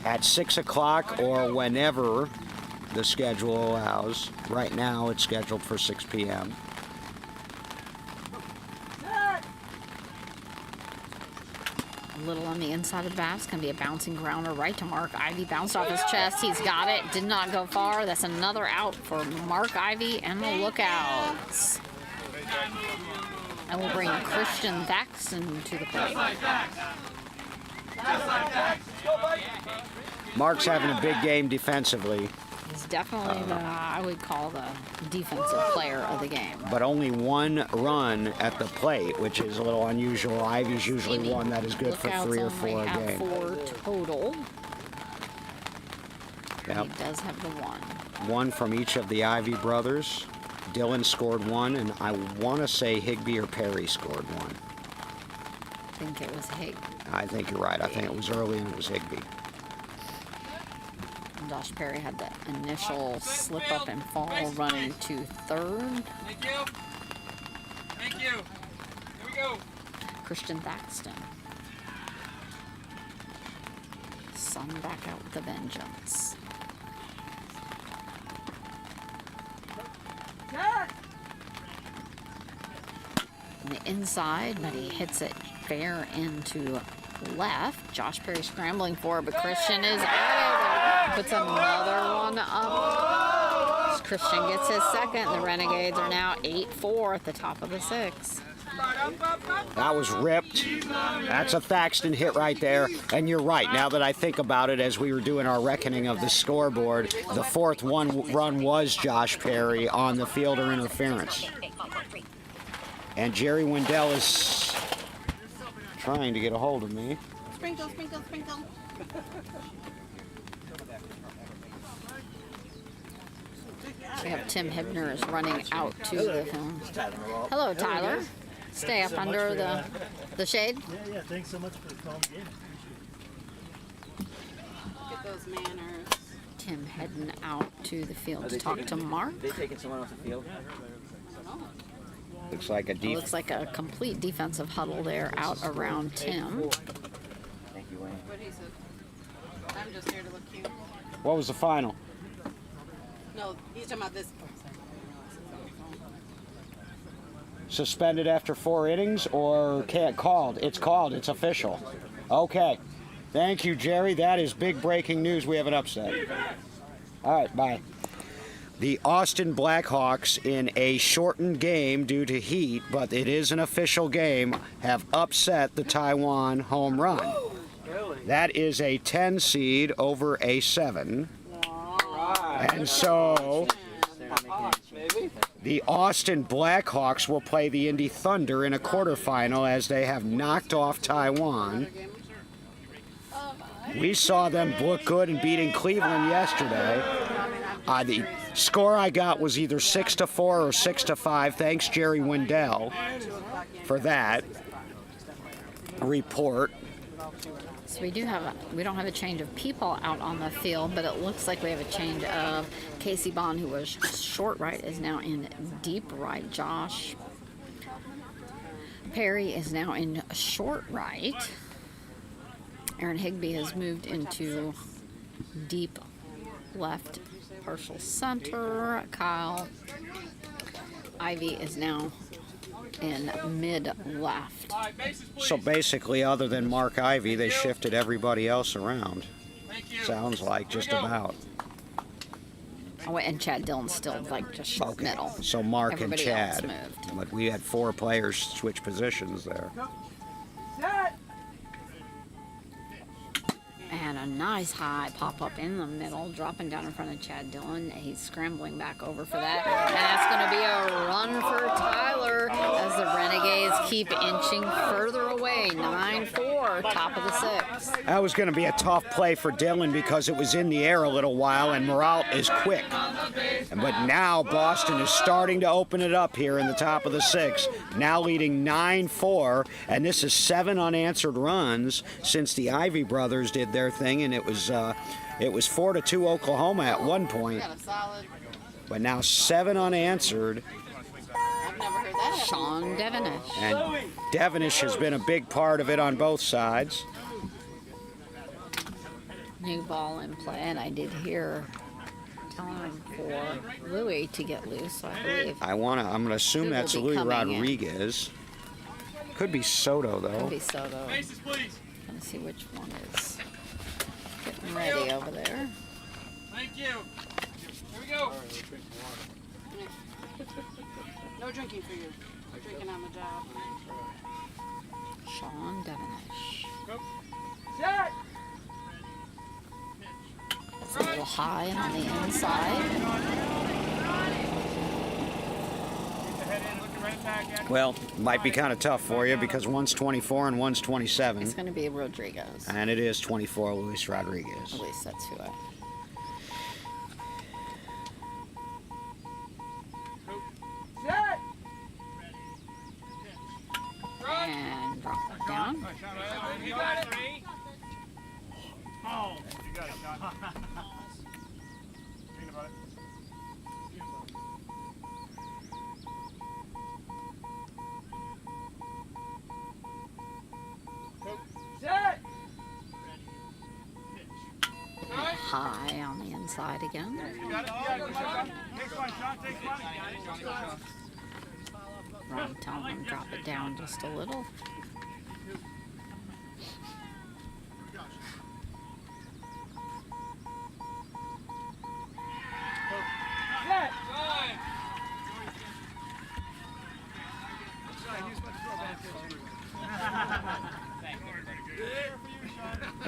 at 6 o'clock or whenever the schedule allows. Right now it's scheduled for 6 p.m. A little on the inside of the bat. It's going to be a bouncing grounder right to Mark Ivy. Bounced off his chest. He's got it. Did not go far. That's another out for Mark Ivy and the Lookouts. And we'll bring Christian Thaxton to the plate. Mark's having a big game defensively, He's definitely the, I would call the defensive player of the game. but only one run at the plate, which is a little unusual. Ivy's usually one that is good for Lookouts 3 or only 4 a have game. 4 total. Yep. He does have the 1. One from each of the Ivy brothers. Dylan scored 1, and I want to say Higbee or Perry scored 1. I think it was Hig. I think you're right. I think it was early and it was Higbee. Josh Perry had the initial slip up and fall running to third. Thank you. Thank you. Here we go. Christian Thaxton. Sun back out with a vengeance. On the inside, but he hits it fair into left. Josh Perry scrambling for it, but Christian is at it. Puts another one up. Christian gets his second. The Renegades are now 8-4 at the top of the 6th. That was ripped. That's a Thaxton hit right there. And you're right. Now that I think about it, as we were doing our reckoning of the scoreboard, the fourth run was Josh Perry on the fielder interference. And Jerry Wendell is trying to get a hold of me. Sprinkle, sprinkle, sprinkle. We have Tim Hibner is running out to the film. Hello, Tyler. Stay up under the shade. Yeah, thanks so much for the calm game. Look at those manners. Tim heading out to the field to talk to Mark. They taking someone off the field? Looks like a deep. Looks like a complete defensive huddle there out around Tim. Thank you, Wayne. What he said. I'm just here to look cute. What was the final? No, he's talking about this. Suspended after 4 innings or can't called? It's called. It's official. Okay. Thank you, Jerry. That is big breaking news. We have an upset. All right, bye. The Austin Blackhawks, in a shortened game due to heat, but it is an official game, have upset the Taiwan home run. That is a 10 seed over a 7. And so the Austin Blackhawks will play the Indy Thunder in a quarterfinal as they have knocked off Taiwan. We saw them look good in beating Cleveland yesterday. The score I got was either 6-4 or 6-5. Thanks, Jerry Wendell, for that report. So we don't have a change of people out on the field, but it looks like we have a change of Casey Bond, who was short right, is now in deep right. Josh Perry is now in short right. Aaron Higbee has moved into deep left, partial center. Kyle Ivy is now in mid left. So basically, other than Mark Ivy, they shifted everybody else around. Sounds like just about. Oh, and Chad Dillon's still like just short middle. So Mark Everybody and else Chad. moved. But we had 4 players switch positions there. And a nice high pop-up in the middle, dropping down in front of Chad Dillon. He's scrambling back over for that. And that's going to be a run for Tyler as the Renegades keep inching further away. 9-4, top of the 6th. That was going to be a tough play for Dillon because it was in the air a little while, and Moralt is quick. But now Boston is starting to open it up here in the top of the 6th. Now leading 9-4, and this is 7 unanswered runs since the Ivy brothers did their thing, and it was 4-2 Oklahoma at one point. But now 7 unanswered. I've never heard that. Sean Devenish. And Devenish has been a big part of it on both sides. New ball in play, and I did hear time for Louis to get loose, I believe. I'm gonna assume Who that's will be Louis coming in? Rodriguez. Could be Soto though. Could be Soto. Faces, please. Gonna see which one is getting ready over there. Thank you. Here we go. No drinking for you. Drinking on the job. Sean Devenish. Set. It's a little high and on the inside. Well, might be kind of tough for you because one's 24 and one's 27. It's going to be Rodriguez. And it is 24 Luis Rodriguez. At least that's who I. Set. And drop it down. You got it. Oh, you got it, John. Think about it. Set. High on the inside again. You got it, Sean. Take one, Sean. Take one. Ron, tell him drop it down just a little. Set.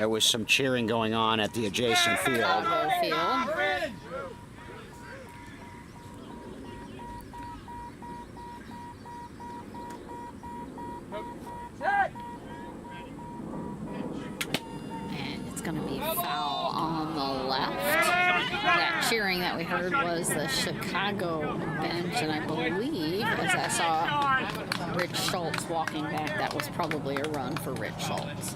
There was some cheering going on at the adjacent field. Chicago field. And it's going to be foul on the left. That cheering that we heard was the Chicago bench, and I believe, as I saw Rich Schultz walking back, that was probably a run for Rich Schultz.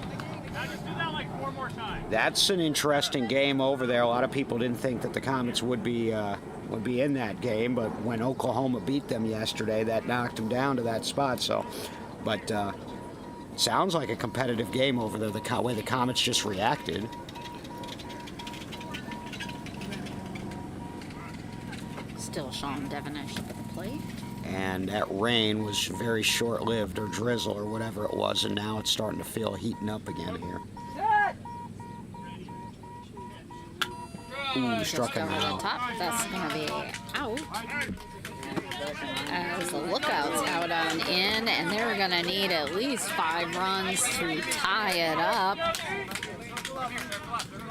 That's an interesting game over there. A lot of people didn't think that the Comets would be in that game, but when Oklahoma beat them yesterday, that knocked them down to that spot. So, but sounds like a competitive game over there. The way the Comets just reacted. Still Sean Devonish up at the plate. And that rain was very short-lived, or drizzle, or whatever it was, and now it's starting to feel heating up again here. Ooh, struck him Over the out. top. That's going to be out. As the Lookouts out on in, and they're going to need at least 5 runs to tie it up.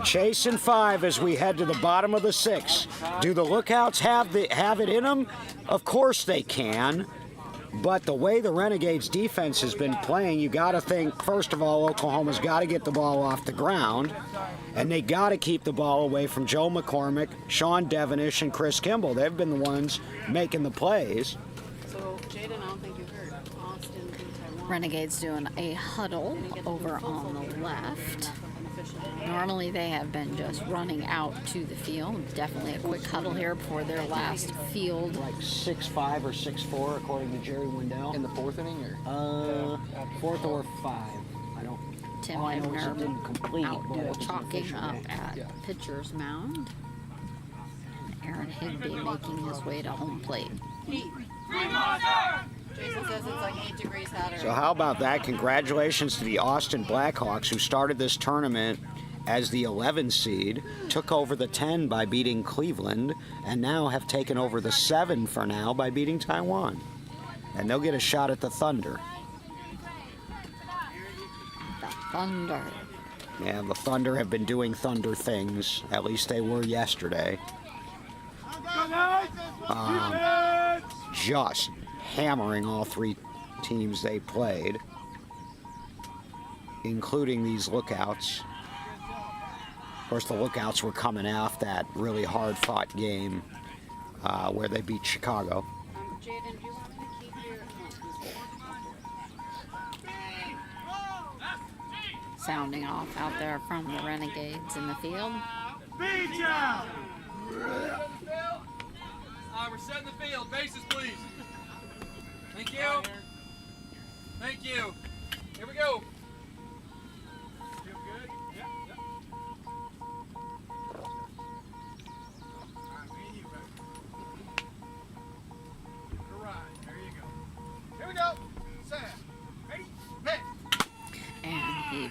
Chasing 5 as we head to the bottom of the 6th. Do the Lookouts have it in them? Of course they can. But the way the Renegades defense has been playing, you got to think, first of all, Oklahoma's got to get the ball off the ground, and they got to keep the ball away from Joe McCormick, Sean Devonish, and Chris Kimball. They've been the ones making the plays. So, Jaden, I don't think you heard. Austin beat Taiwan. Renegades doing a huddle over on the left. Normally they have been just running out to the field. Definitely a quick huddle here before their last field. Like 6-5 or 6-4 according to Jerry Wendell. In the 4th inning, or 4th or 5. I don't. Tim all I know is it didn't Hebner complete, out but it was an chalking official up game. at pitcher's mound. And Aaron Higby making his way to home plate. Heat. Jason says it's like 8 degrees hotter. So how about that? Congratulations to the Austin Blackhawks, who started this tournament as the 11 seed, took over the 10 by beating Cleveland, and now have taken over the 7 for now by beating Taiwan. And they'll get a shot at the Thunder. The Thunder. Yeah, the Thunder have been doing Thunder things. At least they were yesterday. Just hammering all 3 teams they played, including these Lookouts. Of course, the Lookouts were coming off that really hard-fought game where they beat Chicago. Jaden, do you want me to keep your... Sounding off out there from the Renegades in the field. Beat ya! We're setting the field. Bases, please. Thank you. Thank you. Here we go. Feel good? Yeah. All right, me and you, baby. All right, there you go. Here we go. Set. Ready? Hit. And he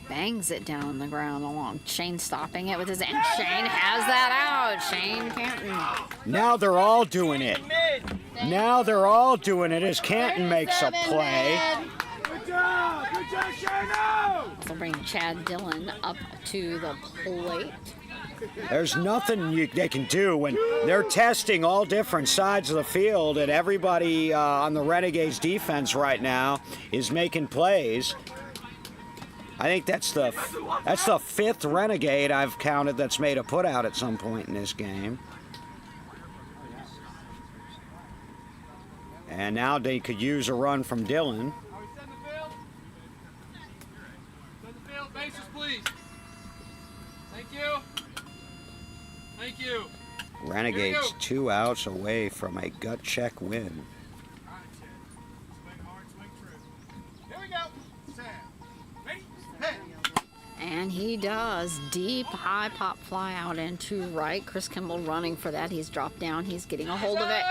bangs it down the ground along. Shane stopping it with his hand. Shane has that out. Shane Canton. Now they're all doing it. Now they're all doing it as Canton makes a play. Good job, Shano! So bring Chad Dillon up to the plate. There's nothing they can do when they're testing all different sides of the field, and everybody on the Renegades defense right now is making plays. I think that's the 5th Renegade I've counted that's made a putout at some point in this game. And now they could use a run from Dillon. Are we setting the field? Set the field. Bases, please. Thank you. Thank you. Renegades 2 outs away from a gut check win. All right, Chad. Swing hard, swing true. Here we go. Set. Ready? Hit. And he does. Deep, high pop fly out into right. Chris Kimball running for that. He's dropped down. He's getting a hold of it.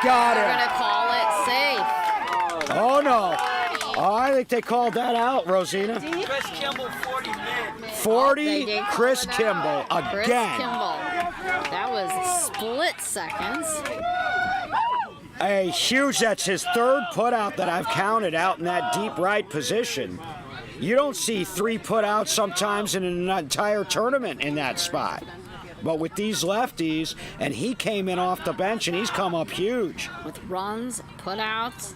Got They're it. going to call it safe. Oh, no. Oh, I think they called that out, Rosina. Chris Kimball, 40 men. 40, They did call Chris it Kimball out. Chris again. Kimball. That was split seconds. A huge, that's his 3rd putout that I've counted out in that deep right position. You don't see 3 put out sometimes in an entire tournament in that spot. But with these lefties, and he came in off the bench and he's come up huge. With runs, put outs.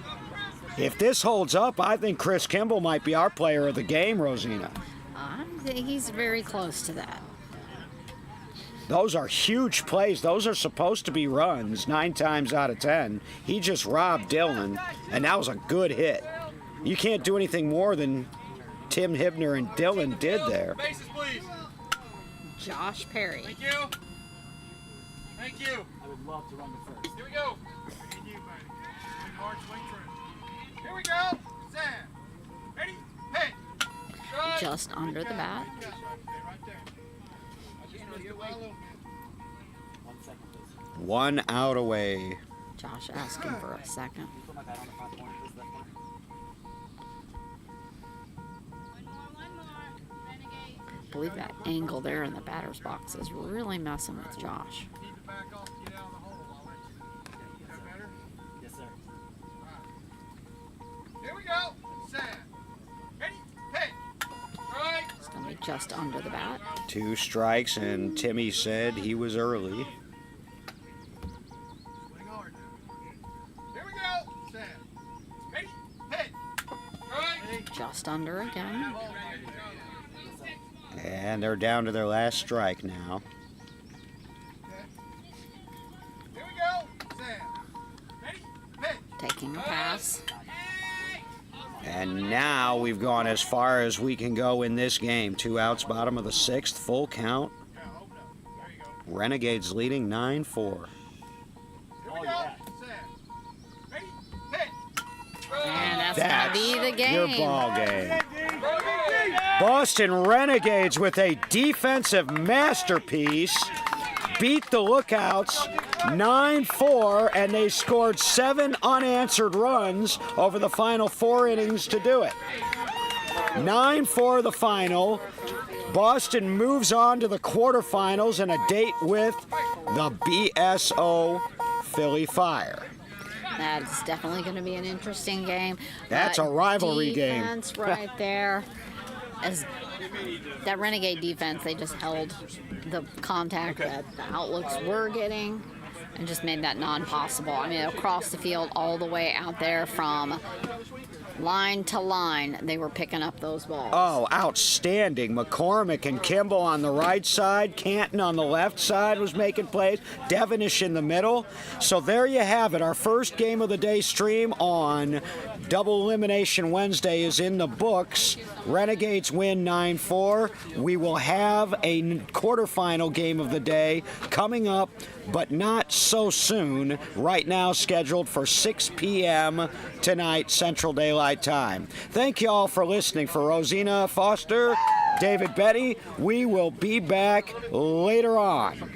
If this holds up, I think Chris Kimball might be our player of the game, Rosina. I think he's very close to that. Those are huge plays. Those are supposed to be runs 9 times out of 10. He just robbed Dylan, and that was a good hit. You can't do anything more than Tim Hibner and Dylan did there. Bases, please. Josh Perry. Thank you. Thank you. I would love to run the first. Here we go. And you, buddy. Swing hard, swing true. Here we go. Sam. Ready? Hit. Strike. Just under the bat. Right there. I just missed it by a little bit. 1 second, please. 1 out away. Josh asking for a second. Can you put my bat on the front corner, please, left corner? I believe that angle there in the batter's box is really messing with Josh. Keep it back off to get out of the hole. I'll let you. Is that better? Yes, sir. Here we go. Sam. Ready? Hit. Strike. It's going to be just under the bat. 2 strikes, and Timmy said he was early. Swing hard now. Here we go. Sam. Ready? Hit. Strike. Just under again. And they're down to their last strike now. Here we go. Sam. Ready? Hit. Taking a pass. And now we've gone as far as we can go in this game. 2 outs, bottom of the 6th, full count. Renegades leading 9-4. Here we go. Sam. Ready? Hit. And that's That's going to be the game. your ball game. Boston Renegades with a defensive masterpiece beat the Lookouts 9-4, and they scored 7 unanswered runs over the final 4 innings to do it. 9-4 the final. Boston moves on to the quarterfinals and a date with the BSO Philly Fire. That's definitely going to be an interesting game. That's a rivalry game. Defense right there. As that Renegade defense, they just held the contact that the Outlooks were getting and just made that non-possible. I mean, across the field, all the way out there from line to line, they were picking up those balls. Oh, outstanding. McCormick and Kimball on the right side. Canton on the left side was making plays. Devonish in the middle. So there you have it. Our first game of the day stream on Double Elimination Wednesday is in the books. Renegades win 9-4. We will have a quarterfinal game of the day coming up, but not so soon. Right now scheduled for 6 p.m. tonight, Central Daylight Time. Thank you all for listening. For Rosina Foster, David Betty, we will be back later on.